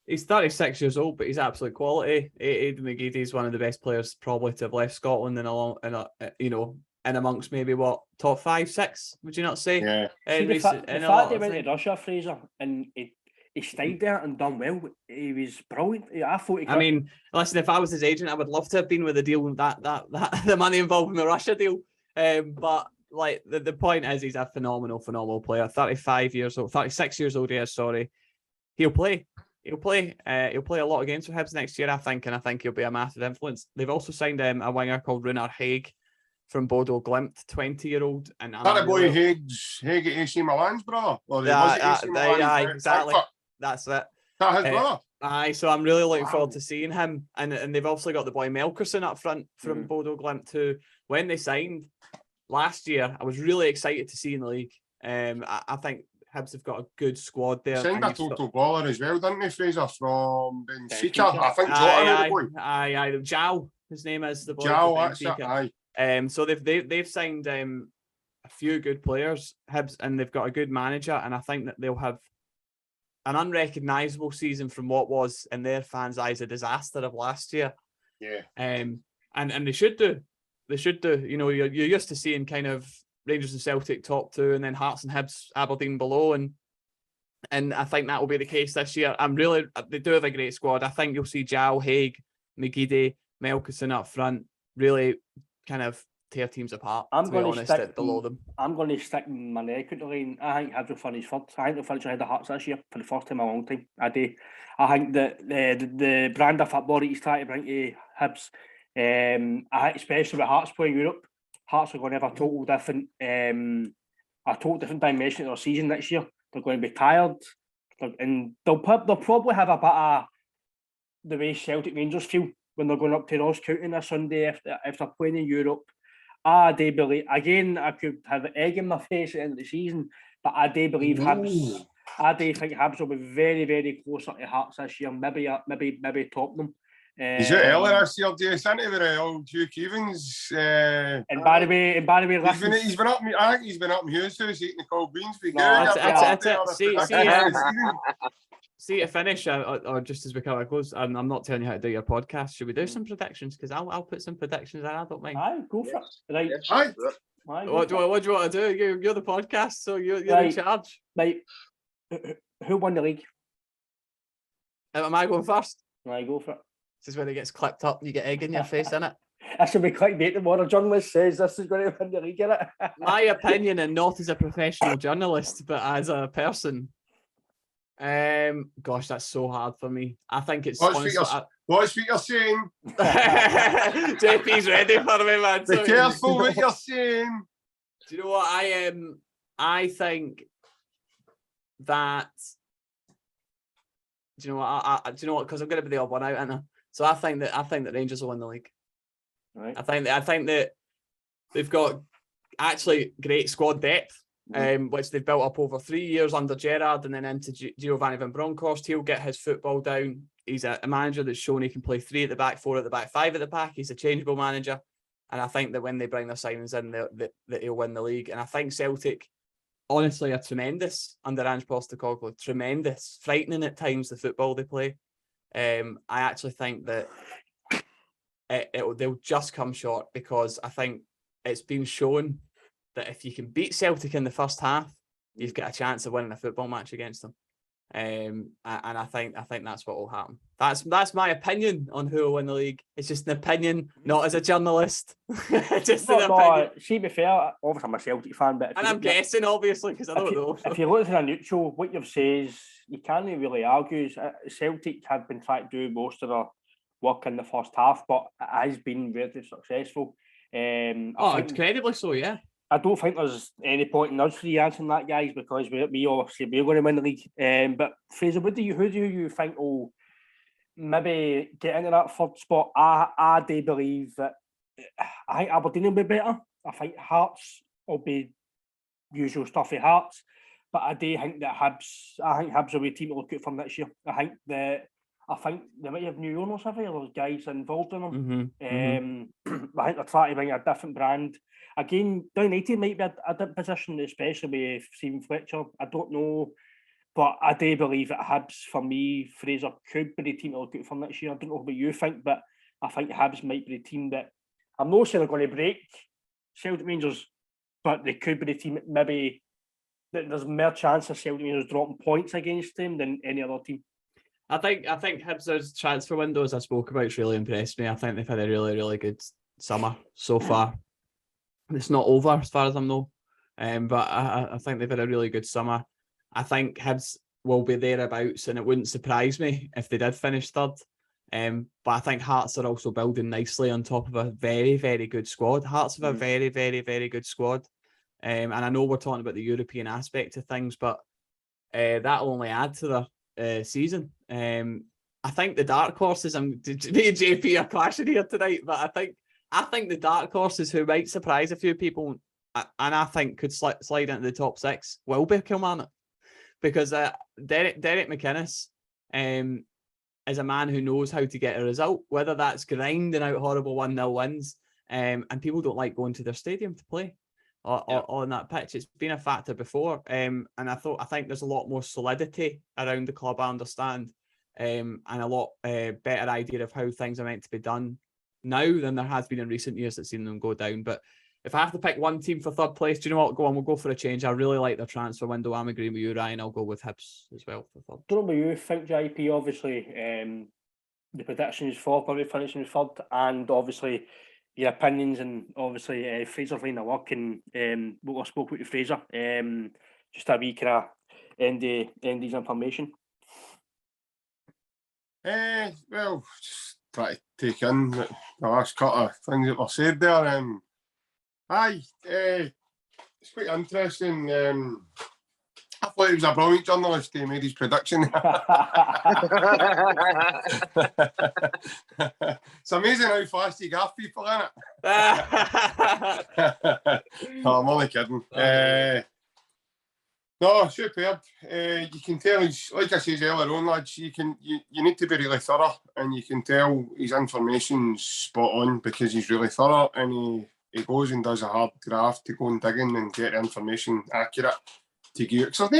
He's 36 years old, but he's absolute quality. Aidan McGeady is one of the best players probably to have left Scotland in amongst maybe top 5, 6, would you not say? Yeah. The fact that he went to Russia, Fraser, and he stayed there and done well. He was brilliant. I mean, listen, if I was his agent, I would love to have been with the deal that the money involved in the Russia deal. But like the point is, he's a phenomenal player. 36 years old. He is. Sorry, he'll play. He'll play a lot of games for Hibs next year, I think, and I think he'll be a massive influence. They've also signed a winger called Runar Haig from Bodo Glimt, 20-year-old. And that boy Haig at AC Milan's brother? Exactly. That's it. That his brother? So I'm really looking forward to seeing him. And they've also got the boy Melkerson up front from Bodo Glimt too. When they signed last year, I was really excited to see in the league. I think Hibs have got a good squad there. Signed a total baller as well, didn't he, Fraser, from Benfica? I think Jota. Jao, his name is the boy. Jao, that's it. So they've signed a few good players, Hibs, and they've got a good manager, and I think that they'll have an unrecognisable season from what was in their fans' eyes a disaster of last year. Yeah. And they should do. You know, you're used to seeing kind of Rangers and Celtic top 2, and then Hearts and Hibs, Aberdeen below, and I think that will be the case this year. They do have a great squad. I think you'll see Jao, Haig, McGeady, Melkerson up front, really kind of tear teams apart. I'm going to stick below them. I'm going to stick my neck out the line. I think Hibs will finish third. I think they'll finish ahead of Hearts this year for the first time in a long time. I do. I think that the brand of football that he's trying to bring to Hibs, I think especially with Hearts playing Europe, Hearts are going to have a total different a total different dimension of their season next year. They're going to be tired, and they'll probably have a bit of the way Celtic Rangers feel when they're going up to Ross County on a Sunday if they're playing in Europe. I do believe, again, I could have egg in my face at the end of the season, but I do believe Hibs. I do think Hibs will be very, very close up to Hearts this year. Maybe top them. He's out earlier this year, Jason, with old Hugh Keevins. And by the way, he's been up. I think he's been up in Hughes' house eating the cold beans. See, to finish, or just as we come close, I'm not telling you how to do your podcast. Should we do some predictions? Because I'll put some predictions in. I don't mind. Aye, go for it. Right. Aye. What do you want to do? You're the podcast, so you're in charge. Right. Who won the league? Am I going first? Aye, go for it. This is when it gets clipped up and you get egg in your face, innit? That should be clickbait tomorrow. Journalist says this is going to win the league, innit? My opinion, and not as a professional journalist, but as a person. Gosh, that's so hard for me. I think it's What's what you're saying? JP's ready for me, man. Be careful what you're saying. Do you know what I think that. Do you know what? Do you know what? Because I'm going to be the odd one out, innit? So I think that Rangers will win the league. Right. I think that they've got actually great squad depth, which they've built up over 3 years under Gerrard, and then into Giovanni Van Bronckhorst. He'll get his football down. He's a manager that's shown he can play 3 at the back, 4 at the back, 5 at the back. He's a changeable manager, and I think that when they bring their signings in, that he'll win the league. And I think Celtic, honestly, are tremendous under Ange Postecoglou. Tremendous, frightening at times the football they play. I actually think that they'll just come short, because I think it's been shown that if you can beat Celtic in the first half, you've got a chance of winning a football match against them. And I think that's what will happen. That's my opinion on who will win the league. It's just an opinion, not as a journalist. Just an opinion. See, be fair, obviously I'm a Celtic fan, but I'm guessing, obviously, because I don't know. If you look at a neutral, what you've said, you can't really argue. Celtic have been trying to do most of their work in the first half, but it has been very successful. Incredibly so, yeah. I don't think there's any point in us answering that, guys, because we're going to win the league. But Fraser, who do you think will maybe get into that third spot? I do believe that I think Aberdeen will be better. I think Hearts will be usual stuffy Hearts, but I do think that Hibs will be a team to look at for next year. I think they might have new owners, there's guys involved in them. I think they're trying to bring a different brand. Again, United might be a different position, especially with Stephen Fletcher. I don't know, but I do believe that Hibs, for me, Fraser could be the team to look at for next year. I don't know what you think, but I think Hibs might be the team that, I'm not saying they're going to break Celtic Rangers, but they could be the team that maybe there's more chance of Celtic Rangers dropping points against them than any other team. I think Hibs' transfer window, as I spoke about, has really impressed me. I think they've had a really, really good summer so far. It's not over as far as I know, but I think they've had a really good summer. I think Hibs will be thereabouts, and it wouldn't surprise me if they did finish third. But I think Hearts are also building nicely on top of a very, very good squad. Hearts have a very, very, very good squad. And I know we're talking about the European aspect of things, but that'll only add to their season. I think the dark horses, me and JP are clashing here tonight, but I think the dark horses who might surprise a few people, and I think could slide into the top 6, will be Kilmarnock, because Derek McInnes is a man who knows how to get a result, whether that's grinding out horrible 1-0 wins, and people don't like going to their stadium to play on that pitch. It's been a factor before, and I think there's a lot more solidity around the club, I understand, and a lot better idea of how things are meant to be done now than there has been in recent years that's seen them go down. But if I have to pick one team for third place, do you know what? We'll go for a change. I really like their transfer window. I'm agreeing with you, Ryan. I'll go with Hibs as well for third. Don't know what you think, JP. Obviously, the predictions for probably finishing third, and obviously your opinions, and obviously Fraser's line of work, and what I spoke with Fraser. Just a wee kind of end these information. Well, just try to take in the last couple of things that were said there. it's quite interesting. I thought he was a brilliant journalist. He made his prediction. It's amazing how fast you gaff people in it. No, I'm only kidding. No, superb. You can tell he's, like I said earlier on, lads, you need to be really thorough, and you can tell his information's spot on because he's really thorough, and he goes and does a hard graft to go and dig in and get information accurate to give you. So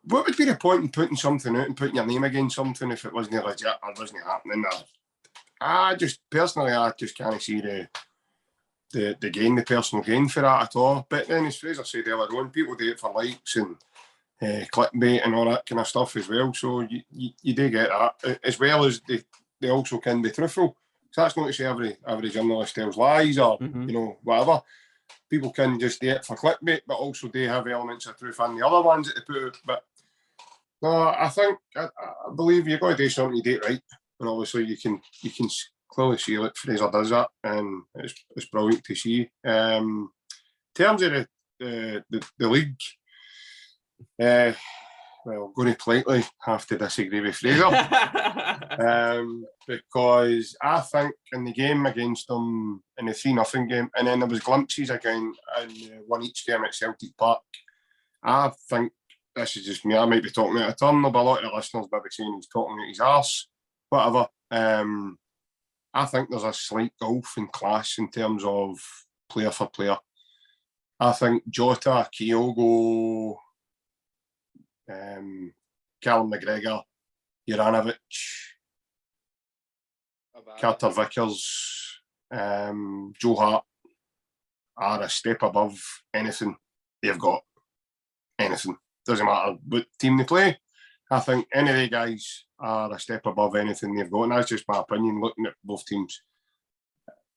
what would be the point in putting something out and putting your name against something if it wasn't legit or wasn't happening? I just can't see the gain, the personal gain for that at all. But then, as Fraser said earlier on, people do it for likes and clickbait and all that kind of stuff as well. So you do get that, as well as they also can be truthful. So that's not to say every journalist tells lies or whatever. People can just do it for clickbait, but also they have elements of truth and the other ones that they put out. But no, I believe you've got to do something you do it right, and obviously you can clearly see that Fraser does that, and it's brilliant to see. In terms of the league, well, I'm going to politely have to disagree with Fraser because I think in the game against them, in the 3-0 game, and then there was glimpses again in won each game at Celtic Park. I think, this is just me, I might be talking out of turn, but a lot of the listeners might be saying he's talking out his arse, whatever. I think there's a slight gulf in class in terms of player for player. I think Jota, Kyogo, Callum McGregor, Juaraovic, Carter Vickers, Joe Hart are a step above anything they've got. Anything. Doesn't matter what team they play. I think any of the guys are a step above anything they've got, and that's just my opinion looking at both teams.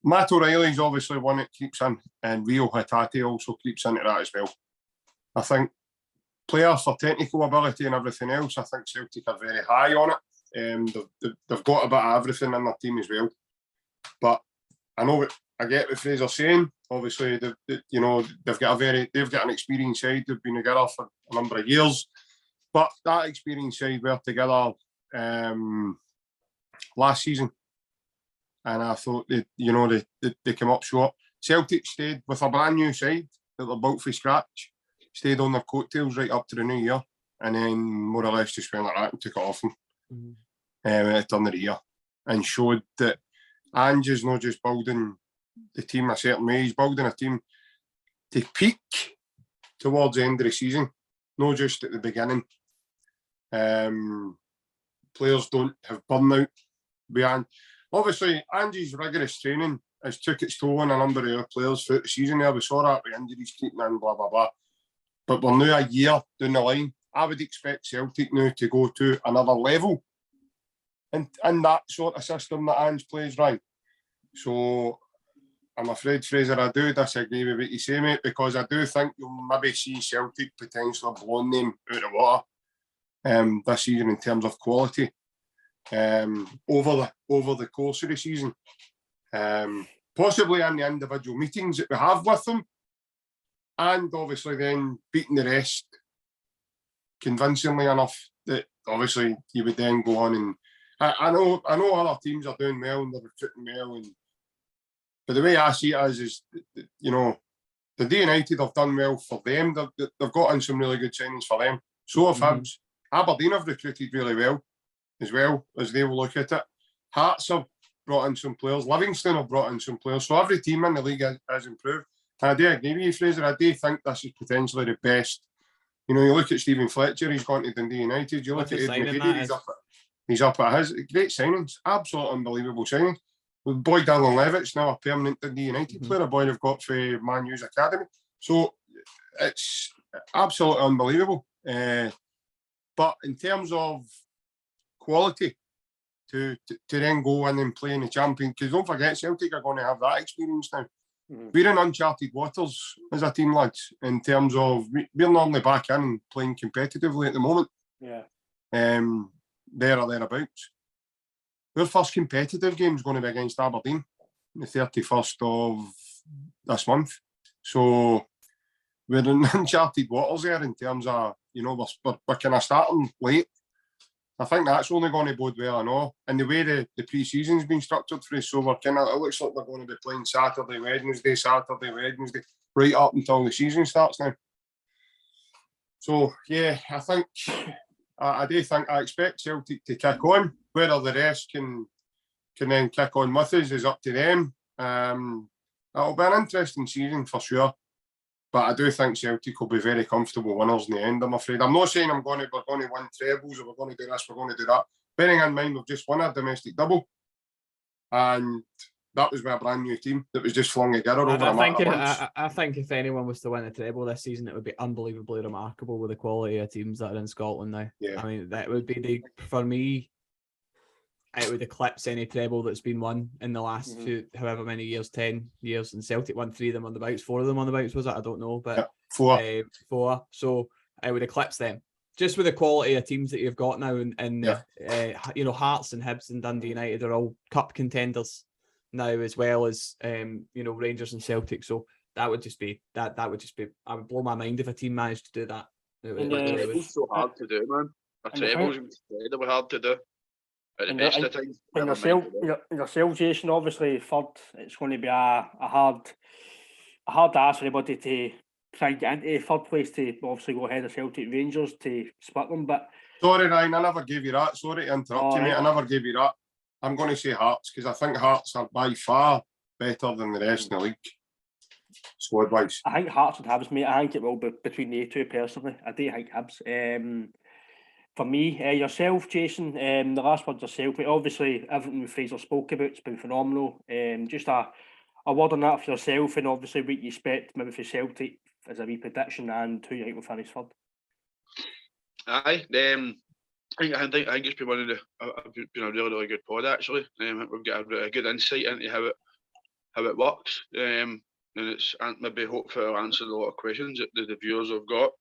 Matt O'Reilly's obviously one that creeps in, and Rio Hatate also creeps into that as well. I think players for technical ability and everything else, I think Celtic are very high on it. They've got a bit of everything in their team as well. But I get what Fraser's saying. Obviously, they've got an experienced side. They've been together for a number of years. But that experienced side were together last season, and I thought they came up short. Celtic stayed with a brand new side that they're built from scratch, stayed on their coattails right up to the new year, and then more or less just went like that and took it off them at the turn of the year, and showed that Ange is not just building the team a certain way, he's building a team to peak towards the end of the season, not just at the beginning. Players don't have burnout behind. Obviously, Ange's rigorous training has took its toll on a number of our players throughout the season. There, we saw that with injuries creeping in, blah blah blah. But we're now a year down the line. I would expect Celtic now to go to another level, and that sort of system that Ange plays, right? So I'm afraid, Fraser, I do disagree with what you say, mate, because I do think you'll maybe see Celtic potentially blowing them out of the water this season in terms of quality over the course of the season, possibly in the individual meetings that we have with them, and obviously then beating the rest convincingly enough that obviously you would then go on and I know other teams are doing well and they're recruiting well, but the way I see it is the United have done well for them. They've got in some really good signings for them. So have Hibs. Aberdeen have recruited really well, as they will look at it. Hearts have brought in some players. Livingston have brought in some players. So every team in the league has improved. And I do agree with you, Fraser. I do think this is potentially the best. You look at Stephen Fletcher, he's gone to Dundee United. You look at Ed McGeady, he's up at his. Great signings. Absolute unbelievable signings. With boy Dylan Levitt's now a permanent Dundee United player, a boy they've got for Man U's academy. So it's absolutely unbelievable. But in terms of quality, to then go in and play in the champion, because don't forget, Celtic are going to have that experience now. We're in uncharted waters as a team, lads, in terms of we're normally back in and playing competitively at the moment. Yeah. There or thereabouts. Our first competitive game is going to be against Aberdeen, the 31st of this month. So we're in uncharted waters there in terms of, you know, we're kind of starting late. I think that's only going to bode well, I know. And the way the pre-season's been structured for us, so we're kind of, it looks like we're going to be playing Saturday, Wednesday, right up until the season starts now. So, yeah, I do think, I expect Celtic to kick on. Whether the rest can then kick on with us is up to them. It'll be an interesting season for sure. But I do think Celtic will be very comfortable winners in the end, I'm afraid. I'm not saying we're going to win trebles or we're going to do this, we're going to do that. Bearing in mind, we've just won a domestic double. And that was with a brand new team that was just flung together over a matter of months. I think if anyone was to win a treble this season, it would be unbelievably remarkable with the quality of teams that are in Scotland now. Yeah. I mean, that would be for me, it would eclipse any treble that's been won in the last few, however many years, 10 years. And Celtic won 3 of them on the bounce, 4 of them on the bounce, was it? I don't know, but 4. So it would eclipse them. Just with the quality of teams that you've got now, and you know, Hearts and Hibs and Dundee United are all cup contenders now, as well as you know, Rangers and Celtic. So that would just be that would just be, I would blow my mind if a team managed to do that. It's so hard to do, man. A treble's incredibly hard to do. At the best of times. And yourself, Jason, obviously third, it's going to be a hard ask for anybody to try and get into third place, to obviously go ahead of Celtic Rangers to split them. But sorry, Ryan, I never gave you that. Sorry to interrupt you, mate. I never gave you that. I'm going to say Hearts, because I think Hearts are by far better than the rest of the league, squad-wise. I think Hearts and Hibs, mate. I think it will be between the two, personally. I do think Hibs. For me, yourself, Jason, the last word yourself, but obviously everything Fraser spoke about, it's been phenomenal. Just a word on that for yourself, and obviously what you expect maybe for Celtic as a wee prediction, and who you think will finish third. Aye, I think it's been been a really good pod, actually. We've got a good insight into how it works, and it's maybe hopefully it'll answer a lot of questions that the viewers have got.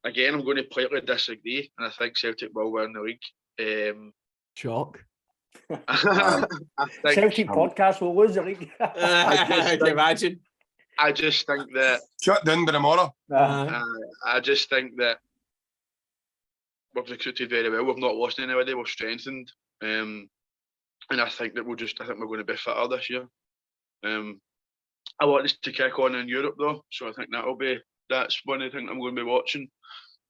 Again, I'm going to politely disagree, and I think Celtic will win the league. Shock. Celtic podcast will lose the league. I can imagine. I just think that Shut down by tomorrow. I just think that we've recruited very well. We've not lost anybody. We've strengthened, and I think that we're going to be fitter this year. I want us to kick on in Europe though, so I think that's one of the things I'm going to be watching.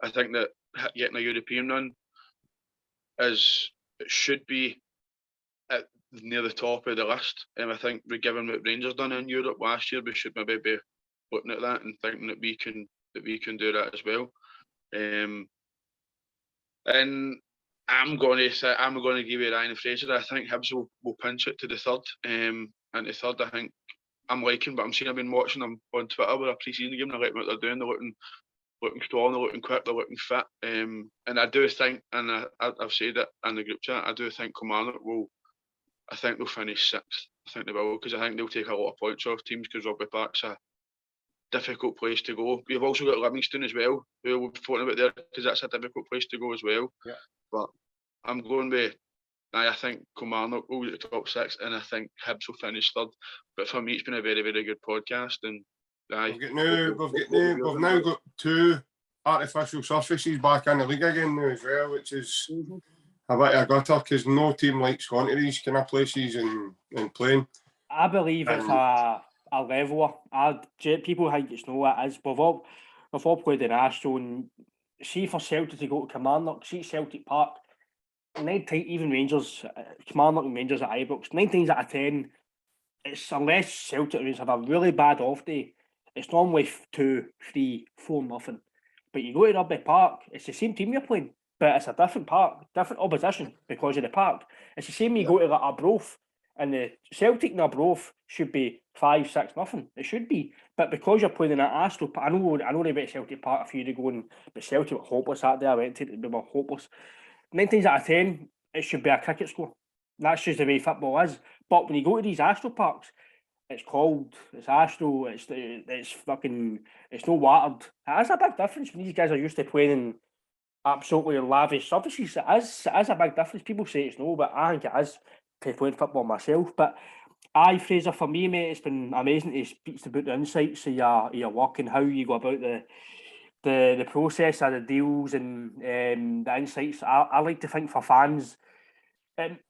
I think that getting a European run it should be near the top of the list. I think given what Rangers done in Europe last year, we should maybe be looking at that and thinking that we can do that as well. And I'm going to give it Ryan Fraser. I think Hibs will pinch it to the third. And the third, I think I'm liking, but I've been watching them on Twitter with a pre-season game. I like what they're doing. They're looking strong, they're looking quick, they're looking fit. And I do think, and I've said it in the group chat, I do think Kilmarnock they'll finish 6th. I think they will, because I think they'll take a lot of points off teams, because Rugby Park's a difficult place to go. You've also got Livingston as well, who we'll be talking about there, because that's a difficult place to go as well. Yeah. But I'm going with, I think Kilmarnock will get the top 6, and I think Hibs will finish 3rd. But for me, it's been a very, very good podcast. And we've now got 2 artificial surfaces back in the league again now as well, which is a bit of a gutter, because no team likes going to these kind of places and playing. I believe it's a leveler. People think it's no, it is. We've all played in Astro, and see for Celtic to go to Kilmarnock, see Celtic Park, 9 times, even Rangers, Kilmarnock and Rangers at Ibrox, 9 times out of 10, it's unless Celtic Rangers have a really bad off day, it's normally 2, 3, 4 nothing. But you go to Rugby Park, it's the same team you're playing, but it's a different park, different opposition because of the park. It's the same when you go to like Arbroath, and the Celtic and Arbroath should be 5, 6 nothing. It should be, but because you're playing in that Astro, I know they went Celtic Park a few years ago, but Celtic were hopeless that day. I went to it, they were hopeless. 9 times out of 10, it should be a cricket score. That's just the way football is. But when you go to these Astro parks, it's cold, it's Astro, it's no watered. It is a big difference when these guys are used to playing in absolutely lavish surfaces. It is a big difference. People say it's no, but I think it is to playing football myself. But Aye, Fraser, for me, mate, it's been amazing to speak about the insights of your work and how you go about the process of the deals and the insights. I like to think for fans,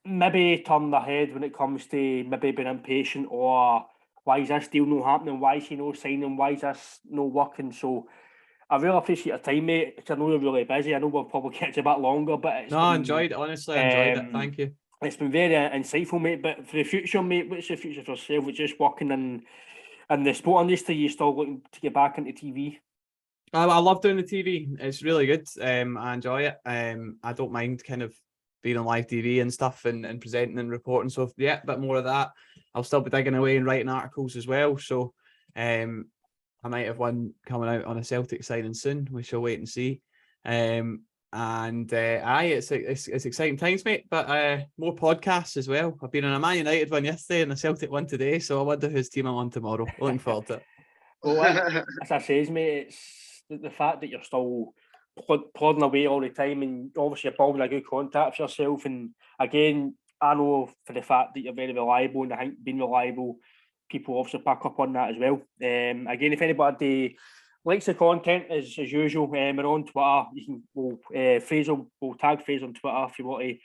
maybe turn their head when it comes to maybe being impatient or why is this deal not happening, why is he no signing, why is this no working. So I really appreciate your time, mate, because I know you're really busy. I know we'll probably get you a bit longer, but it's No, I enjoyed it, honestly, I enjoyed it. Thank you. It's been very insightful, mate. But for the future, mate, what's the future for yourself? With just working in the sport industry, you still looking to get back into TV? I love doing the TV. It's really good. I enjoy it. I don't mind kind of being on live TV and stuff and presenting and reporting. So yeah, a bit more of that. I'll still be digging away and writing articles as well. So I might have one coming out on a Celtic signing soon. We shall wait and see. It's exciting times, mate. But more podcasts as well. I've been on a Man United one yesterday and a Celtic one today. So I wonder whose team I'm on tomorrow. Looking forward to it. Well, as I says, mate, it's the fact that you're still plodding away all the time, and obviously you're building a good contact for yourself. And again, I know for the fact that you're very reliable, and I think being reliable, people obviously pick up on that as well. Again, if anybody likes the content, as usual, we're on Twitter. You can Fraser will tag Fraser on Twitter if you want to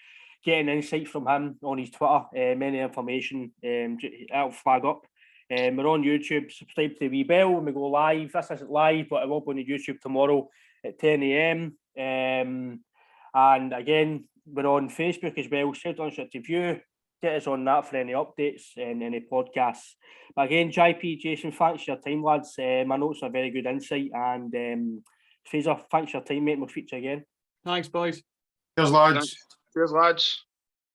get an insight from him on his Twitter. Any information, that'll flag up. We're on YouTube. Subscribe to the wee bell when we go live. This isn't live, but it will be on YouTube tomorrow at 10 a.m. And again, we're on Facebook as well. Journalistic Review. Get us on that for any updates and any podcasts. But again, JP, Jason, thanks for your time, lads. My notes are very good insight. And Fraser, thanks for your time, mate. We'll feature again. Thanks, boys. Cheers, lads. Cheers, lads.